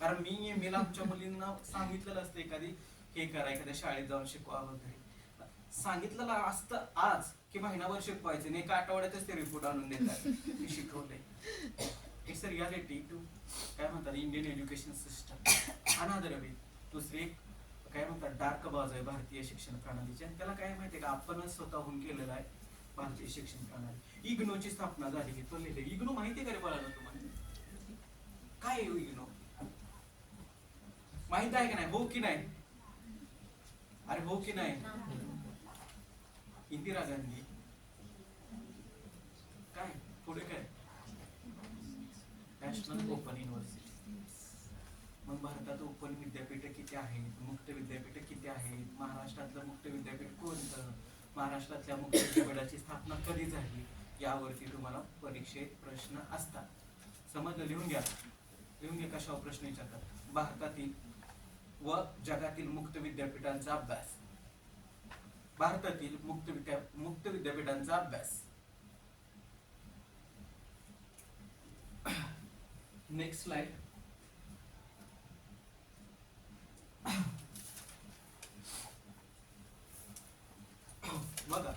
कारण मी आमच्या मुलींना सांगितलेलं असतं एखादी हे करा, एखाद्या शाळेत जाऊन शिकवा वगैरे. सांगितलेलं असतं आज की महिनाभर शिकवायचं नाही, एका आठवड्यातच ते रिपोर्ट आणून देतात मी शिकवलंय. इट्स रियालिटी टू काय म्हणतात इंडियन एज्युकेशन सिस्टम. अनादर वे दुसरी एक काय म्हणतात डार्क बाजू आहे भारतीय शिक्षण प्रणालीची. आणि त्याला काय माहितीये का? आपणच स्वतःहून केलेलं आहे भारतीय शिक्षण प्रणाली. इग्नोची स्थापना झाली की तो लिहिले. इग्नो माहितीये का रे मला तुम्हाला? काय आहे इग्नो? माहित आहे की नाही? हो की नाही? अरे हो की नाही? इंदिरा गांधी काय पुढे काय? National open university. मग भारतात ओपन विद्यापीठ किती आहेत, मुक्त विद्यापीठ किती आहेत, महाराष्ट्रातलं मुक्त विद्यापीठ कोणतं, महाराष्ट्रातल्या मुक्त विद्यापीठाची स्थापना कधी झाली, यावरती तुम्हाला परीक्षेत प्रश्न असतात. समजलं? लिहून घ्या. कशावर प्रश्न विचारतात? भारतातील व जगातील मुक्त विद्यापीठांचा अभ्यास. भारतातील मुक्त विद्यापीठांचा अभ्यास. Next slide. बघा,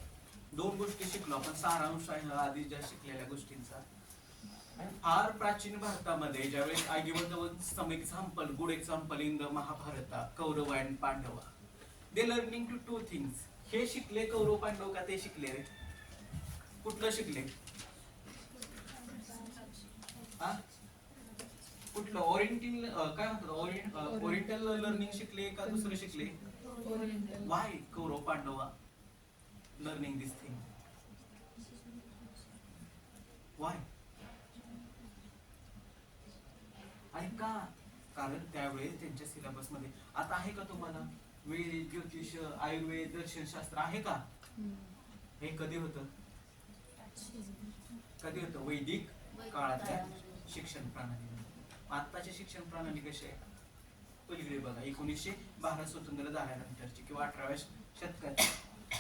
2 गोष्टी शिकलो आपण. सारांश आहे आधी ज्या शिकलेल्या गोष्टींचा. फार प्राचीन भारतामध्ये ज्यावेळेस I given some example, good example in the Mahabharata, Kaurava and Pandava. They learning to 2 things. हे शिकले कौरव पांडव का ते शिकले रे? कुठलं शिकले? कुठलं? ओरिएंटल काय म्हणतात? ओरिएंटल लर्निंग शिकले का दुसरं शिकले? वाय कौरव पांडवा लर्निंग दिस थिंग? वाय? अरे का? कारण त्यावेळेस त्यांच्या सिलेबसमध्ये आता आहे का तुम्हाला वेद, ज्योतिष, आयुर्वेद, दर्शनशास्त्र आहे का? हे कधी होतं? कधी होतं? वैदिक काळातल्या शिक्षण प्रणाली. आत्ताची शिक्षण प्रणाली कशी आहे? पलीकडे बघा, 1912 स्वतंत्र झाल्यानंतरची किंवा 18व्या शतकाची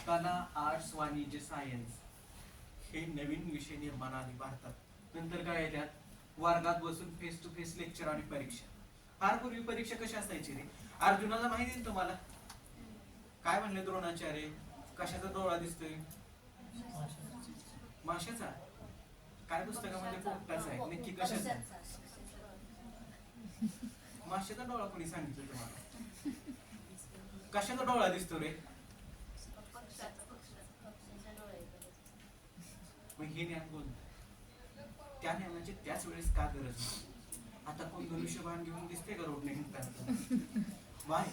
कला, आर्ट्स, वाणिज्य, सायन्स हे नवीन विषय निर्माण आले भारतात. नंतर काय येतात? वर्गात बसून फेस टू फेस लेक्चर आणि परीक्षा. फार पूर्वी परीक्षा कशी असायची रे? अर्जुनाला माहिती आहे तुम्हाला काय म्हणले द्रोणाचार्य? कशाचा डोळा दिसतोय? माशाचा. काय पुस्तकामध्ये पोपटाचा आहे, नक्की कशाचा? माशाचा डोळा कोणी सांगितलं तुम्हाला? कशाचा डोळा दिसतो रे? मग हे ज्ञान कोण? त्या ज्ञानाची त्याच वेळेस का गरज नाही? आता कोण धनुष्यबाण घेऊन दिसते का रोडने निघताना? वाय?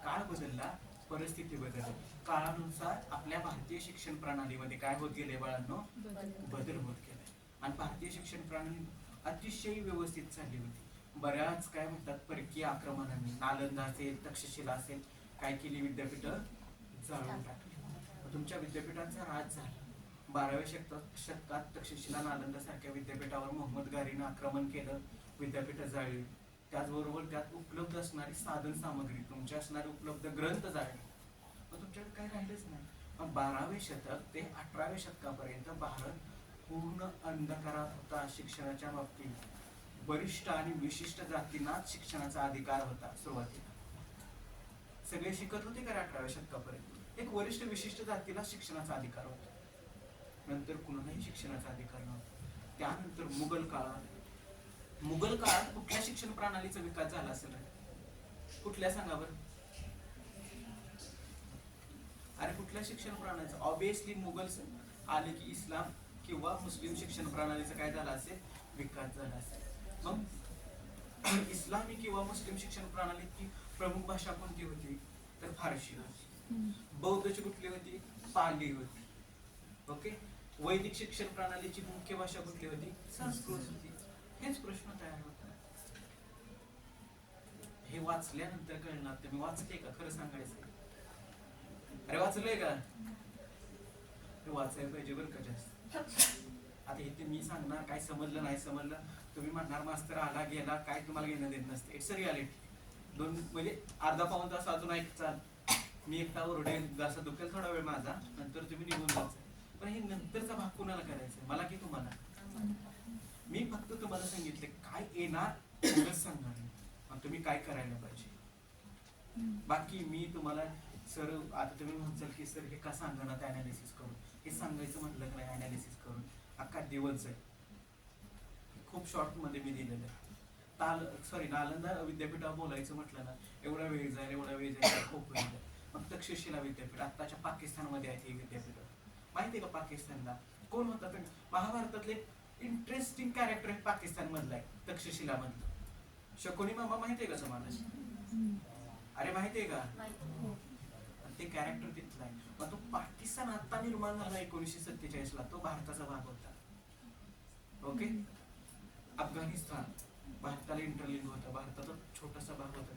काळ बदलला, परिस्थिती बदलली. काळानुसार आपल्या भारतीय शिक्षण प्रणालीमध्ये काय होत गेले बाळांनो? बदल होत गेले. आणि भारतीय शिक्षण प्रणाली अतिशय व्यवस्थित चालली होती. बऱ्याच काय म्हणतात परकीय आक्रमणांनी, नालंदा असेल, तक्षशिला असेल, काय केली? विद्यापीठं जाळून टाकली. तुमच्या विद्यापीठांचा राज झाला. 12व्या शतकात तक्षशिला, नालंदा सारख्या विद्यापीठावर मोहम्मद घारीनं आक्रमण केलं, विद्यापीठं जाळली. त्याचबरोबर त्यात उपलब्ध असणारी साधन सामग्री, तुमच्या असणारे उपलब्ध ग्रंथ जाळले. मग तुमच्याकडे काही राहिलंच नाही. मग 12वे शतक ते 18व्या शतकापर्यंत भारत पूर्ण अंधकारात होता शिक्षणाच्या बाबतीत. वरिष्ठ आणि विशिष्ट जातींनाच शिक्षणाचा अधिकार होता. सुरुवातीला सगळे शिकत होते का 18व्या शतकापर्यंत? एक वरिष्ठ विशिष्ट जातीला शिक्षणाचा अधिकार होता. नंतर कुणालाही शिक्षणाचा अधिकार नव्हता. त्यानंतर मुघल काळात कुठल्या शिक्षण प्रणालीचा विकास झाला असेल? कुठल्या सांगा बरं? अरे कुठल्या शिक्षण प्रणालीचा? ऑब्विसली मुघल आले की इस्लाम किंवा मुस्लिम शिक्षण प्रणालीचा काय झाला असेल? विकास झाला असेल. मग इस्लामी किंवा मुस्लिम शिक्षण प्रणालीची प्रमुख भाषा कोणती होती? तर फारशी होती. बौद्धची कुठली होती? पाली होती. ओके. वैदिक शिक्षण प्रणालीची मुख्य भाषा कुठली होती? संस्कृत होती. हेच प्रश्न तयार होतात. हे वाचल्यानंतर कळणार. तुम्ही वाचले का? खरं सांगायचं. अरे वाचलंय का? हे वाचायला पाहिजे बरं का जास्त. आता इथे मी सांगणार, काय समजलं नाही समजलं, तुम्ही म्हणणार मास्तर आला गेला, काय तुम्हाला घेणं देत नसते. It's a reality. म्हणजे अर्धा पाऊण तास अजून ऐकचाल, मी एकटा ओरडेल, जसा दुखेल थोडा वेळ माझा, नंतर तुम्ही निघून जायचं. पण हे नंतरचा भाग कुणाला करायचा? मला की तुम्हाला? मी फक्त तुम्हाला सांगितले काय येणार तेवढंच सांगणार, मग तुम्ही काय करायला पाहिजे. बाकी मी तुम्हाला सर, आता तुम्ही म्हणसाल की सर हे का सांगणार अनालिसिस करून? हे सांगायचं म्हटलं की नाही अनालिसिस करून अख्खा दिवस जाईल. खूप शॉर्ट मध्ये मी दिलेलं आहे. नालंदा विद्यापीठावर बोलायचं म्हटलं ना, एवढा वेळ जाईल खूप वेळ जाईल. मग तक्षशिला विद्यापीठ आत्ताच्या पाकिस्तानमध्ये आहे. हे विद्यापीठ माहिती आहे का? पाकिस्तानला कोण होता? महाभारतातले इंटरेस्टिंग कॅरेक्टर आहे पाकिस्तान मधला आहे, तक्षशिला मधलं. शकुनी मामा माहितीये का तुम्हाला? अरे माहितीये का? ते कॅरेक्टर तिथला आहे. मग तो पाकिस्तान आता निर्माण झाला 1947 ला, तो भारताचा भाग होता. ओके. अफगाणिस्तान भारताला इंटरलिंक होता, भारताचा छोटासा भाग होता.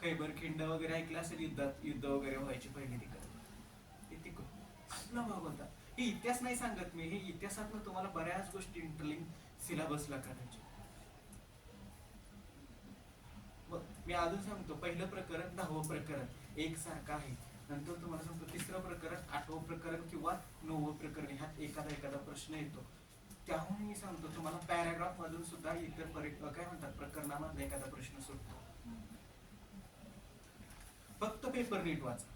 खैबर खिंड वगैरे ऐकलं असेल, युद्ध वगैरे व्हायची पहिली तिकडे आपला भाग होता. हे इतिहास नाही सांगत मी, हे इतिहासातनं तुम्हाला बऱ्याच गोष्टी इंटरलिंक सिलेबसला करायचे. मग मी अजून सांगतो, पहिलं प्रकरण 10वं प्रकरण एकसारखं आहे. नंतर तुम्हाला सांगतो 3रं प्रकरण 8वं प्रकरण किंवा 9वं प्रकरण, ह्यात एखादा प्रश्न येतो. त्याहून मी सांगतो तुम्हाला पॅराग्राफ मधून सुद्धा इतर काय म्हणतात प्रकरणामधला एखादा प्रश्न सुटतो. फक्त पेपर नीट वाचा.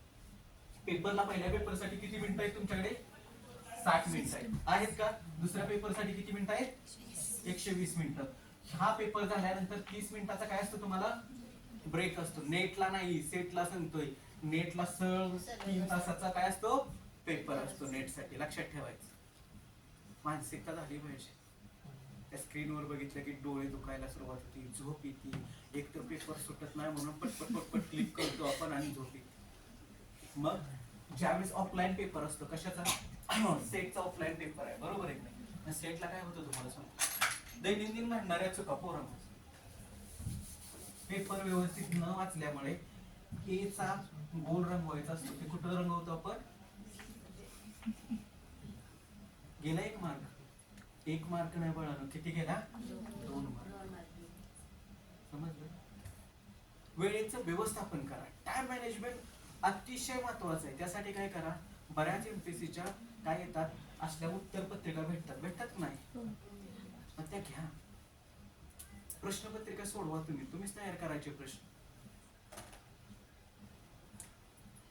पेपरला पहिल्या पेपरसाठी किती मिनिटं आहेत तुमच्याकडे? 60 मिनिटं आहेत का? दुसऱ्या पेपरसाठी किती मिनिटं आहेत? 120 मिनिटं. हा पेपर झाल्यानंतर 30 मिनिटाचा काय असतो तुम्हाला? ब्रेक असतो. नेटला नाही, सेटला सांगतोय. नेटला 3 तासाचा काय असतो? पेपर असतो नेटसाठी. लक्षात ठेवायचं. मानसिकता झाली पाहिजे. त्या स्क्रीनवर बघितलं की डोळे दुखायला सुरुवात होती, झोप येते. एक तर पेपर सुटत नाही म्हणून पटपट क्लिक करतो आपण आणि झोप येते. मग ज्यावेळेस ऑफलाईन पेपर असतो, कशाचा? सेटचा ऑफलाईन पेपर आहे, बरोबर आहे. सेटला काय होतं तुम्हाला सांगतो, दैनंदिन घडणाऱ्या चुका पोरांना पेपर व्यवस्थित न वाचल्यामुळे एचा गोल रंगवायचा असतो, ते कुठं रंगवतो आपण? गेला 1 मार्क, 1 मार्क नाही बळानो, किती गेला? 2 मार्क. समजलं? वेळेचं व्यवस्थापन करा. टाइम मॅनेजमेंट अतिशय महत्वाचं आहे. त्यासाठी काय करा, बऱ्याच एमपीएससीच्या काय येतात असल्या उत्तरपत्रिका भेटतात नाही, मग त्या घ्या. प्रश्नपत्रिका सोडवा, तुम्हीच तयार करायचे प्रश्न.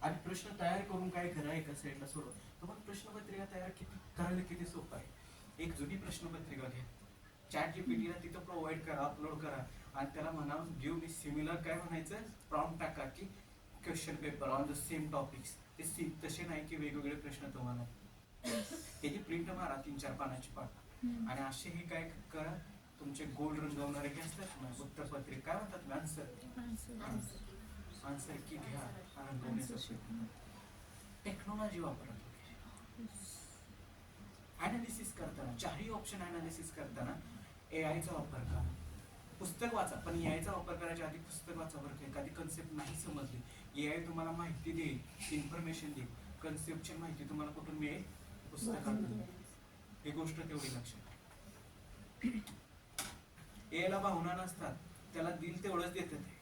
आणि प्रश्न तयार करून काय करा, एका साईडला सोडवा. तुम्हाला प्रश्नपत्रिका तयार करायला किती सोपं आहे. एक जुनी प्रश्नपत्रिका घ्या, चॅट जीपीटीला तिथं प्रोव्हाइड करा, अपलोड करा आणि त्याला म्हणा गिव्ह मी सिमिलर काय म्हणायचं प्रॉम्प्ट टाका की question paper on the same topics. ते तसे नाही की वेगवेगळे प्रश्न तुम्हाला, त्याची प्रिंट मारा 3-4 पानाची पाठ आणि असे हे काय करा, तुमचे गोल रंगवणारे काय असतात ना उत्तरपत्रिका, काय म्हणतात आन्सर की घ्या. टेक्नॉलॉजी वापरा. अनालिसिस करताना, 4ही ऑप्शन अनालिसिस करताना AI चा वापर करा. पुस्तक वाचा, पण AI चा वापर करायच्या आधी पुस्तक वाचा बरं का. एखादी कन्सेप्ट नाही समजली, AI तुम्हाला माहिती देईल, इन्फॉर्मेशन देईल. कन्सेप्टची माहिती तुम्हाला कुठून मिळेल? पुस्तकातून. ही गोष्ट तेवढी लक्षात. AI ला भावना नसतात, त्याला दिल तेवढंच देतं ते.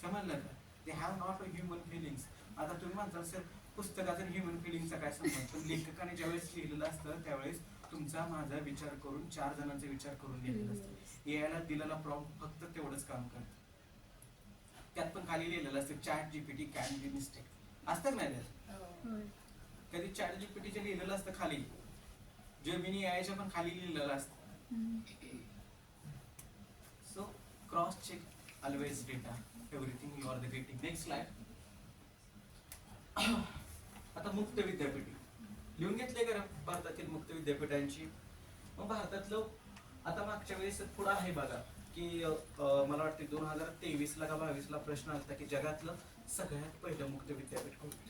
समजलं का? They have not a human feelings. आता तुम्ही म्हणता सर पुस्तकाचा ह्युमन फिलिंगचा काय संबंध? पण लेखकाने ज्यावेळेस लिहिलेलं असतं त्यावेळेस तुमचा माझा विचार करून 4 जणांचा विचार करून लिहिलेलं असतं. एआयला दिलेला प्रॉम्प्ट फक्त तेवढंच काम करतं. त्यात पण खाली लिहिलेलं असतं chat GPT can be mistake. असतं नाही त्यात? कधी चॅट जीपीटीच्या लिहिलेलं असतं खाली, जेमिनी एआयच्या पण खाली लिहिलेलं असतं. So cross check always data, everything you are the getting. Next slide. आता मुक्त विद्यापीठ लिहून घेतले का भारतातील मुक्त विद्यापीठांची? मग भारतातलं आता मागच्या वेळेस पुढं आहे बघा की मला वाटते 2023ला का 22ला प्रश्न आला की जगातलं सगळ्यात पहिलं मुक्त विद्यापीठ कोणतं?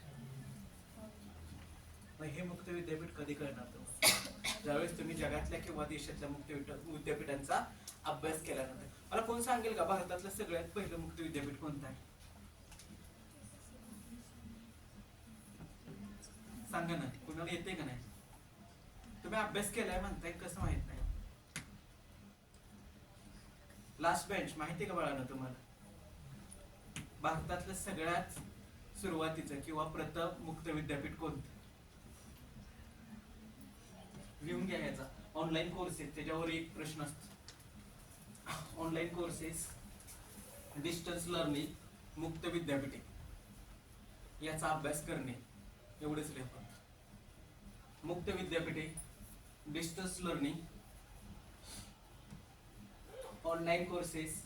मग हे मुक्त विद्यापीठ कधी करणार तुम्हाला? ज्यावेळेस तुम्ही जगातल्या किंवा देशातल्या मुक्त विद्यापीठांचा अभ्यास केल्यानंतर. मला कोण सांगेल का भारतातलं सगळ्यात पहिलं मुक्त विद्यापीठ कोणतं आहे? सांगा ना, कुणाला येते का नाही? तुम्ही अभ्यास केलाय म्हणताय, कसं माहित नाही? लास्ट बेंच माहिती का बाळांनो तुम्हाला? भारतातलं सगळ्यात सुरुवातीचं किंवा प्रथम मुक्त विद्यापीठ कोणतं? लिहून घ्या. याचा ऑनलाईन कोर्स आहे, त्याच्यावर एक प्रश्न असतो. ऑनलाईन कोर्सेस, डिस्टन्स लर्निंग, मुक्त विद्यापीठे, याचा अभ्यास करणे, एवढेच लिहा. मुक्त विद्यापीठे, डिस्टन्स लर्निंग, ऑनलाईन कोर्सेस,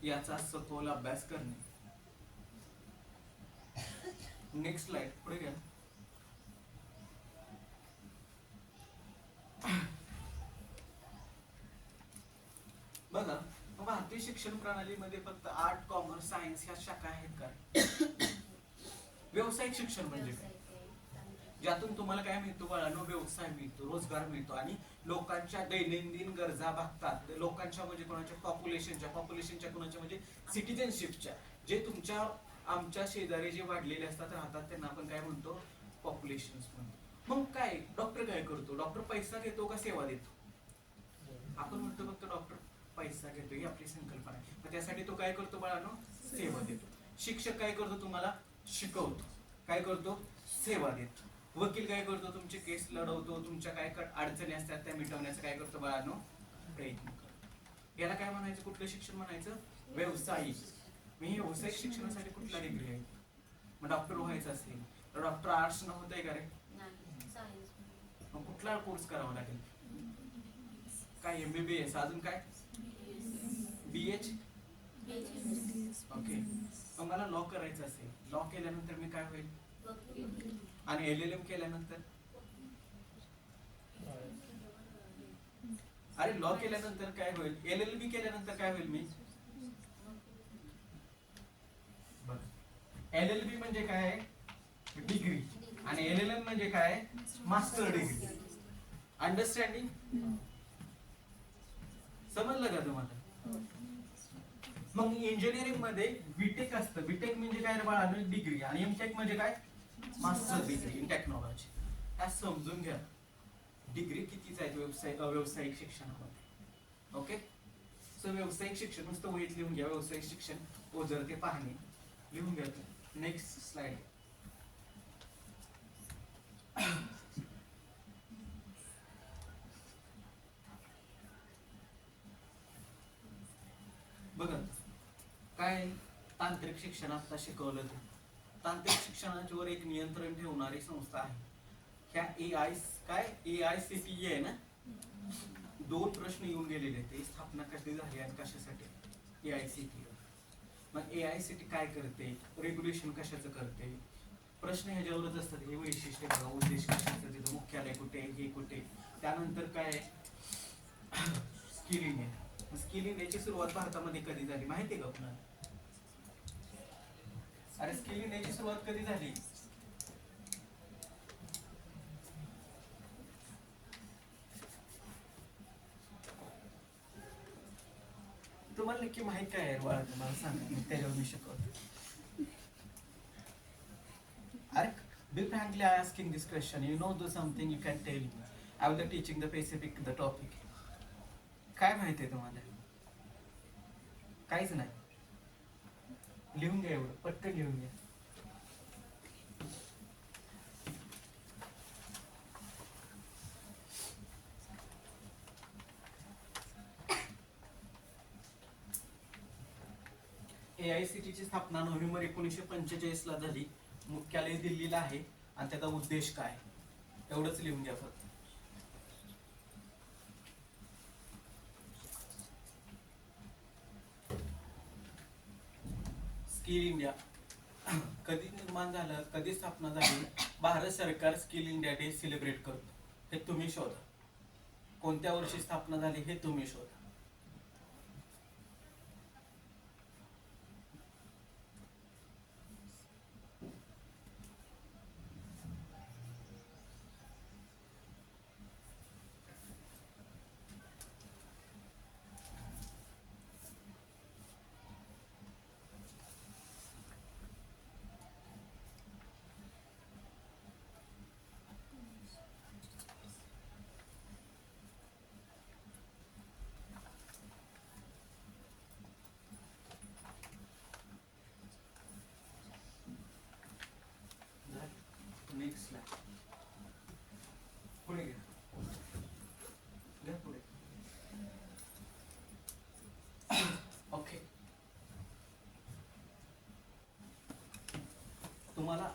याचा सखोल अभ्यास करणे. नेक्स्ट स्लाइड पुढे घ्या. बघा, भारतीय शिक्षण प्रणालीमध्ये फक्त आर्ट, कॉमर्स, सायन्स ह्या शाखा आहेत का? व्यावसायिक शिक्षण म्हणजे काय? ज्यातून तुम्हाला काय मिळतो बाळांनो? व्यवसाय मिळतो, रोजगार मिळतो आणि लोकांच्या दैनंदिन गरजा भागतात. लोकांच्या म्हणजे कोणाच्या पॉप्युलेशनच्या कोणाच्या म्हणजे सिटिझनशिपच्या, जे तुमच्या आमच्या शेजारी जे वाढलेले असतात राहतात त्यांना आपण काय म्हणतो? पॉप्युलेशन म्हणतो. मग काय डॉक्टर काय करतो? डॉक्टर पैसा घेतो का सेवा देतो? आपण म्हणतो फक्त डॉक्टर पैसा घेतो, ही आपली संकल्पना आहे. मग त्यासाठी तो काय करतो बाळांनो? सेवा देतो. शिक्षक काय करतो? तुम्हाला शिकवतो. काय करतो? सेवा देतो. वकील काय करतो? तुमचे केस लढवतो, तुमच्या काय अडचणी असतात त्या मिटवण्याचं काय करतो बाळांनो? प्रयत्न करतो. याला काय म्हणायचं? कुठलं शिक्षण म्हणायचं? व्यावसायिक. मी व्यावसायिक शिक्षणासाठी कुठला डिग्री आहे? मग डॉक्टर व्हायचं असेल तर डॉक्टर आर्ट्स न होतंय का रे? मग कुठला कोर्स करावा लागेल? काय MBBS, अजून काय? BH? ओके. मग मला लॉ करायचं असेल, लॉ केल्यानंतर मी काय होईल? आणि LLM केल्यानंतर? अरे लॉ केल्यानंतर काय होईल? LLB केल्यानंतर काय होईल? मी LLB म्हणजे काय? डिग्री. आणि LLM म्हणजे काय? Master degree. अंडरस्टँडिंग समजलं का तुम्हाला? मग इंजिनिअरिंग मध्ये बीटेक असतं. बीटेक म्हणजे काय रे बाळा? डिग्री. आणि एमटेक म्हणजे काय? Master degree in technology. हा समजून घ्या. डिग्री कितीच आहेत व्यावसायिक शिक्षणामध्ये. ओके, सो व्यावसायिक शिक्षण नुसतं वहीत लिहून घ्या. व्यावसायिक शिक्षण ओझर ते पाहणे लिहून घ्या. Next slide. बघा काय तांत्रिक शिक्षण आता शिकवलं ते. तांत्रिक शिक्षणावर एक नियंत्रण ठेवणारी संस्था आहे. ह्या AICTE आहे ना. 2 प्रश्न येऊन गेलेले ते स्थापना कशी झाली आणि कशासाठी AICTE. मग AICTE काय करते, रेग्युलेशन कशाचं करते, प्रश्न ह्याच्यावरच असतात. हे वैशिष्ट्य बघा, उद्देश कशाचं, तिथं मुख्यालय कुठे, हे कुठे. त्यानंतर काय स्किल इंडिया. स्किल इंडियाची सुरुवात भारतामध्ये कधी झाली माहिती आहे का आपल्याला? अरे स्किल इंडियाची सुरुवात कधी झाली? तुम्हाला नक्की माहित काय आहे बाळा? मला सांगा, मी त्याच्यावर मी शिकवतो. अरे be frankly asking this question, you know something, you can tell me. I will be teaching the specific the topic. काय माहिती आहे तुम्हाला? काहीच नाही. लिहून घ्या, एवढं पटकन लिहून घ्या. AICTE ची स्थापना नोव्हेंबर 1945 ला झाली. मुख्यालय दिल्लीला आहे. आणि त्याचा उद्देश काय एवढंच लिहून घ्या फक्त. स्किल इंडिया कधी निर्माण झालं, कधी स्थापना झाली? भारत सरकार स्किल इंडिया डे सेलिब्रेट करतो. हे तुम्ही शोधा. कोणत्या वर्षी स्थापना झाली हे तुम्ही शोधा. Next slide. पुढे घ्या पुढे. ओके, तुम्हाला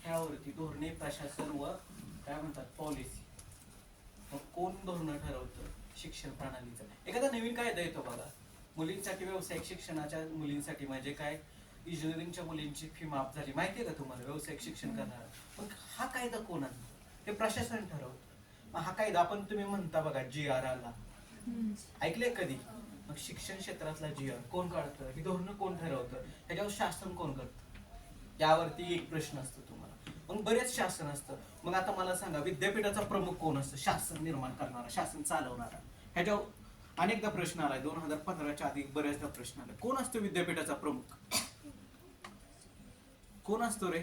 ह्यावरती धोरणे, प्रशासन व काय म्हणतात पॉलिसी. मग कोण धोरण ठरवतं? शिक्षण प्रणालीचं. एखादा नवीन कायदा येतो बघा मुलींसाठी, व्यावसायिक शिक्षणाच्या मुलींसाठी. म्हणजे काय, इंजिनिअरिंगच्या मुलींची फी माफ झाली माहितीये का तुम्हाला, व्यावसायिक शिक्षण करणार. मग हा कायदा कोण आणतो? ते प्रशासन ठरवतं. मग हा कायदा आपण तुम्ही म्हणता बघा GR आला, ऐकलंय कधी? मग शिक्षण क्षेत्रातला GR कोण काढतं? ही धोरणं कोण ठरवतं? ह्याच्यावर शासन कोण करतं? यावरती एक प्रश्न असतो तुम्हाला. मग बरेच शासन असतं. मग आता मला सांगा, विद्यापीठाचा प्रमुख कोण असतं? शासन निर्माण करणारा, शासन चालवणारा. ह्याच्यावर अनेकदा प्रश्न आलाय. 2015च्या आधी बऱ्याचदा प्रश्न आलाय. कोण असतो विद्यापीठाचा प्रमुख? कोण असतो रे?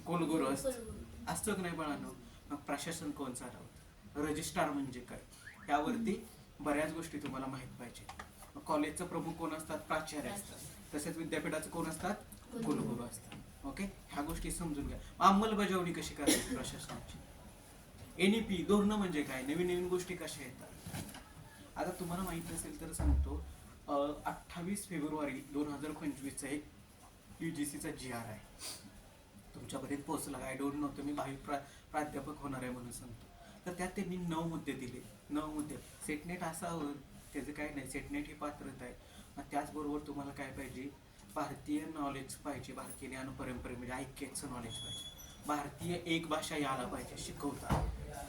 कुलगुरू असतो की नाही बाळांनो? मग प्रशासन कोण चालवतं? रजिस्ट्रार म्हणजे काय? यावरती बऱ्याच गोष्टी तुम्हाला माहित पाहिजे. मग कॉलेजचं प्रमुख कोण असतात? प्राचार्य असतात. तसेच विद्यापीठाचं कोण असतात? कुलगुरू असतात. ओके, ह्या गोष्टी समजून घ्या. अंमलबजावणी कशी करायची प्रशासनाची? NEP धोरणं म्हणजे काय? नवीन नवीन गोष्टी कशा येतात? आता तुम्हाला माहित नसेल तर सांगतो. 28 फेब्रुवारी 2025 चा एक UGCचा GR आहे. तुमच्यापर्यंत पोहोचला. आय डोंट नो, तुम्ही भावी प्राध्यापक होणार आहे म्हणून सांगतो. तर त्यात त्यांनी 9 मुद्दे दिले. 9 मुद्दे. सेटनेट असावं त्याचं काय नाही, सेटनेट ही पात्रता आहे. मग त्याचबरोबर तुम्हाला काय पाहिजे? भारतीय नॉलेज पाहिजे. भारतीय ज्ञान परंपरे म्हणजे ऐक्याचं नॉलेज पाहिजे. भारतीय एक भाषा यायला पाहिजे शिकवता,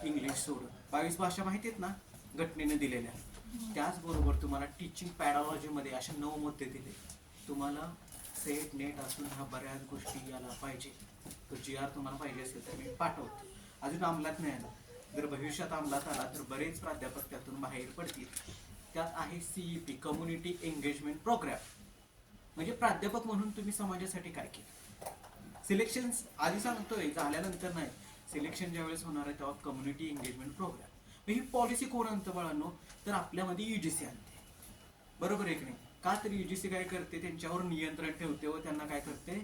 इंग्लिश सोडून. 22 भाषा माहिती आहेत ना घटनेने दिलेल्या. त्याचबरोबर तुम्हाला टीचिंग पॅडॉलॉजीमध्ये अशा 9 मुद्दे दिले. तुम्हाला सेट नेट असून ह्या बऱ्याच गोष्टी यायला पाहिजे. तो GR तुम्हाला पाहिजे असेल तर मी पाठवतो. अजून अंमलात नाही आला. जर भविष्यात अंमलात आला तर बरेच प्राध्यापक त्यातून बाहेर पडतील. त्यात आहे CEP, कम्युनिटी एंगेजमेंट प्रोग्राम. म्हणजे प्राध्यापक म्हणून तुम्ही समाजासाठी काय केलं. सिलेक्शन आधी सांगतोय, झाल्यानंतर नाही. सिलेक्शन ज्यावेळेस होणार आहे तेव्हा कम्युनिटी एंगेजमेंट प्रोग्राम. ही पॉलिसी कोण आणतं बाळांनो, तर आपल्यामध्ये UGC आणते. बरोबर आहे की नाही. का तर UGC काय करते, त्यांच्यावर नियंत्रण ठेवते व त्यांना काय करते,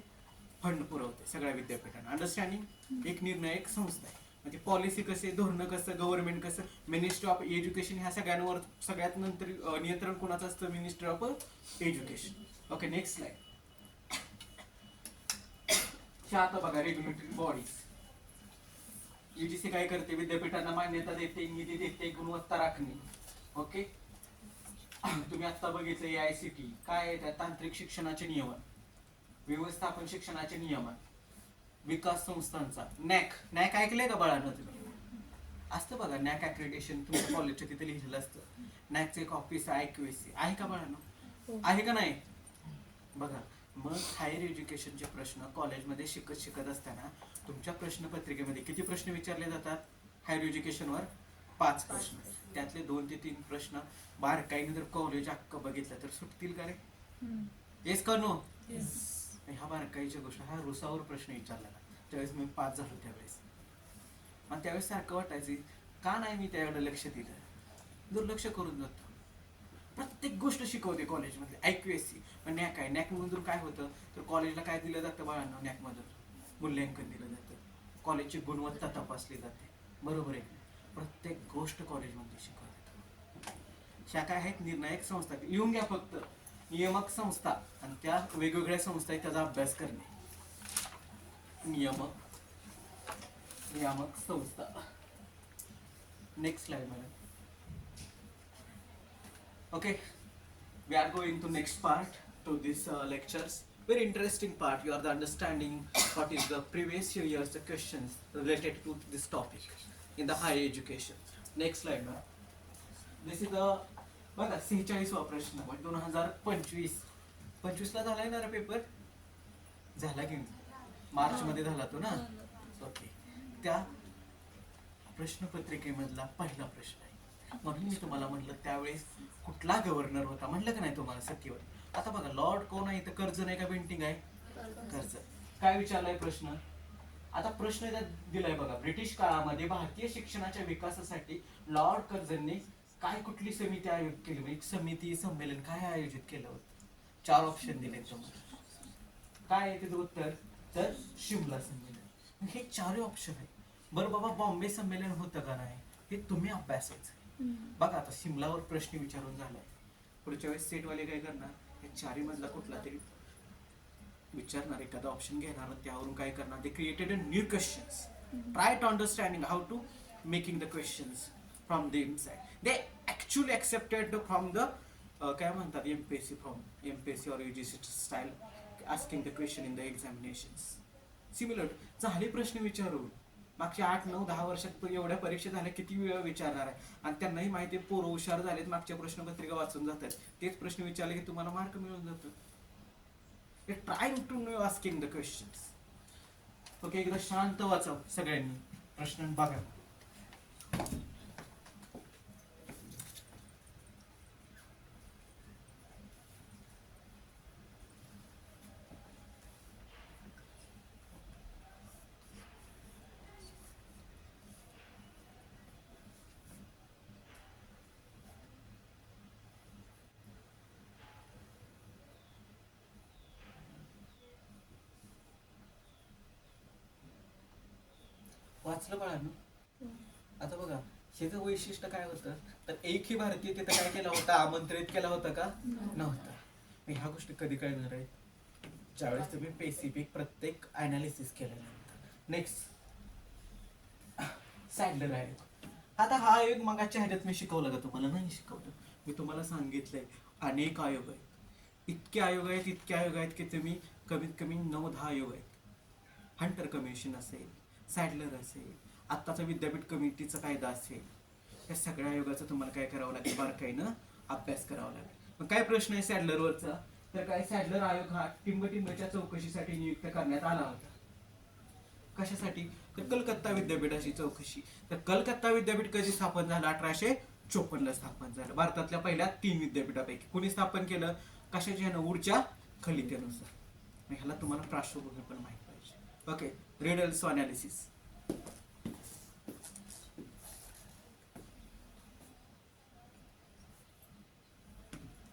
फंड पुरवते सगळ्या विद्यापीठांना. अंडरस्टँडिंग. एक निर्णायक संस्था आहे. म्हणजे पॉलिसी कसे, धोरणं कसं, गव्हर्नमेंट कसं, मिनिस्ट्री ऑफ एज्युकेशन ह्या सगळ्यांवर सगळ्यात नंतर नियंत्रण कोणाचं असतं, ministry of education. Okay, next slide. आता बघा रेग्युलेटरी बॉडीज. UGC काय करते, विद्यापीठांना मान्यता देते, निधी देते, गुणवत्ता राखणे. ओके, तुम्ही आता बघितलं AICT काय आहे, त्या तांत्रिक शिक्षणाचे नियमन, व्यवस्थापन शिक्षणाचे नियमन, विकास संस्थांचा नॅक ऐकलंय का बाळांनो तुम्ही. असतं बघा नॅक अक्रेडिटेशन, तुमच्या कॉलेजच्या तिथे लिहिलेलं असतं. नॅकचं एक ऑफिस आहे, IQAC आहे का बाळांनो, आहे का नाही. बघा मग हायर एज्युकेशनचे प्रश्न कॉलेजमध्ये शिकत असताना तुमच्या प्रश्नपत्रिकेमध्ये किती प्रश्न विचारले जातात. हायर एज्युकेशनवर 5 प्रश्न, त्यातले 2 ते 3 प्रश्न बारकाईने जर कॉलेज अख्खं बघितलं तर सुटतील का रे. येस का नो. ह्या बारकाईच्या गोष्ट, हा रुसावर प्रश्न विचारला ना, त्यावेळेस मी 5 झालो त्यावेळेस. आणि त्यावेळेस सारखं वाटायचं का नाही मी त्यावेळेला लक्ष दिलं, दुर्लक्ष करून जातो. प्रत्येक गोष्ट शिकवते कॉलेजमध्ये. IQAC पण नॅक आहे. नॅक मधून काय होतं तर कॉलेजला काय दिलं जातं बाळांनो, नॅक मधून मूल्यांकन दिलं जातं, कॉलेजची गुणवत्ता तपासली जाते. बरोबर आहे. प्रत्येक गोष्ट कॉलेजमध्ये शिकवतात. शाखा आहेत निर्णायक संस्था, लिहून घ्या फक्त. नियामक संस्था आणि त्या वेगवेगळ्या संस्था आहेत त्याचा अभ्यास करणे. नियामक संस्था. Next slide madam. Okay, we are going to next part to this lectures. Very interesting part. You are the understanding what is the previous year's the questions related to this topic in the higher education. Next slide, ma'am. This is the बघा 46वा प्रश्न 2025 ला झालाय ना पेपर, झाला की मार्च मध्ये झाला तो ना. ओके, त्या प्रश्नपत्रिकेमधला पहिला प्रश्न आहे. म्हणून मी तुम्हाला म्हटलं त्यावेळेस कुठला गव्हर्नर होता, म्हटलं का नाही तुम्हाला सत्तेवर. आता बघा लॉर्ड कोण आहे, तर कर्ज नाही का पेंटिंग आहे, कर्ज. काय विचारलाय प्रश्न. आता प्रश्न दिलाय बघा, ब्रिटिश काळामध्ये भारतीय शिक्षणाच्या विकासासाठी लॉर्ड कर्झनने काय कुठली समिती आयोजित केली, म्हणजे समिती संमेलन काय आयोजित केलं होतं. 4 ऑप्शन दिले तुम्हाला. काय आहे त्याचं उत्तर, तर शिमला संमेलन. हे 4 ऑप्शन आहे. बरं बाबा बॉम्बे संमेलन होतं का नाही हे तुम्ही अभ्यासायचं. बघा आता शिमलावर प्रश्न विचारून झालाय, पुढच्या वेळेस सेटवाले काय करणार, हे 4 मधला कुठला तरी विचारणार, एखादा ऑप्शन घेणार, त्यावरून काय करणार, they created a new questions. Try to understanding how to making the questions from them side. They actually excepted from the काय म्हणतात MPSC or UGC style asking the question in the examinations. Similar झाले प्रश्न विचारून. मागच्या 8, 9, 10 वर्षात एवढ्या परीक्षा झाल्या, किती वेळ विचारणार आहे. आणि त्यांनाही माहिती आहे पोरं हुशार झालेत, मागच्या प्रश्नपत्रिका वाचून जातात, तेच प्रश्न विचारले की तुम्हाला मार्क मिळून जातो. Trying to know asking the questions. Okay, एकदा शांत वाचा सगळ्यांनी प्रश्न बघा. वाचलं बाळांनो. आता बघा ह्याचं वैशिष्ट्य काय होतं, तर एकही भारतीय तिथं काय केला होता, आमंत्रित केला होता का नव्हता. ह्या गोष्टी कधी कळणार आहे, ज्यावेळेस तुम्ही स्पेसिफिक प्रत्येक अनालिसिस केल्यानंतर. नेक्स्ट सॅडलर आयोग. आता हा आयोग मगाच्या ह्याच्यात मी शिकवलं का तुम्हाला, नाही शिकवलं. मी तुम्हाला सांगितलंय अनेक आयोग आहेत, इतके आयोग आहेत की तुम्ही कमीत कमी 9-10 आयोग आहेत. हंटर कमिशन असेल, सॅडलर असेल, आत्ताचा विद्यापीठ कमिटीचा कायदा असेल, या सगळ्या आयोगाचा तुम्हाला काय करावं लागेल, बारकाईनं अभ्यास करावा लागेल. मग काय प्रश्न आहे सॅडलरवरचा, तर काय सॅडलर आयोग हा टिंबटिंबच्या चौकशीसाठी नियुक्त करण्यात आला होता. कशासाठी? तर कलकत्ता विद्यापीठाची चौकशी. तर कलकत्ता विद्यापीठ कधी स्थापन झालं? 1854 ला स्थापन झालं. भारतातल्या पहिल्या 3 विद्यापीठापैकी कोणी स्थापन केलं? कशाच्या ह्यानं? वूडच्या खलित्यानुसार. ह्याला तुम्हाला पार्श्वभूमी पण माहित पाहिजे. Okay, riddles analysis.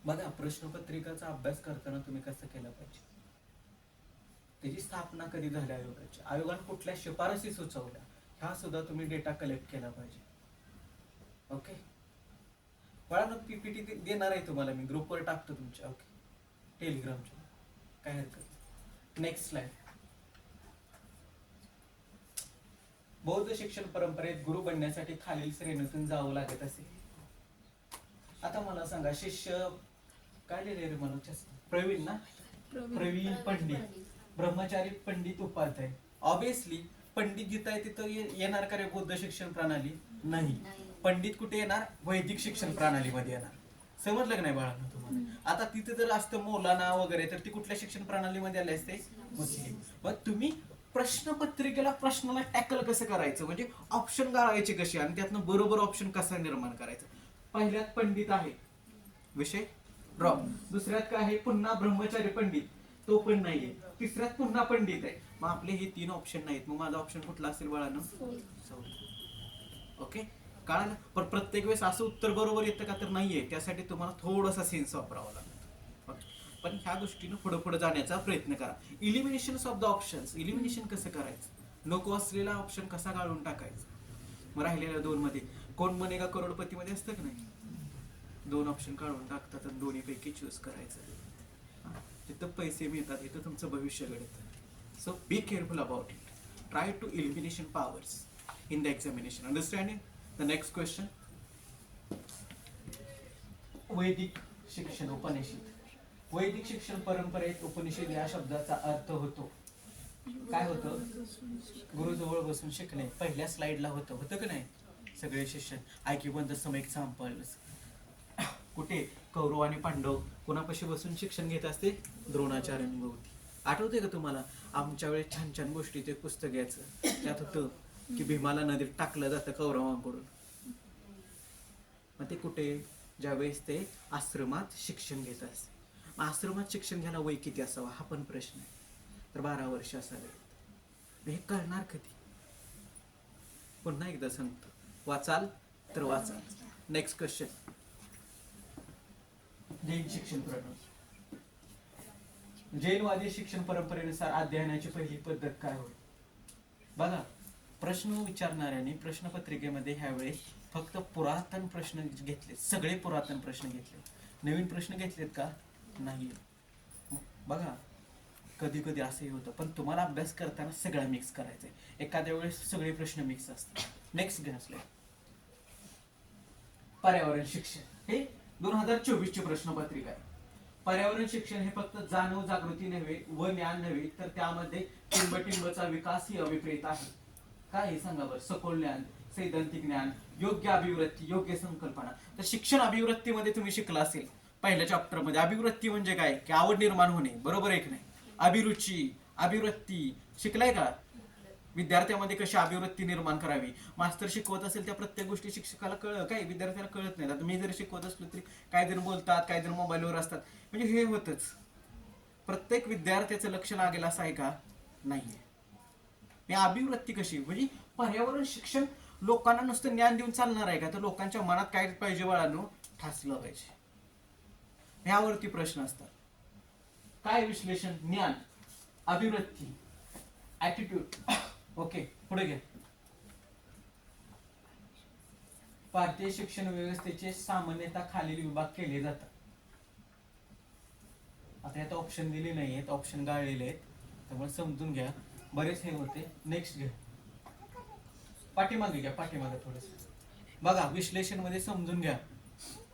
बघा, प्रश्नपत्रिकाचा अभ्यास करताना तुम्ही कसं केलं पाहिजे, त्याची स्थापना कधी झाली आयोगाची, आयोगाने कुठल्या शिफारसी सुचवल्या, ह्या सुद्धा तुम्ही डेटा कलेक्ट केला पाहिजे. ओके, बाळांनो पीपीटी देणार आहे तुम्हाला, मी ग्रुपवर टाकतो तुमच्या. ओके, टेलिग्रामच्या, काय हरकत. Next slide. बौद्ध शिक्षण परंपरेत गुरु बनण्यासाठी खालील श्रेणीतून जावं लागत असे. आता मला सांगा, शिष्य काय लिहिले रे मला? प्रवीण ना? प्रवीण पंडित, ब्रह्मचारी पंडित उपाध्याय. ऑब्विसली पंडित जिथं आहे तिथं येणार का रे बौद्ध शिक्षण प्रणाली? नाही. पंडित कुठे येणार? वैदिक शिक्षण प्रणालीमध्ये येणार. समजलं का नाही बाळांनो तुम्हाला? आता तिथे जर असतं मौलाना वगैरे, तर ती कुठल्या शिक्षण प्रणालीमध्ये आले असते? मुस्लिम. मग तुम्ही प्रश्नपत्रिकेला प्रश्नाला टॅकल कसं करायचं, म्हणजे ऑप्शन गाळायचे कसे आणि त्यातनं बरोबर ऑप्शन कसा निर्माण करायचा. पहिल्यात पंडित आहे, विषय ड्रॉप. दुसऱ्यात काय आहे? पुन्हा ब्रह्मचारी पंडित, तो पण नाहीये. तिसऱ्यात पुन्हा पंडित आहे. मग आपले हे 3 ऑप्शन नाहीत. मग माझा ऑप्शन कुठला असेल बाळांनो? ओके, कळालं? पण प्रत्येक वेळेस असं उत्तर बरोबर येतं का? तर नाहीये. त्यासाठी तुम्हाला थोडासा सेन्स वापरावा लागतो. पण ह्या गोष्टीनं पुढे पुढे जाण्याचा प्रयत्न करा. Elimination of the options. Elimination कसं करायचं? नको असलेला ऑप्शन कसा गाळून टाकायचा. मग राहिलेल्या 2 मध्ये कोण बनेगा करोडपती मध्ये असतं का नाही? 2 ऑप्शन काढून टाकतात आणि दोन्हीपैकी चूज करायचं. तिथं पैसे मिळतात, इथं तुमचं भविष्य घडतं. So be careful about it. Try to elimination powers in the examination. Understanding? The next question. वैदिक शिक्षण, उपनिषद. वैदिक शिक्षण परंपरेत उपनिषद या शब्दाचा अर्थ होतो. काय होतं? गुरुजवळ बसून शिकणे. पहिल्या स्लाइडला होतं का नाही? सगळे शिष्य ऐकीबंद सम एक्झाम्पल. कुठे? कौरव आणि पांडव कोणापाशी बसून शिक्षण घेत असते? द्रोणाचार्यांभोवती. आठवते का तुम्हाला? आमच्या वेळेस छान छान गोष्टीचं एक पुस्तक यायचं, त्यात होतं की भीमाला नदीत टाकलं जातं कौरवांकडून. मग ते कुठे? ज्यावेळेस ते आश्रमात शिक्षण घेत असते. मग आश्रमात शिक्षण घ्यायला वय किती असावा हा पण प्रश्न आहे. तर 12 वर्ष असावे. हे कळणार कधी? पुन्हा एकदा सांगतो, वाचाल तर वाचाल. Next question. जैन शिक्षण प्रणाली. जैनवादी शिक्षण परंपरेनुसार अध्ययनाची पहिली पद्धत काय होती? बघा, प्रश्न विचारणाऱ्यांनी प्रश्नपत्रिकेमध्ये ह्यावेळेस फक्त पुरातन प्रश्न घेतले, सगळे पुरातन प्रश्न घेतले. नवीन प्रश्न घेतलेत का? नाही. बघा, कधी कधी असंही होतं, पण तुम्हाला अभ्यास करताना सगळं मिक्स करायचंय. एखाद्या वेळेस सगळे प्रश्न मिक्स असतात. नेक्स्ट घ्या. पर्यावरण शिक्षण हे 2024 ची प्रश्नपत्रिका आहे. पर्यावरण शिक्षण हे फक्त जाणीव जागृती नव्हे व ज्ञान नव्हे, तर त्यामध्ये टिंबटिंबचा विकास ही अभिप्रेत आहे. काय हे सांगा बरं? सखोल ज्ञान, सैद्धांतिक ज्ञान, योग्य अभिवृत्ती, योग्य संकल्पना. तर शिक्षण अभिवृत्तीमध्ये तुम्ही शिकला असेल पहिल्या चॅप्टर मध्ये. अभिवृत्ती म्हणजे काय? की आवड निर्माण होणे, बरोबर आहे की नाही? अभिरुची, अभिवृत्ती शिकलाय का? विद्यार्थ्यामध्ये कशी अभिवृत्ती निर्माण करावी. मास्तर शिकवत असेल त्या प्रत्येक गोष्टी शिक्षकाला काय विद्यार्थ्याला कळत नाही. आता मी जर शिकवत असलो तरी काय जण बोलतात, काय जण मोबाईलवर असतात, म्हणजे हे होतच. प्रत्येक विद्यार्थ्याचं लक्ष लागेल असं आहे का? नाहीये. ही अभिवृत्ती कशी? म्हणजे पर्यावरण शिक्षण लोकांना नुसतं ज्ञान देऊन चालणार आहे का? तर लोकांच्या मनात काय पाहिजे बाळांनो? ठासलं पाहिजे. ह्यावरती प्रश्न असतात. काय विश्लेषण? ज्ञान, अभिवृत्ती, ऍटिट्यूड. ओके, पुढे घ्या. भारतीय शिक्षण व्यवस्थेचे सामान्यतः खालील विभाग केले जातात. आता यात ऑप्शन दिले नाहीयेत, ऑप्शन गाळलेले आहेत, त्यामुळे समजून घ्या. बरेच हे होते. नेक्स्ट घ्या. पाठीमागे घ्या, पाठीमागे थोडस बघा. विश्लेषण मध्ये समजून घ्या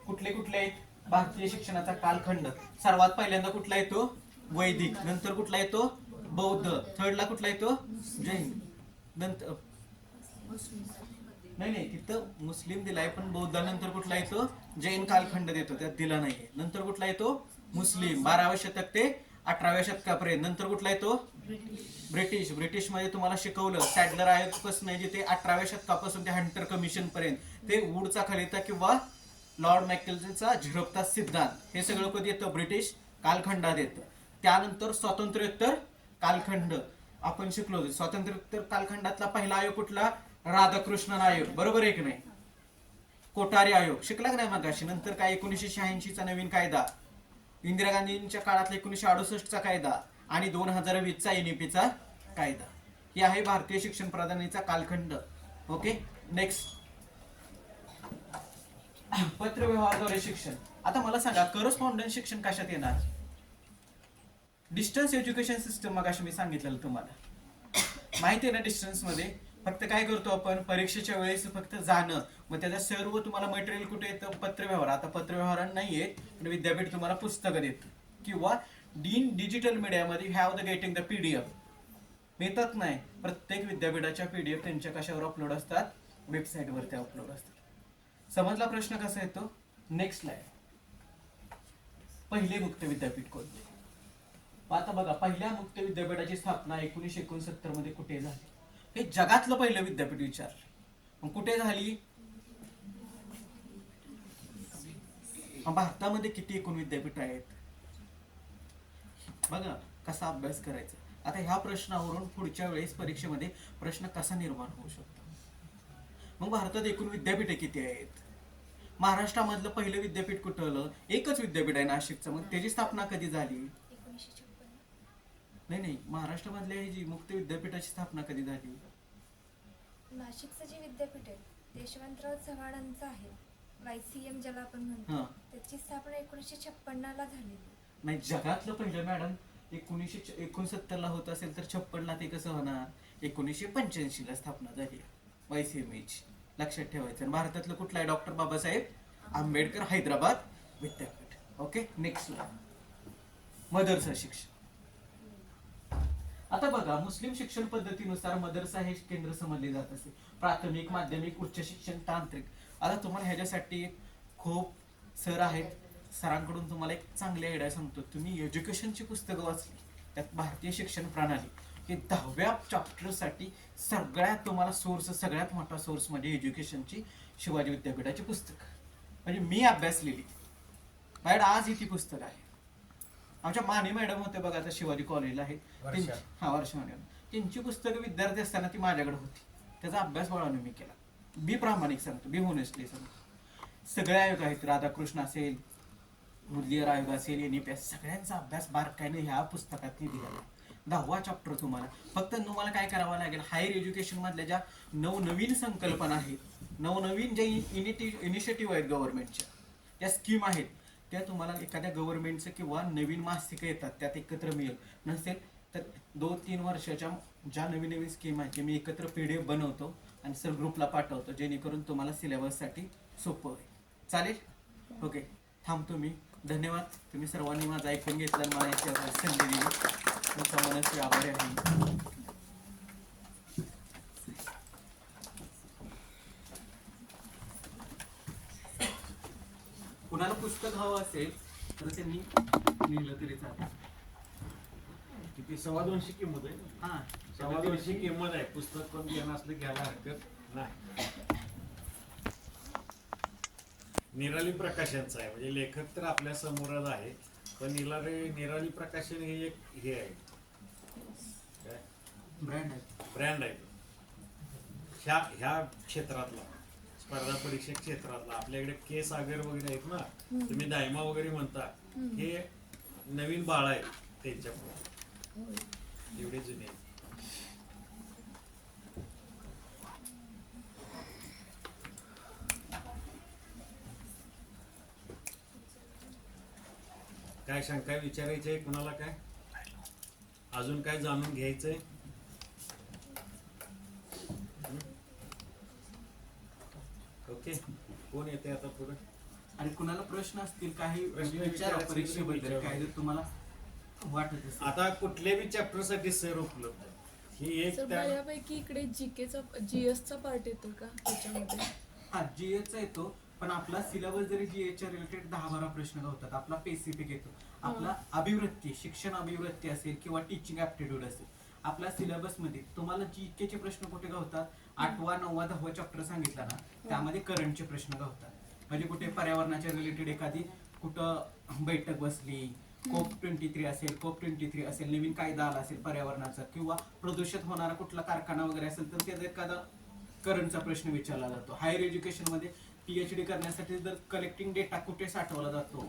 कुठले कुठले आहेत. भारतीय शिक्षणाचा कालखंड. सर्वात पहिल्यांदा कुठला येतो? वैदिक. नंतर कुठला येतो? बौद्ध. थर्डला कुठला येतो? जैन. नंतर नाही तिथं मुस्लिम दिलाय, पण बौद्धानंतर कुठला येतो? जैन कालखंड देतो, त्यात दिला नाहीये. नंतर कुठला येतो? मुस्लिम. 12वे शतक ते 18व्या शतकापर्यंत. नंतर कुठला येतो? ब्रिटिश मध्ये तुम्हाला शिकवलं सॅडलर आयोगापासून जिथे 18व्या शतकापासून ते हंटर कमिशन पर्यंत ते वूडचा खलिता किंवा लॉर्ड मॅकेलचा झिरपता सिद्धांत हे सगळं कधी येतं? ब्रिटिश कालखंडात येतं. त्यानंतर स्वातंत्र्योत्तर कालखंड आपण शिकलो. स्वातंत्र्योत्तर कालखंडातला पहिला आयोग कुठला? राधाकृष्णन आयोग, बरोबर आहे की नाही? कोठारी आयोग शिकला की नाही मगाशी? नंतर काय 1986 चा नवीन कायदा, इंदिरा गांधींच्या काळातला 1968 चा कायदा आणि 2020 चा एनईपी चा कायदा. हे आहे भारतीय शिक्षण प्रणालीचा कालखंड. ओके, नेक्स्ट पत्रव्यवहाराद्वारे शिक्षण. आता मला सांगा करस्पॉन्डन्स शिक्षण कशात येणार? डिस्टन्स एज्युकेशन सिस्टम मगाशी मी सांगितलेलं तुम्हाला माहिती आहे ना. डिस्टन्स मध्ये फक्त काय करतो आपण? परीक्षेच्या वेळेस फक्त जाणं, मग त्याचं सर्व तुम्हाला मटेरियल कुठे येतं? पत्रव्यवहार. आता पत्रव्यवहार नाही येत पण विद्यापीठ तुम्हाला पुस्तकं देतं किंवा डिजिटल मीडियामध्ये have the getting the PDF मिळतात नाही. प्रत्येक विद्यापीठाच्या PDF त्यांच्या कशावर अपलोड असतात? वेबसाईटवरती अपलोड असतात. समजला प्रश्न कसा येतो? Next slide. पहिले मुक्त विद्यापीठ कोणते? आता बघा, पहिल्या मुक्त विद्यापीठाची स्थापना 1969 मध्ये कुठे झाली? हे जगातलं पहिलं विद्यापीठ विचारलं. मग कुठे झाली? भारतामध्ये किती एकूण विद्यापीठ आहेत? बघा कसा अभ्यास करायचा. आता ह्या प्रश्नावरून पुढच्या वेळेस परीक्षेमध्ये प्रश्न कसा निर्माण होऊ शकतो? मग भारतात एकूण विद्यापीठे किती आहेत? महाराष्ट्रामधलं पहिलं विद्यापीठ कुठलं? एकच विद्यापीठ आहे नाशिकचं. मग त्याची स्थापना कधी झाली? नाही, महाराष्ट्रामधल्या ही जी मुक्त विद्यापीठाची स्थापना कधी झाली? नाशिकचं जे विद्यापीठ आहे ते यशवंतराव चव्हाणांचं आहे. YCM ज्याला आपण म्हणतो, हा. त्याची स्थापना 1956 ला झालेली. नाही, जगातलं पहिलं मॅडम 1969 ला होत असेल तर 56 ला ते कसं होणार? 1985 ला स्थापना झाली YCM ची. लक्षात ठेवायचं. आणि भारतातलं कुठलं आहे? डॉक्टर बाबासाहेब आंबेडकर हैदराबाद विद्यापीठ. ओके, नेक्स्ट मदरसा शिक्षण. आता बघा, मुस्लिम शिक्षण पद्धतीनुसार मदरसा हे केंद्र समजले जात असे. प्राथमिक, माध्यमिक, उच्च शिक्षण, तांत्रिक. आता तुम्हाला ह्याच्यासाठी खूप सर आहेत, सरांकडून तुम्हाला एक चांगली आयडिया सांगतो. तुम्ही एज्युकेशनची पुस्तकं वाचली, त्यात भारतीय शिक्षण प्रणाली हे 10व्या चॅप्टरसाठी सगळ्यात तुम्हाला सोर्स, सगळ्यात मोठा सोर्स म्हणजे एज्युकेशनची शिवाजी विद्यापीठाची पुस्तक. म्हणजे मी अभ्यासलेली मॅडम आज ही ती पुस्तक आहे. आमच्या माने मॅडम होते बघा, आता शिवाजी कॉलेजला आहेत. वर्षा मॅडम, त्यांची पुस्तकं विद्यार्थी असताना ती माझ्याकडे होती. त्याचा अभ्यास बळाने मी केला. बी प्रामाणिक सांगतो, बी होनेस्टली सांगतो. सगळे आयोग आहेत, राधाकृष्ण असेल, मुरलीधर आयोग असेल, एनईपी, सगळ्यांचा अभ्यास बारकाईने ह्या पुस्तकात दिला. 10वा चॅप्टर फक्त तुम्हाला काय करावं लागेल? हायर एज्युकेशन मधल्या ज्या नवनवीन संकल्पना आहेत, नवनवीन ज्या इनिशिएटिव्ह आहेत गव्हर्नमेंटच्या, त्या स्कीम आहेत, त्या तुम्हाला एखाद्या गव्हर्नमेंटचं किंवा नवीन मासिकं येतात त्यात एकत्र मिळेल. नसेल तर 2-3 वर्षाच्या ज्या नवीन नवीन स्कीम आहेत ते मी एकत्र PDF बनवतो आणि सर ग्रुपला पाठवतो, जेणेकरून तुम्हाला सिलेबससाठी सोपं होईल. चालेल? ओके, थांबतो मी. धन्यवाद. तुम्ही सर्वांनी माझं ऐकून घेतलं आणि मला याच्यावर संधी दिली. तुमचा मनस्वी आभारी आहे. कुणाला पुस्तक हवं असेल तर त्यांनी लिहिलं तरी चालेल. किती? 225 किंमत आहे. हा, 225 किंमत आहे. पुस्तक पण घेणं असलं घ्यायला हरकत नाही. निराली प्रकाशनचं आहे, म्हणजे लेखक तर आपल्या समोरच आहे, पण निराली प्रकाशन हे एक हे आहे, काय ब्रँड आहे ह्या क्षेत्रातला, स्पर्धा परीक्षा क्षेत्रातला. आपल्याकडे के सागर वगैरे आहेत ना, तुम्ही दायमा वगैरे म्हणता, हे नवीन बाळ आहे त्यांच्या एवढे जुने. काय शंका विचारायची आहे कुणाला? काय अजून काय जाणून घ्यायचंय? ओके, कोण येते आता पुढे? आणि कुणाला प्रश्न असतील काही प्रश्न विचारा विचारा, परीक्षेबद्दल, काही जर तुम्हाला वाटत असेल. आता कुठल्या बी चॅप्टर साठी सर उपलब्ध आहे. ही एक सर त्या बऱ्यापैकी इकडे GS चा पार्ट येतो का त्याच्यामध्ये? हा, GS चा येतो, पण आपला सिलेबस जरी जीएच्या रिलेटेड 10-12 प्रश्न होतात, आपला पेसिफिक येतो, आपला अभिवृत्ती, शिक्षण अभिवृत्ती असेल किंवा टीचिंग ऍप्टिट्यूड असेल, आपल्या सिलेबसमध्ये तुम्हाला जीकेचे प्रश्न कुठे गावतात, 8वा 9वा 10वा चॅप्टर सांगितला ना, त्यामध्ये करंटचे प्रश्न गावतात. म्हणजे कुठे पर्यावरणाच्या रिलेटेड एखादी कुठं बैठक बसली, COP23 असेल, COP23 असेल, नवीन कायदा आला असेल पर्यावरणाचा, किंवा प्रदूषित होणारा कुठला कारखाना वगैरे असेल तर त्याचा एखादा करंटचा प्रश्न विचारला जातो. हायर एज्युकेशन मध्ये PhD करण्यासाठी जर कलेक्टिंग डेटा कुठे साठवला जातो,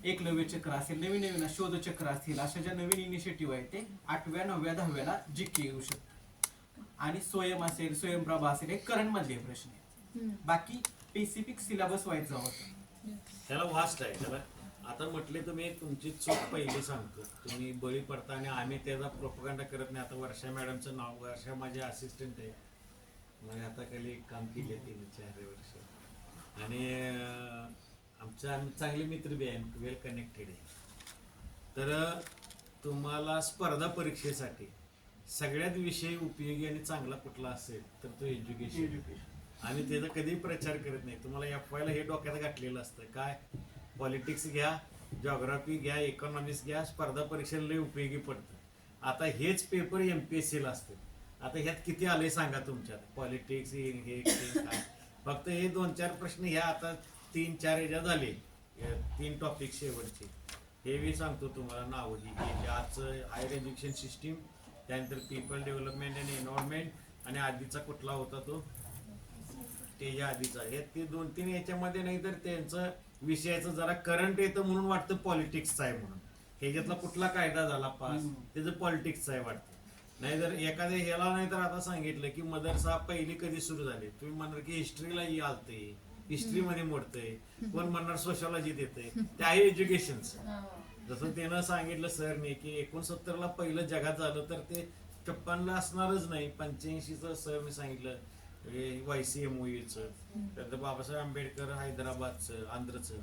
एकलव्य चक्र असेल, नवीन नवीन शोध चक्र असतील, अशा ज्या नवीन इनिशिएटिव्ह आहेत ते 8व्या 9व्या 10व्याला जीके येऊ शकतात. आणि स्वयं असेल, स्वयंप्रभा असेल, हे करंट मधले प्रश्न आहेत. बाकी स्पेसिफिक सिलेबस वाईज जावं. त्याला वास्ट आहे. त्याला आता म्हटले तुम्ही तुमची चूक पहिली सांगतो, तुम्ही बळी पडता आणि आम्ही त्याचा प्रोपगंडा करत नाही. आता वर्षा मॅडमचं नाव, वर्षा माझे असिस्टंट आहे, म्हणजे आता खाली काम केले 3-4 वर्ष, आणि आम्ही चांगले मित्र बी आहे, वेल कनेक्टेड आहे. तर तुम्हाला स्पर्धा परीक्षेसाठी सगळ्यात विषय उपयोगी आणि चांगला कुठला असेल तर तो एज्युकेशन. आणि त्याचा कधीही प्रचार करत नाही. तुम्हाला FYला हे डोक्यात घातलेलं असतं, काय पॉलिटिक्स घ्या, जॉग्राफी घ्या, इकॉनॉमिक्स घ्या, स्पर्धा परीक्षेला लय उपयोगी पडतं. आता हेच पेपर MPSCला असतात. आता ह्यात किती आले सांगा तुमच्यात, पॉलिटिक्स हे काय, फक्त हे 2-4 प्रश्न ह्या आता 3-4 ह्याच्या झाले, 3 टॉपिक शेवटचे. हे मी सांगतो तुम्हाला नाव ही आजचं हायर एज्युकेशन सिस्टीम, त्यानंतर पीपल डेव्हलपमेंट अँड एन्व्हायरमेंट, आणि आधीचा कुठला होता तो त्याच्या आधीचा. हे ते 2-3 याच्यामध्ये नाही तर त्यांचं विषयाचं जरा करंट येतं म्हणून वाटतं पॉलिटिक्सचा आहे म्हणून. ह्याच्यातला कुठला कायदा झाला पास त्याचं पॉलिटिक्सचा आहे वाटतं. नाही तर एखाद्या ह्याला नाही तर आता सांगितलं की मदरसा पहिली कधी सुरू झाली, तुम्ही म्हणणार की हिस्ट्रीला आलते, हिस्ट्रीमध्ये मोडतंय, कोण म्हणणार सोशॉलॉजीत येते. ते आहे एज्युकेशनचं. जसं त्यानं सांगितलं सरने की 69ला पहिलं जगात झालं तर ते 56ला असणारच नाही. 85चं सरने सांगितलं YCMOUचं, त्यानंतर बाबासाहेब आंबेडकर हैदराबादचं, आंध्रचं.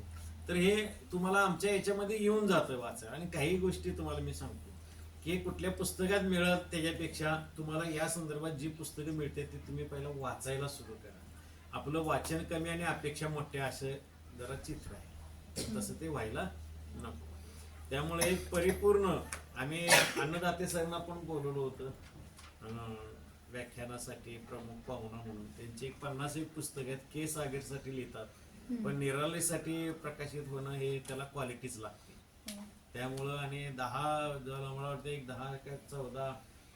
तर हे तुम्हाला आमच्या याच्यामध्ये येऊन जातं वाचा. आणि काही गोष्टी तुम्हाला मी सांगतो की कुठल्या पुस्तकात मिळत त्याच्यापेक्षा तुम्हाला या संदर्भात जी पुस्तकं मिळतात ती तुम्ही पहिला वाचायला सुरू करा. आपलं वाचन कमी आणि अपेक्षा मोठ्या असं जरा चित्र आहे, तसं ते व्हायला नको. त्यामुळे एक परिपूर्ण आम्ही अन्नदाते सरना पण बोलवलं होतं व्याख्यानासाठी प्रमुख पाहुणा म्हणून. त्यांची 50 पुस्तक आहेत, के सागरसाठी लिहितात, पण निरालेसाठी प्रकाशित होणं हे त्याला क्वालिटीच लागते. त्यामुळं आणि 10 मला वाटतं 10 का 14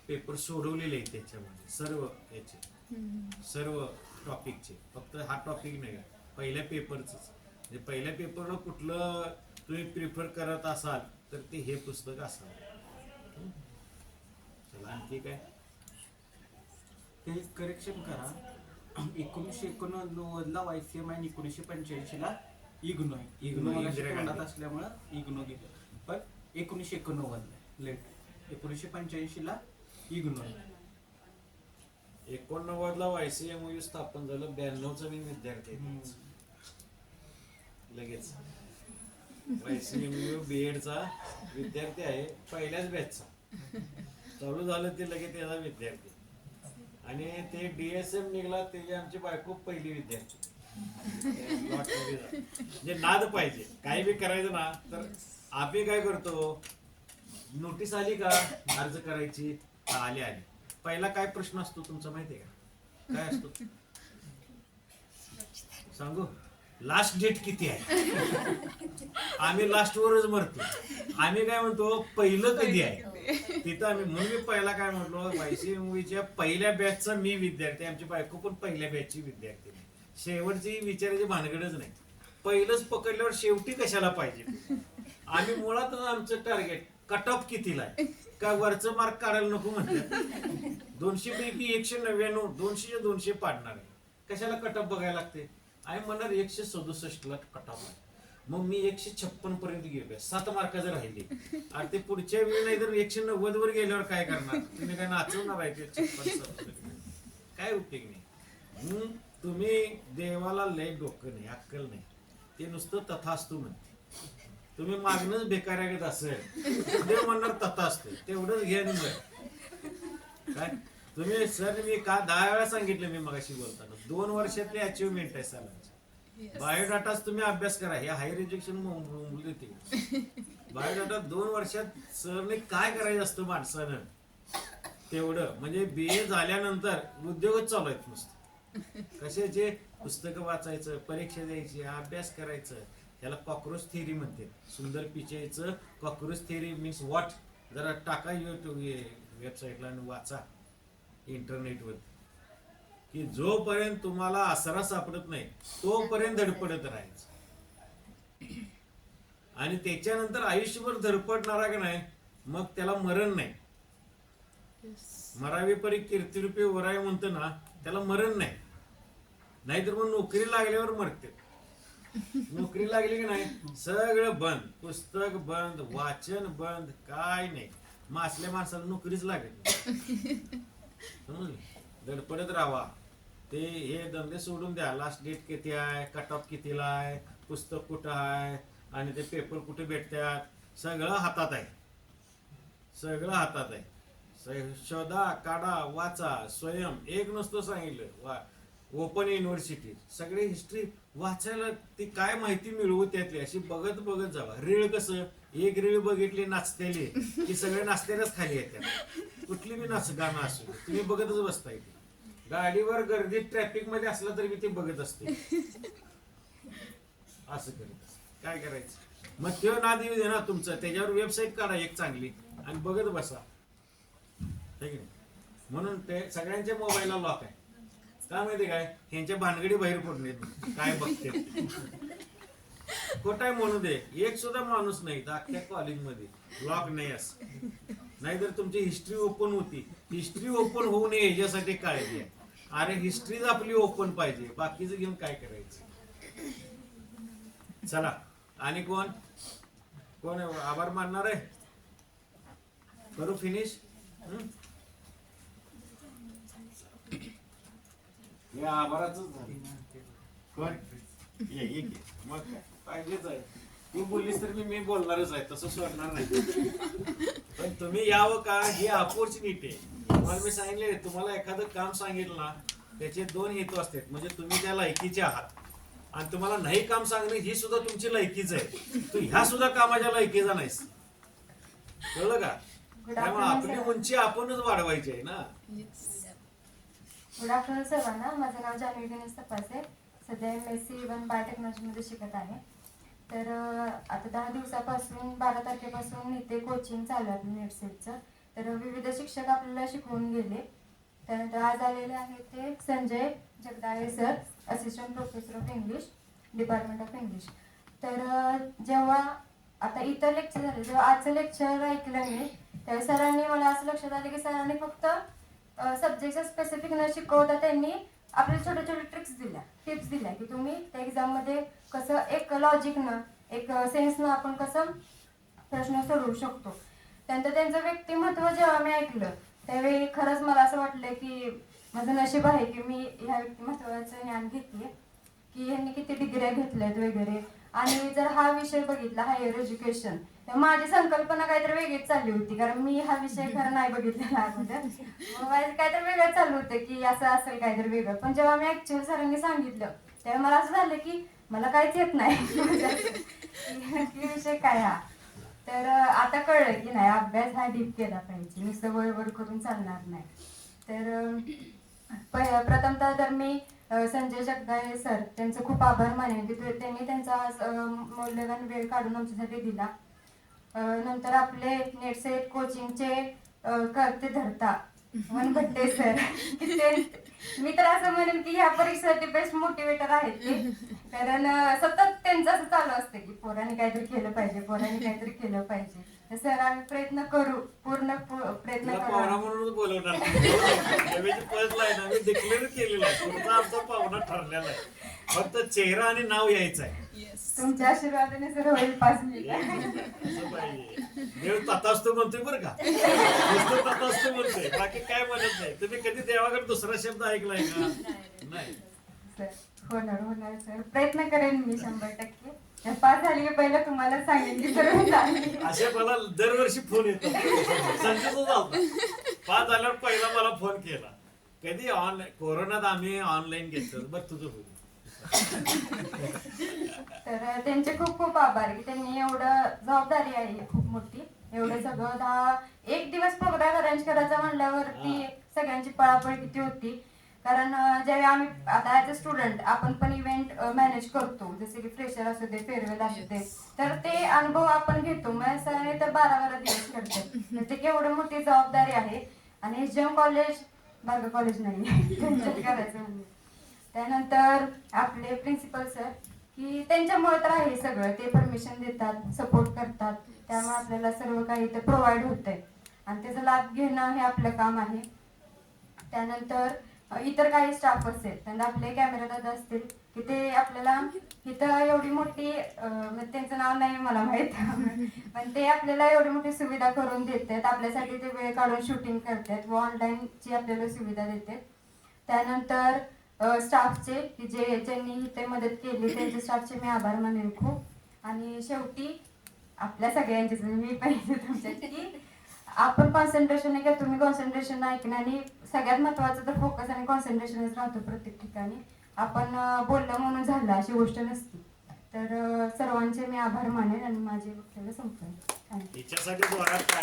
पेपर सोडवलेले आहेत त्याच्यामध्ये, सर्व याचे सर्व टॉपिकचे, फक्त हा टॉपिक नाही पहिल्या पेपरच. म्हणजे पहिल्या पेपरला कुठलं तुम्ही प्रिफर करत असाल तर ते हे पुस्तक असाल. चला आणखी काय ते करेक्शन करा. 1989ला YCM आणि 1985ला इग्नो असल्यामुळं इग्नो गेलं, पण 1989ला लेट, 1985ला इग्नो. 89ला YCMOU स्थापन झालं. 92चा मी विद्यार्थी आहे. लगेच YCMOU BEdचा विद्यार्थी आहे, पहिल्याच बॅचचा. चालू झालं ते लगेच त्याचा विद्यार्थी. आणि ते DSM निघाला त्याची आमची बायको पहिली विद्यार्थी. म्हणजे नाद पाहिजे, काही बी करायचं ना तर आम्ही काय करतो, नोटीस आली का अर्ज करायची, आली. पहिला काय प्रश्न असतो तुमचा माहितीये का, काय असतो सांगू, लास्ट डेट किती आहे. आम्ही लास्ट वरच मरतो. आम्ही काय म्हणतो पहिलं कधी आहे तिथं आम्ही. म्हणून मी पहिला काय म्हटलो, YCMOUच्या पहिल्या बॅचचा मी विद्यार्थी, आमची बायको पण पहिल्या बॅचची विद्यार्थी. शेवटची विचारायची भानगडच नाही. पहिलंच पकडल्यावर शेवटी कशाला पाहिजे. आम्ही मुळातच आमचं टार्गेट कट ऑफ कितीला आहे, काय वरचं मार्क काढायला नको म्हणतात. 200 पैकी 199, 200च्या 200 पाडणार आहे. कशाला कट ऑफ बघायला लागते. आणि म्हणणार 167ला कट ऑफ आहे, मग मी 156 पर्यंत गेलो, 7 मार्क जर राहिले आणि ते पुढच्या वेळी नाही तर 190 वर गेल्यावर काय करणार, तुम्ही काय नाचवणार आहे ते 56 काय उपयोग नाही. तुम्ही देवाला लय डोकं नाही, अक्कल नाही, ते नुसतं तथास्तु म्हणते. तुम्ही मागणंच बेकार्यागत असेल देव म्हणणार तथास्तु, तेवढंच घ्या आणि काय. तुम्ही सर मी का 10 वेळा सांगितलं मी मगाशी बोलताना, 2 वर्षातली अचिव्हमेंट आहे सरांची. बायोडाटाच तुम्ही अभ्यास करा. हे हायर एज्युकेशन मुलं ते बायोडाटा 2 वर्षात सरने काय करायचं असतं माणसानं तेवढं. म्हणजे BA झाल्यानंतर उद्योगच चालू आहेत नुसतं. कशाचे पुस्तकं वाचायचं, परीक्षा द्यायची, अभ्यास करायचं. त्याला कॉक्रोच थिअरी म्हणते. सुंदर पिचाईचं कॉक्रोच थिअरी मीन्स व्हॉट. जरा टाका युट्यूब वेबसाईटला आणि वाचा इंटरनेटवर, की जोपर्यंत तुम्हाला आसरा सापडत नाही तोपर्यंत धडपडत राहायचं. आणि त्याच्यानंतर आयुष्यभर धडपडणारा का नाही, मग त्याला मरण नाही. मरावी परी कीर्तिरूपी वराय म्हणतो ना, त्याला मरण नाही. नाहीतर मग नोकरी लागल्यावर मरते. नोकरी लागली की नाही सगळं बंद, पुस्तक बंद, वाचन बंद, काय नाही. मग असल्या माणसाला नोकरीच लागत नाही. समजलं? धडपडत राहावा. ते हे धंदे सोडून द्या. लास्ट डेट किती आहे, कट ऑफ कितीला आहे, पुस्तक कुठं आहे आणि ते पेपर कुठे भेटतात, सगळं हातात आहे. सगळं हातात आहे. शोधा, काढा, वाचा. स्वयं एक नसतो सांगितलं. ओपन युनिव्हर्सिटी सगळे हिस्ट्री वाचायला ती काय माहिती मिळवू त्यातली अशी बघत बघत जावा. रीळ कसं, एक रीळ बघितली नाचतेली की सगळे नाचतेल्याच खाली येतात. कुठली बी गाणं असू तुम्ही बघतच बसताय. गाडीवर गर्दीत ट्रॅफिक मध्ये असलं तरी मी ते बघत असते. असं करत काय करायचं. मग ते नाद येऊ दे ना तुमचं. त्याच्यावर वेबसाईट काढा एक चांगली आणि बघत बसा. ठीक आहे. म्हणून ते सगळ्यांच्या मोबाईलला लॉक आहे. काय माहिती काय, ह्यांच्या भानगडी बाहेर पडणे काय बघते. खोटाय म्हणू दे, एक सुद्धा माणूस नाही अख्ख्या कॉलेजमध्ये लॉक नाही असं. नाहीतर तुमची हिस्ट्री ओपन होती. हिस्ट्री ओपन होऊ नये ह्याच्यासाठी काळजी आहे. अरे हिस्ट्रीच आपली ओपन पाहिजे, बाकीचं घेऊन काय करायचं. चला आणि कोण कोण आभार मानणार आहे. करू फिनिश. हे आभाराच कोण ये मग काय पाहिजेच आहे. तू बोललीस तर मी बोलणारच आहे, तसं सोडणार नाही. पण तुम्ही यावं का ही अपॉर्च्युनिटी आहे. तुम्हाला मी सांगितले, तुम्हाला एखादं काम सांगितलं ना त्याचे 2 हेतू असतात. म्हणजे तुम्ही त्या लायकीचे आहात आणि तुम्हाला नाही काम सांगणे ही सुद्धा तुमची लायकीच आहे. तू ह्या सुद्धा कामाच्या लायकीचा नाहीस. कळलं का. त्यामुळे आपली उंची आपणच वाढवायची आहे ना. गुड आफ्टरनून सर्वांना. माझं नाव जान्हवी गणेश तपासे. सध्या MSc 1 बायोटेक्नॉलॉजीमध्ये शिकत आहे. तर आता 10 दिवसापासून 12 तारखेपासून इथे कोचिंग चालू आहे नेट सेटचं. तर विविध शिक्षक आपल्याला शिकवून गेले. त्यानंतर आज आलेले आहेत ते Sanjay Jagdale sir, assistant professor of English, department of English. तर जेव्हा आता इतर लेक्चर झाले, जेव्हा आजचं लेक्चर ऐकलं मी तेव्हा सरांनी मला असं लक्षात आलं की सरांनी फक्त सब्जेक्टचं स्पेसिफिक न शिकवता त्यांनी आपल्याला छोट्या छोट्या ट्रिक्स दिल्या, टिप्स दिल्या की तुम्ही त्या एक्झाममध्ये कसं एक लॉजिकनं एक सेन्सनं आपण कसं प्रश्न सोडवू शकतो. त्यानंतर त्यांचं व्यक्तिमत्व जेव्हा मी ऐकलं त्यावेळी खरंच मला असं वाटलं की माझं नशीब आहे की मी ह्या व्यक्तिमत्वाचं ज्ञान घेतले, की ह्यांनी किती डिग्र्या घेतल्यात वगैरे. आणि जर हा विषय बघितला हायर एज्युकेशन, तर माझी संकल्पना काहीतरी वेगळीच चालली होती. कारण मी हा विषय खरं नाही बघितलेला अगोदर. मग माझं काहीतरी वेगळं चालू होतं की असं असेल काहीतरी वेगळं. पण जेव्हा मी ऍक्च्युअल सरांनी सांगितलं तेव्हा मला असं झालं की मला काहीच येत नाही विषय काय हा. तर आता कळलं की नाही, अभ्यास हा डीप केला पाहिजे, नुसतं वळवळ करून चालणार नाही. तर प्रथमतः तर मी संजय जगदाळे सर त्यांचं खूप आभार मानेन की त्यांनी त्यांचा मौल्यवान वेळ काढून आमच्यासाठी दिला. नंतर आपले नेटसेट कोचिंगचे करते धरता वनभट्टे सर, मी तर असं म्हणेन की ह्या परीक्षेसाठी बेस्ट मोटिवेटर आहेत ते. कारण सतत त्यांचं असं चालू असतं की पोरांनी काहीतरी केलं पाहिजे, पोरांनी काहीतरी केलं पाहिजे. सर आम्ही प्रयत्न करू, पूर्ण प्रयत्न करू. पाहुणा म्हणून बोलवणार आम्ही डिक्लेअर केलेला आहे. तुमचा आमचा पाहुणा ठरलेला आहे. फक्त चेहरा आणि नाव यायचं आहे. तुमच्या आशीर्वादाने सर होईल 5 देव तथास्तु म्हणतोय बरं का. नुसतं तथास्तु म्हणतोय, बाकी काय म्हणत नाही. तुम्ही कधी देवाकडे दुसरा शब्द ऐकलाय का. नाही सर होणार होणार सर, प्रयत्न करेन मी 100%. 5 झाली की पहिलं तुम्हाला सांगेन की सर अशा मला दरवर्षी फोन येतो. संजयच होता 5 झाल्यावर पहिला मला फोन केला. कधी ऑनलाईन कोरोनात आम्ही ऑनलाईन घेतलं. बरं तुझं होईल तर त्यांचे खूप खूप आभार की त्यांनी एवढं जबाबदारी आहे खूप मोठी, एवढं सगळं एक दिवस प्रोग्राम अरेंज करायचा म्हणल्यावरती सगळ्यांची पळापळ किती होती. कारण ज्यावेळी आम्ही आता ऍज अ स्टुडंट आपण पण इव्हेंट मॅनेज करतो, जसे की फ्रेशर असू दे, फेअरवेल असू दे, तर ते अनुभव आपण घेतो. मग सगळे तर 12-12 दिवस करतात, म्हणजे केवढी मोठी जबाबदारी आहे. आणि एचजीएम कॉलेज बार्ग कॉलेज नाही करायचं म्हणजे. त्यानंतर आपले प्रिन्सिपल सर की त्यांच्यामुळे तर आहे सगळं, ते परमिशन देतात, सपोर्ट करतात, त्यामुळे आपल्याला सर्व काही ते प्रोव्हाइड होतंय आणि त्याचा लाभ घेणं हे आपलं काम आहे. त्यानंतर इतर काही स्टाफ असेल, त्यांना आपले कॅमेरा दादा असतील की ते आपल्याला इथं एवढी मोठी म्हणजे त्यांचं नाव नाही मला माहित पण ते आपल्याला एवढी मोठी सुविधा करून देतात, आपल्यासाठी ते वेळ काढून शूटिंग करतात व ऑनलाईनची आपल्याला सुविधा देतात. त्यानंतर स्टाफचे की ज्यांनी इथे मदत केली त्यांच्या स्टाफचे मी आभार मानेन खूप. आणि शेवटी आपल्या सगळ्यांचेच, मी पाहिजे तुमच्या की आपण कॉन्सन्ट्रेशन नाही का, तुम्ही कॉन्सन्ट्रेशन ऐकणं आणि सगळ्यात महत्वाचं तर फोकस आणि कॉन्सन्ट्रेशनच राहतो प्रत्येक ठिकाणी. आपण बोललं म्हणून झालं अशी गोष्ट नसती. तर सर्वांचे मी आभार मानेन आणि माझे वक्तव्य संपवेन. थँक्यू. हिच्यासाठी जोरात काय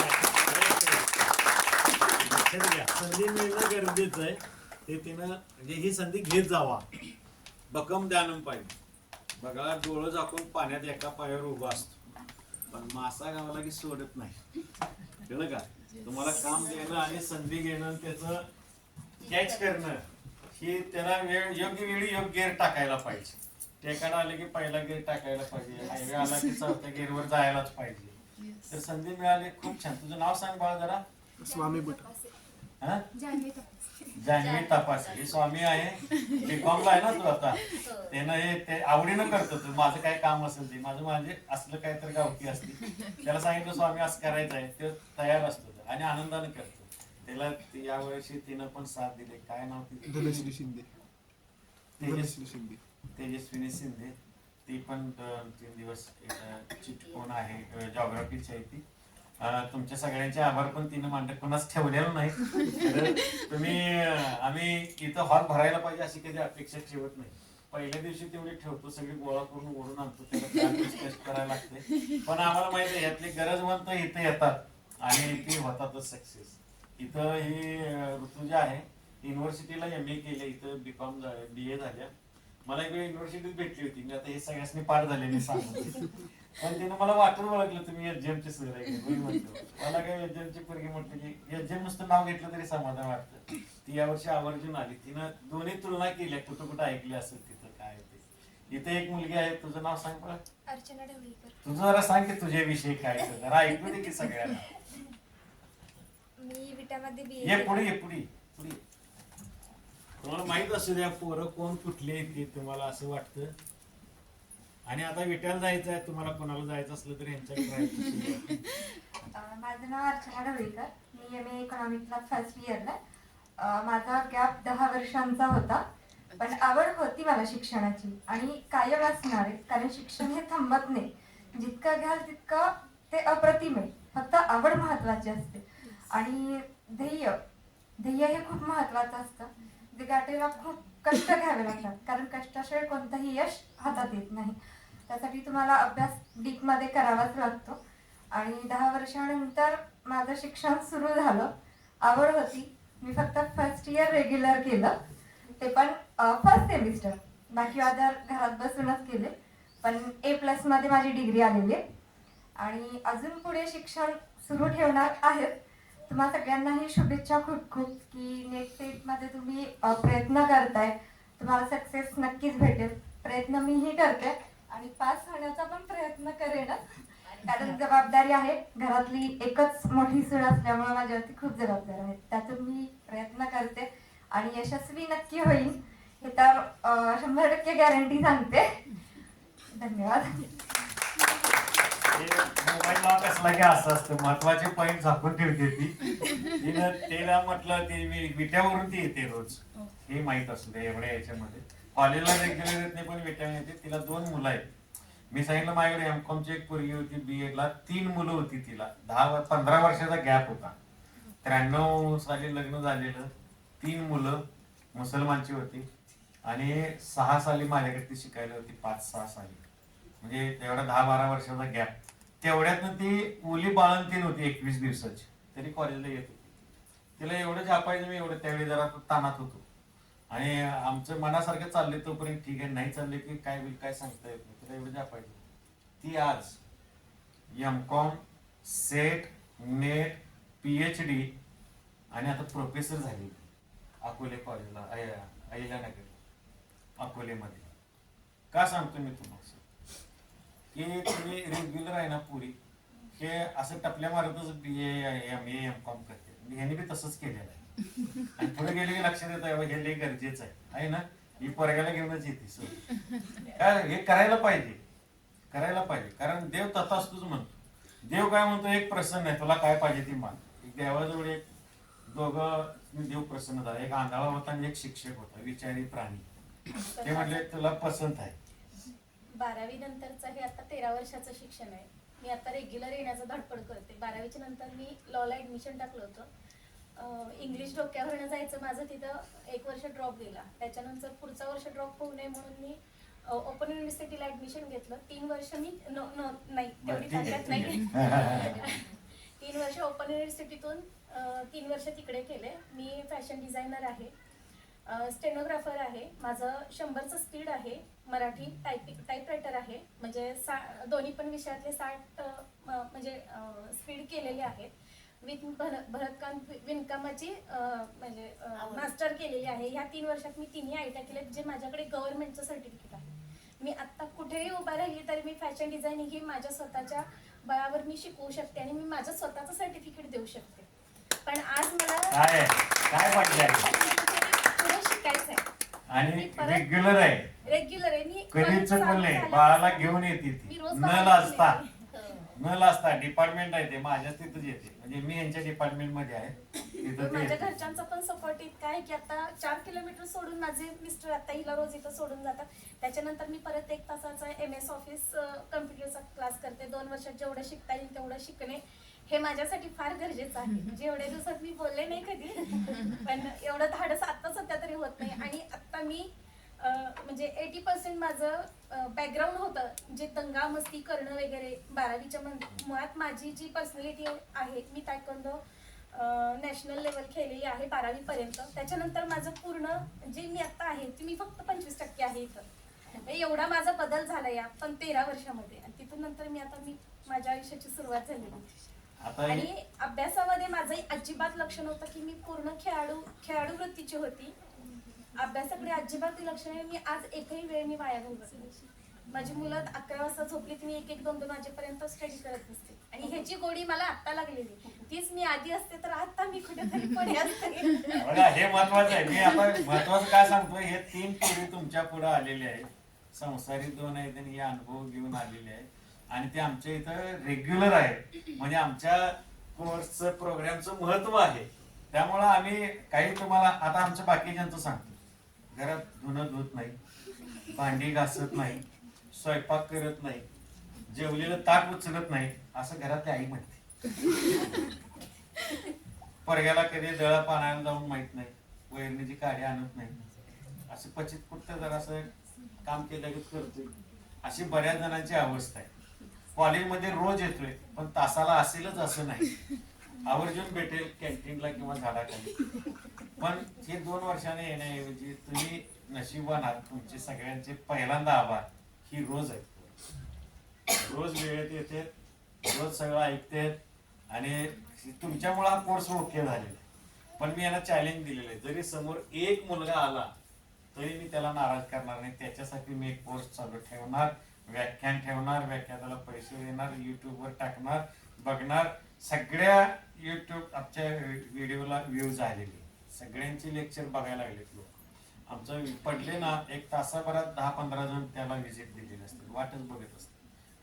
लक्षात घ्या, संधी मिळणं गरजेचं आहे. ते तिनं म्हणजे ही संधी घेत जावा, भक्कम ध्यान पाहिजे. बघा, डोळं झाकून पाण्यात एका पायावर उभा असतो, पण मासा गावाला की सोडत नाही. कळलं का? तुम्हाला काम देणं आणि संधी घेणं, त्याचं कॅच करणं, ही त्याला योग्य वेळी योग्य गेअर टाकायला पाहिजे. टेकाला आले की पहिला गेअर टाकायला पाहिजे, हायवे आला की चौथ्या गेअरवर जायलाच पाहिजे. तर संधी मिळाली, खूप छान. तुझं नाव सांग बाळा जरा. स्वामी बुट. हा, जान्हवी तपास. ही स्वामी आहे, बीकॉमला आहे ना तू आता. त्यानं हे ते आवडीनं करतो तू. माझं काय काम असेल ते, माझे असलं काहीतरी गावठी असते, त्याला सांगितलं स्वामी असं करायचं आहे, ते तयार असतो आणि आनंदाने करतो. त्याला यावेळेशी तिनं पण साथ दिली. काय नाव तिचं? धनश्री शिंदे. धनश्री शिंदे. तेजस्विनी शिंदे. ती पण 3 दिवस चिटकून आहे, जॉग्राफीची आहे ती. तुमच्या सगळ्यांचे आभार पण तिनं मांडत कोणाच ठेवलेलं नाही. तुम्ही आम्ही इथं हॉल भरायला पाहिजे अशी कधी अपेक्षा ठेवत नाही. पहिल्या दिवशी तेवढी ठेवतो, सगळी गोळा करून ओढून आणतो, त्याला टेस्ट करायला लागते. पण आम्हाला माहिती आहे यातली गरजवंत इथं येतात आणि ती होतातच सक्सेस. इथं ही ऋतुजा आहे, युनिव्हर्सिटीला MA केले, इथं BCom BA झाल्या. मला एक वेळ युनिव्हर्सिटीत भेटली होती, मी आता हे सगळ्यांनी पार झालेली सांगतो. पण तिनं मला वाटून ओळखलं, तुम्ही एचजीएमचे सर आहे. मी म्हणतो मला काय एचजीएमची पोरगी म्हटली की एचजीएम नुसतं नाव घेतलं तरी समाधान वाटतं. ती यावर्षी आवर्जून आली. तिनं दोन्ही तुलना केल्या, कुठं कुठं ऐकली असेल तिथं काय ते. इथे एक मुलगी आहे, तुझं नाव सांग बरं. अर्चना ढवळीकर. तुझं जरा सांग की तुझ्याविषयी काय, जरा ऐकू दे की सगळ्यांना. मी विटामध्ये BA ये पुढे ये, पुढे पुढे. तुम्हाला माहित असू द्या पोरं कोण कुठले ते, तुम्हाला असं वाटतं. आणि आता विट्याला जायचं आहे, तुम्हाला कोणाला जायचं असलं तर यांच्याकडे. माझं नाव अर्चना ढवळीकर. मी MA इकॉनॉमिक्सला फर्स्ट इयरला. माझा गॅप 10 वर्षांचा होता, पण आवड होती मला शिक्षणाची आणि कायम असणार आहे. कारण शिक्षण हे थांबत नाही, जितकं घ्याल तितकं ते अप्रतिम आहे. फक्त आवड महत्वाची असते आणि ध्येय हे खूप महत्वाचं असतं. जे गाठीला खूप कष्ट घ्यावे लागतात, कारण कष्टाशिवाय कोणतंही यश हातात येत नाही. त्यासाठी तुम्हाला अभ्यास डीपमध्ये करावाच लागतो. आणि 10 वर्षानंतर माझं शिक्षण सुरू झालं. आवड होती, मी फक्त फर्स्ट इयर रेग्युलर केलं, ते पण फर्स्ट सेमिस्टर. बाकी अदर घरात बसूनच केले, पण A+ मध्ये माझी डिग्री आलेली आहे आणि अजून पुढे शिक्षण सुरू ठेवणार आहेत. तुम्हा सगळ्यांनाही शुभेच्छा खूप खूप की नेक्स्ट स्टेजमध्ये तुम्ही प्रयत्न करताय, तुम्हाला सक्सेस नक्कीच भेटेल. प्रयत्न मीही करते आणि पास होण्याचा पण प्रयत्न करेनच, कारण जबाबदारी आहे. घरातली एकच मोठी सून असल्यामुळे माझ्यावरती खूप जबाबदारी आहेत. त्यातून मी प्रयत्न करते आणि यशस्वी नक्की होईल हे तर 100% गॅरंटी सांगते. धन्यवाद. मोबाईल नाव कसला की असं असतं, महत्वाचे पॉईंट झाकून ठेवते ती. तिनं त्याला म्हटलं ते विट्यावरून ती येते रोज, हे माहित असू दे. एवढ्या याच्यामध्ये कॉलेजला रेग्युलर येत नाही, पण विट्यावर येते. तिला 2 मुलं आहेत. मी सांगितलं माझ्याकडे MCOMची एक पोरगी होती, BA ला 3 मुलं होती. तिला 15 वर्षाचा गॅप होता. 93 साली लग्न झालेलं, 3 मुलं, मुसलमानची होती. आणि 6 साली माझ्याकडे ती शिकायला होती, 5-6 साली, म्हणजे तेवढा 10-12 वर्षाचा गॅप. तेवढ्यातनं ती मुली बाळंतीण होती 21 दिवसाची, तरी कॉलेजला येत होती. तिला एवढं झापायचं मी, एवढं त्यावेळी जरा ताणात होतो. आणि आमचं मनासारखं चाललंय तोपर्यंत ठीक आहे, नाही चाललंय की काय होईल काय सांगता येत नाही. तिला एवढं झापायचं. ती आज M.Com, सेट, नेट, PhD आणि आता प्रोफेसर झाली अकोले कॉलेजला, अहिल्यानगर अकोलेमध्ये. का सांगतो मी तुम्हाला की तुम्ही रेग्युलर आहे ना पुरी, हे असं टपल्या मारतच BA MA M.Com करते. ह्यांनी बी तसंच केलेलं आहे. आणि पुढे गेले की लक्षात येतं हे लई गरजेचं आहे ना, ही पोरग्याला घेऊनच येते सर. काय हे करायला पाहिजे, करायला पाहिजे. कारण देव तथास्तुच म्हणतो. देव काय म्हणतो, एक प्रसन्न आहे, तुला काय पाहिजे ती मान. एक देवाजवळ एक दोघं देव प्रसन्न झाला, एक आंधळा होता आणि एक शिक्षक होता, विचारी प्राणी. ते म्हटले तुला पसंत आहे. 12वी नंतरचं हे आता 13 वर्षाचं शिक्षण आहे. मी आता रेग्युलर येण्याचं धडपड करते. 12वीच्या नंतर मी लॉला ऍडमिशन टाकलं होतं. इंग्लिश डोक्यावरनं जायचं माझं, तिथं 1 वर्ष ड्रॉप गेला. त्याच्यानंतर पुढचा वर्ष ड्रॉप होऊ नये म्हणून मी ओपन युनिव्हर्सिटीला ऍडमिशन घेतलं. 3 वर्ष मी नाही तेवढी ताकद नाही 3 वर्ष ओपन युनिव्हर्सिटीतून 3 वर्ष तिकडे केले. मी फॅशन डिझायनर आहे, स्टेनोग्राफर आहे. माझं 100चं स्पीड आहे. मराठी टाईपरायटर आहे, म्हणजे दोन्ही पण विषयातले 60 म्हणजे स्पीड केलेले आहेत. विथ भरतकाम विणकामाची म्हणजे मास्टर केलेली आहे. ह्या 3 वर्षात मी तिन्ही आयट्या केले, जे माझ्याकडे गव्हर्नमेंटचं सर्टिफिकेट आहे. मी आत्ता कुठेही उभा राहिली तरी मी फॅशन डिझायनिंग ही माझ्या स्वतःच्या बळावर मी शिकवू शकते आणि मी माझं स्वतःचं सर्टिफिकेट देऊ शकते. पण आज मला पुढे शिकायचं आहे आणि रेग्युलर आहे, मी कधीच बोलले बाळाला घेऊन येते ती, न लाजता डिपार्टमेंट आहे ते माझ्याच तिथंच येते. म्हणजे मी यांच्या डिपार्टमेंट मध्ये आहे तिथं. माझ्या घरच्यांचा पण सपोर्ट इतका आहे की आता 4 किलोमीटर सोडून माझे मिस्टर आता हिला रोज इथं सोडून जातात. त्याच्यानंतर मी परत 1 तासाचा MS ऑफिस कम्प्युटरचा क्लास करते. 2 वर्षात जेवढं शिकता येईल तेवढं शिकणे हे माझ्यासाठी फार गरजेचं आहे. म्हणजे एवढ्या दिवसात मी बोलले नाही कधी, पण एवढं धाडस आता सध्या तरी होत नाही. आणि आता मी म्हणजे 80% माझं बॅकग्राऊंड होतं, जे दंगा मस्ती करणं वगैरे. 12वीच्या मुळात माझी जी पर्सनॅलिटी आहे, मी तायक्वांदो नॅशनल लेवल खेळलेली आहे 12वी पर्यंत. त्याच्यानंतर माझं पूर्ण जे मी आता आहे ते मी फक्त 25% आहे इथं. एवढा माझा बदल झाला या पण 13 वर्षामध्ये. आणि तिथून नंतर मी माझ्या आयुष्याची सुरुवात झाली. आणि अभ्यासामध्ये माझं अजिबात लक्ष नव्हतं की मी पूर्ण खेळाडू वृत्तीची होती. अभ्यासाकडे अजिबात लक्ष नाही. मी आज एकही वेळ मी वाया घालवत नाही. माझी मुलं 11 वाजता झोपली की मी 1-1, 2-2 वाजेपर्यंत स्टडी करत असते. आणि ह्याची गोडी मला आत्ता लागलेली. तीच मी आधी असते तर आता मी कुठेतरी पुढे असते. हे महत्वाचं आहे. मी आता महत्वाचं काय सांगतो, हे 3 पिढी तुमच्या पुढे आलेले आहेत. संसारी 2 आहेत आणि हे अनुभव घेऊन आलेले आहेत. आणि ते आमच्या इथं रेग्युलर आहे. म्हणजे आमच्या कोर्सचं प्रोग्रामचं महत्व आहे. त्यामुळं आम्ही काही तुम्हाला आता आमच्या बाकीच्यांचं सांगतो. घरात धुणं धुत नाही, भांडी घासत नाही, स्वयंपाक करत नाही, जेवलेलं ताट उचलत नाही, असं घरातली आई म्हणते. पोरग्याला कधी दळप आणायला जाऊन माहित नाही, वैरणीची काडी आणत नाही, असं क्वचित कुठं जरा असं काम केलं की करतोय. अशी बऱ्याच जणांची अवस्था आहे. कॉलेजमध्ये रोज येतोय पण तासाला असेलच असं नाही, आवर्जून भेटेल कॅन्टीनला किंवा झाडाखाली. पण हे 2 वर्षाने येण्याऐवजी तुम्ही नशीबवान आहात. तुमचे सगळ्यांचे पहिल्यांदा आभार. ही रोज आहे, रोज वेळेत येते, रोज सगळं ऐकते आणि तुमच्यामुळे हा कोर्स ओके झालेला आहे. पण मी यांना चॅलेंज दिलेलं आहे, जरी समोर एक मुलगा आला तरी मी त्याला नाराज करणार नाही. त्याच्यासाठी मी एक कोर्स चालू ठेवणार, व्याख्यान ठेवणार, व्याख्यानाला पैसे देणार, युट्यूबवर टाकणार, बघणार. सगळ्या युट्यूब आमच्या व्हिडिओला व्ह्यूज आलेले, सगळ्यांची लेक्चर बघायला लागलेत लोक. आमचं पडले ना 1 तासाभरात 10-15 जण त्याला व्हिजिट दिलेली असते, वाटच बघत असते.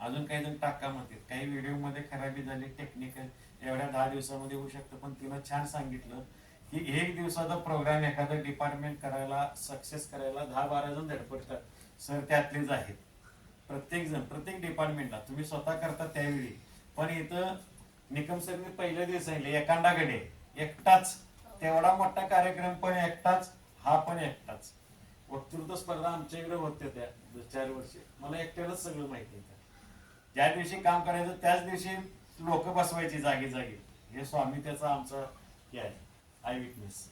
अजून काही जण टाका म्हणतात, काही व्हिडिओमध्ये खराबी झाली, टेक्निकल एवढ्या 10 दिवसामध्ये होऊ शकतं. पण तिनं छान सांगितलं की 1 दिवसाचा प्रोग्राम एखादं डिपार्टमेंट करायला, सक्सेस करायला 10-12 जण धडपडतात. सर त्यातलेच आहेत. प्रत्येक डिपार्टमेंटला तुम्ही स्वतः करता त्यावेळी. पण इथं निकम सरने पहिल्या दिवस सांगितले एकांडाकडे एकटाच, तेवढा मोठा कार्यक्रम पण एकटाच, हा पण एकटाच. वक्तृत्व स्पर्धा आमच्या इकडे होत्या त्या 4 वर्ष. मला एकट्यालाच सगळं माहिती आहे. ज्या दिवशी काम करायचं त्याच दिवशी लोक बसवायची जागी जागी. हे स्वामी त्याचा आमचा हे आहे आय विटनेस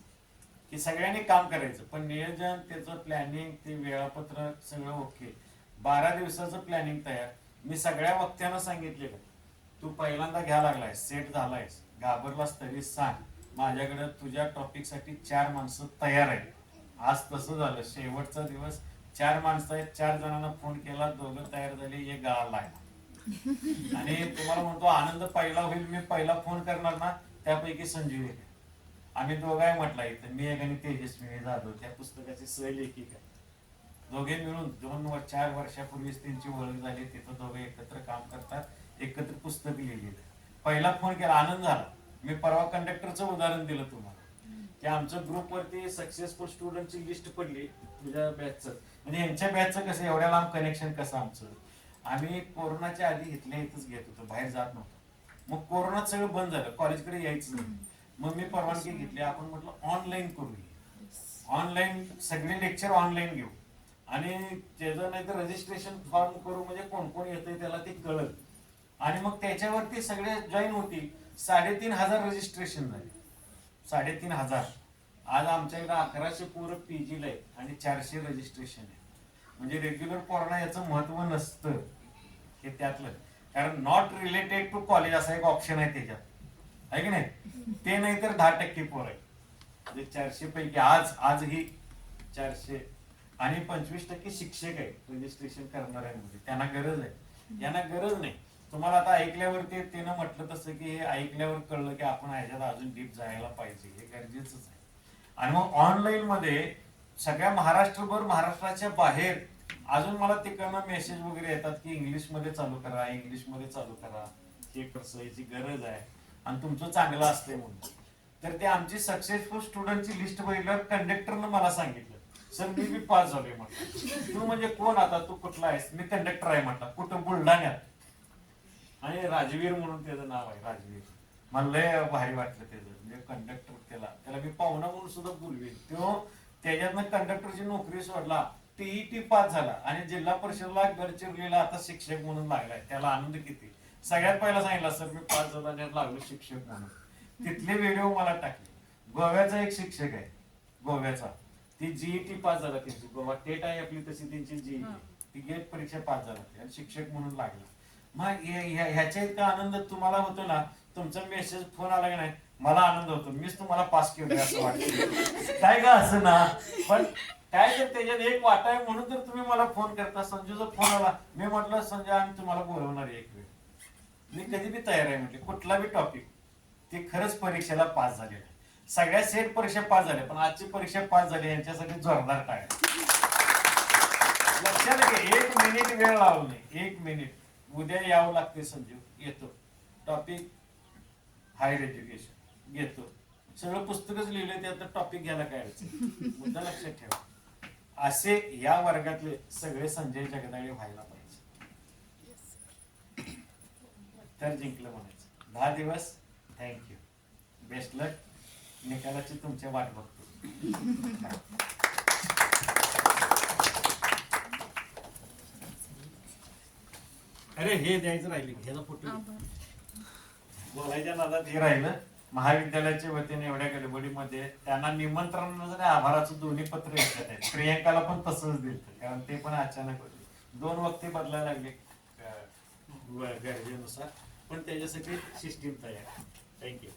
की सगळ्यांनी काम करायचं, पण नियोजन त्याचं प्लॅनिंग ते वेळापत्रक सगळं ओके. 12 दिवसाचं प्लॅनिंग तयार. मी सगळ्या वक्त्यांना सांगितलेलं, तू पहिल्यांदा घ्या लागलायस, सेट झालायस, घाबरलास तरी सांग, माझ्याकडे तुझ्या टॉपिकसाठी 4 माणसं तयार आहेत. आज तसं झालं. शेवटचा दिवस 4 माणसं आहेत, 4 जणांना फोन केला, 2 तयार झाले, एक गळा लागला. आणि तुम्हाला म्हणतो आनंद पहिला होईल, मी पहिला फोन करणार ना त्यापैकी संजीव एक. आम्ही दोघाही म्हटला इथं, मी एक आणि तेजस्विनी जाधव त्या पुस्तकाची सहलेखिका. दोघे मिळून 4 वर्षापूर्वीच त्यांची ओळख झाली. तिथं दोघे एकत्र काम करतात, एकत्र पुस्तक लिहिलेलं. पहिला फोन केला, आनंद झाला. मी परवा कंडक्टरचं उदाहरण दिलं तुम्हाला की आमच्या ग्रुपवरती सक्सेसफुल स्टुडंटची लिस्ट पडली तुझ्या बॅचचं. म्हणजे यांच्या बॅचचं कसं एवढ्या लांब कनेक्शन कसं आमचं. आम्ही कोरोनाच्या आधी इथल्या इथंच घेत होतो, बाहेर जात नव्हतो. मग कोरोनात सगळं बंद झालं, कॉलेजकडे यायचं नाही. मग मी परवानगी घेतली, आपण म्हटलं ऑनलाईन करूया, ऑनलाईन सगळे लेक्चर ऑनलाईन घेऊ आणि त्याचं नाही तर रजिस्ट्रेशन फॉर्म करू, म्हणजे कोण कोण येतंय त्याला ते कळलं. आणि मग त्याच्यावरती सगळे जॉईन होतील. 3,500 रजिस्ट्रेशन झाले. 3,500. आज आमच्याकडे 1100 पोरं पीजीला आहेत आणि 400 रजिस्ट्रेशन आहे. म्हणजे रेग्युलर पोरांना याचं महत्व नसतं हे त्यातलं. कारण नॉट रिलेटेड टू कॉलेज असा एक ऑप्शन आहे त्याच्यात, आहे की नाही. ते नाही तर 10% पोर आहे. म्हणजे 400 पैकी आजही 400 आणि 25% शिक्षक आहेत रजिस्ट्रेशन करणाऱ्यांमध्ये. त्यांना गरज आहे, यांना गरज नाही. तुम्हाला आता ऐकल्यावरती त्यानं म्हटलं तसं की हे ऐकल्यावर कळलं की आपण ह्याच्यात अजून डीप जायला पाहिजे, हे गरजेचंच आहे. आणि मग ऑनलाईन मध्ये सगळ्या महाराष्ट्रभर, महाराष्ट्राच्या बाहेर अजून मला तिकडनं मेसेज वगैरे येतात की इंग्लिशमध्ये चालू करा, इंग्लिशमध्ये चालू करा, हे कसं याची गरज आहे आणि तुमचं चांगलं असते म्हणून. तर ते आमची सक्सेसफुल स्टुडंटची लिस्ट बघितल्यावर कंडक्टरनं मला सांगितलं, सर मी बी पास झालोय म्हटलं. तू म्हणजे कोण आता, तू कुठला आहेस? मी कंडक्टर आहे म्हटलं. कुठं? बुलढाण्यात. आणि राजवीर म्हणून त्याचं नाव आहे, राजवीर. मला लय भारी वाटलं त्याचं, म्हणजे कंडक्टर. त्याला मी पाहुणा म्हणून सुद्धा बोलवेल. तो त्याच्यातनं कंडक्टरची नोकरी सोडला, TET पास झाला आणि जिल्हा परिषदला गडचिरोलीला आता शिक्षक म्हणून लागलाय. त्याला आनंद किती. सगळ्यात पहिला सांगितलं, सर मी पास झाला आणि लागलो शिक्षक म्हणून. तिथले व्हिडिओ मला टाकले. गोव्याचा एक शिक्षक आहे, गोव्याचा, ती GET पास झाला त्यांची. गोवा टेट आहे आपली तशी त्यांची GET, ती गेट परीक्षा पास झाला आणि शिक्षक म्हणून लागला. मग ह्याच्या इतका आनंद तुम्हाला होतो ना, तुमचा मेसेज फोन आला की नाही, मला आनंद होतो. मीच तुम्हाला पास केलं असं वाटतं. काय का असं ना, पण काय तर त्याच्यात एक वाटा आहे म्हणून तर तुम्ही मला फोन करता. संजूचा फोन आला, मी म्हटलं संजय आम्ही तुम्हाला बोलवणार एक वेळ. मी कधी बी तयार आहे म्हटले, कुठला बी टॉपिक. ते खरंच परीक्षेला पास झालेलं आहे. सगळ्या सेट परीक्षा पास झाल्या, पण आजची परीक्षा पास झाली यांच्यासाठी जोरदार टाळ्या. लक्षात घे, 1 मिनिट वेळ लावू नये, 1 मिनिट. उद्या यावं लागते संजीव, येतो. टॉपिक हायर एज्युकेशन घेतो. सगळं पुस्तकच लिहिलंय, त्यात टॉपिक घ्यायला काय मुद्दा लक्षात ठेवा. असे या वर्गातले सगळे संजय जगदाळे व्हायला पाहिजे, तर जिंकलं म्हणायचं. 10 दिवस. थँक्यू, बेस्ट लक. निकालाची तुमच्या वाट बघतो. अरे हे द्यायचं राहिले, ह्याचा फोटो बोलायच्या नादात हे राहिलं. महाविद्यालयाच्या वतीने एवढ्या गडबडीमध्ये त्यांना निमंत्रण आणि आभाराचं दोन्ही पत्र येतात आहेत. प्रियंकाला पण तसंच दिलं, कारण ते पण अचानक होते. 2 वक्ते बदलायला लागले गरजेनुसार, पण त्याच्यासाठी सिस्टीम तयार. थँक्यू.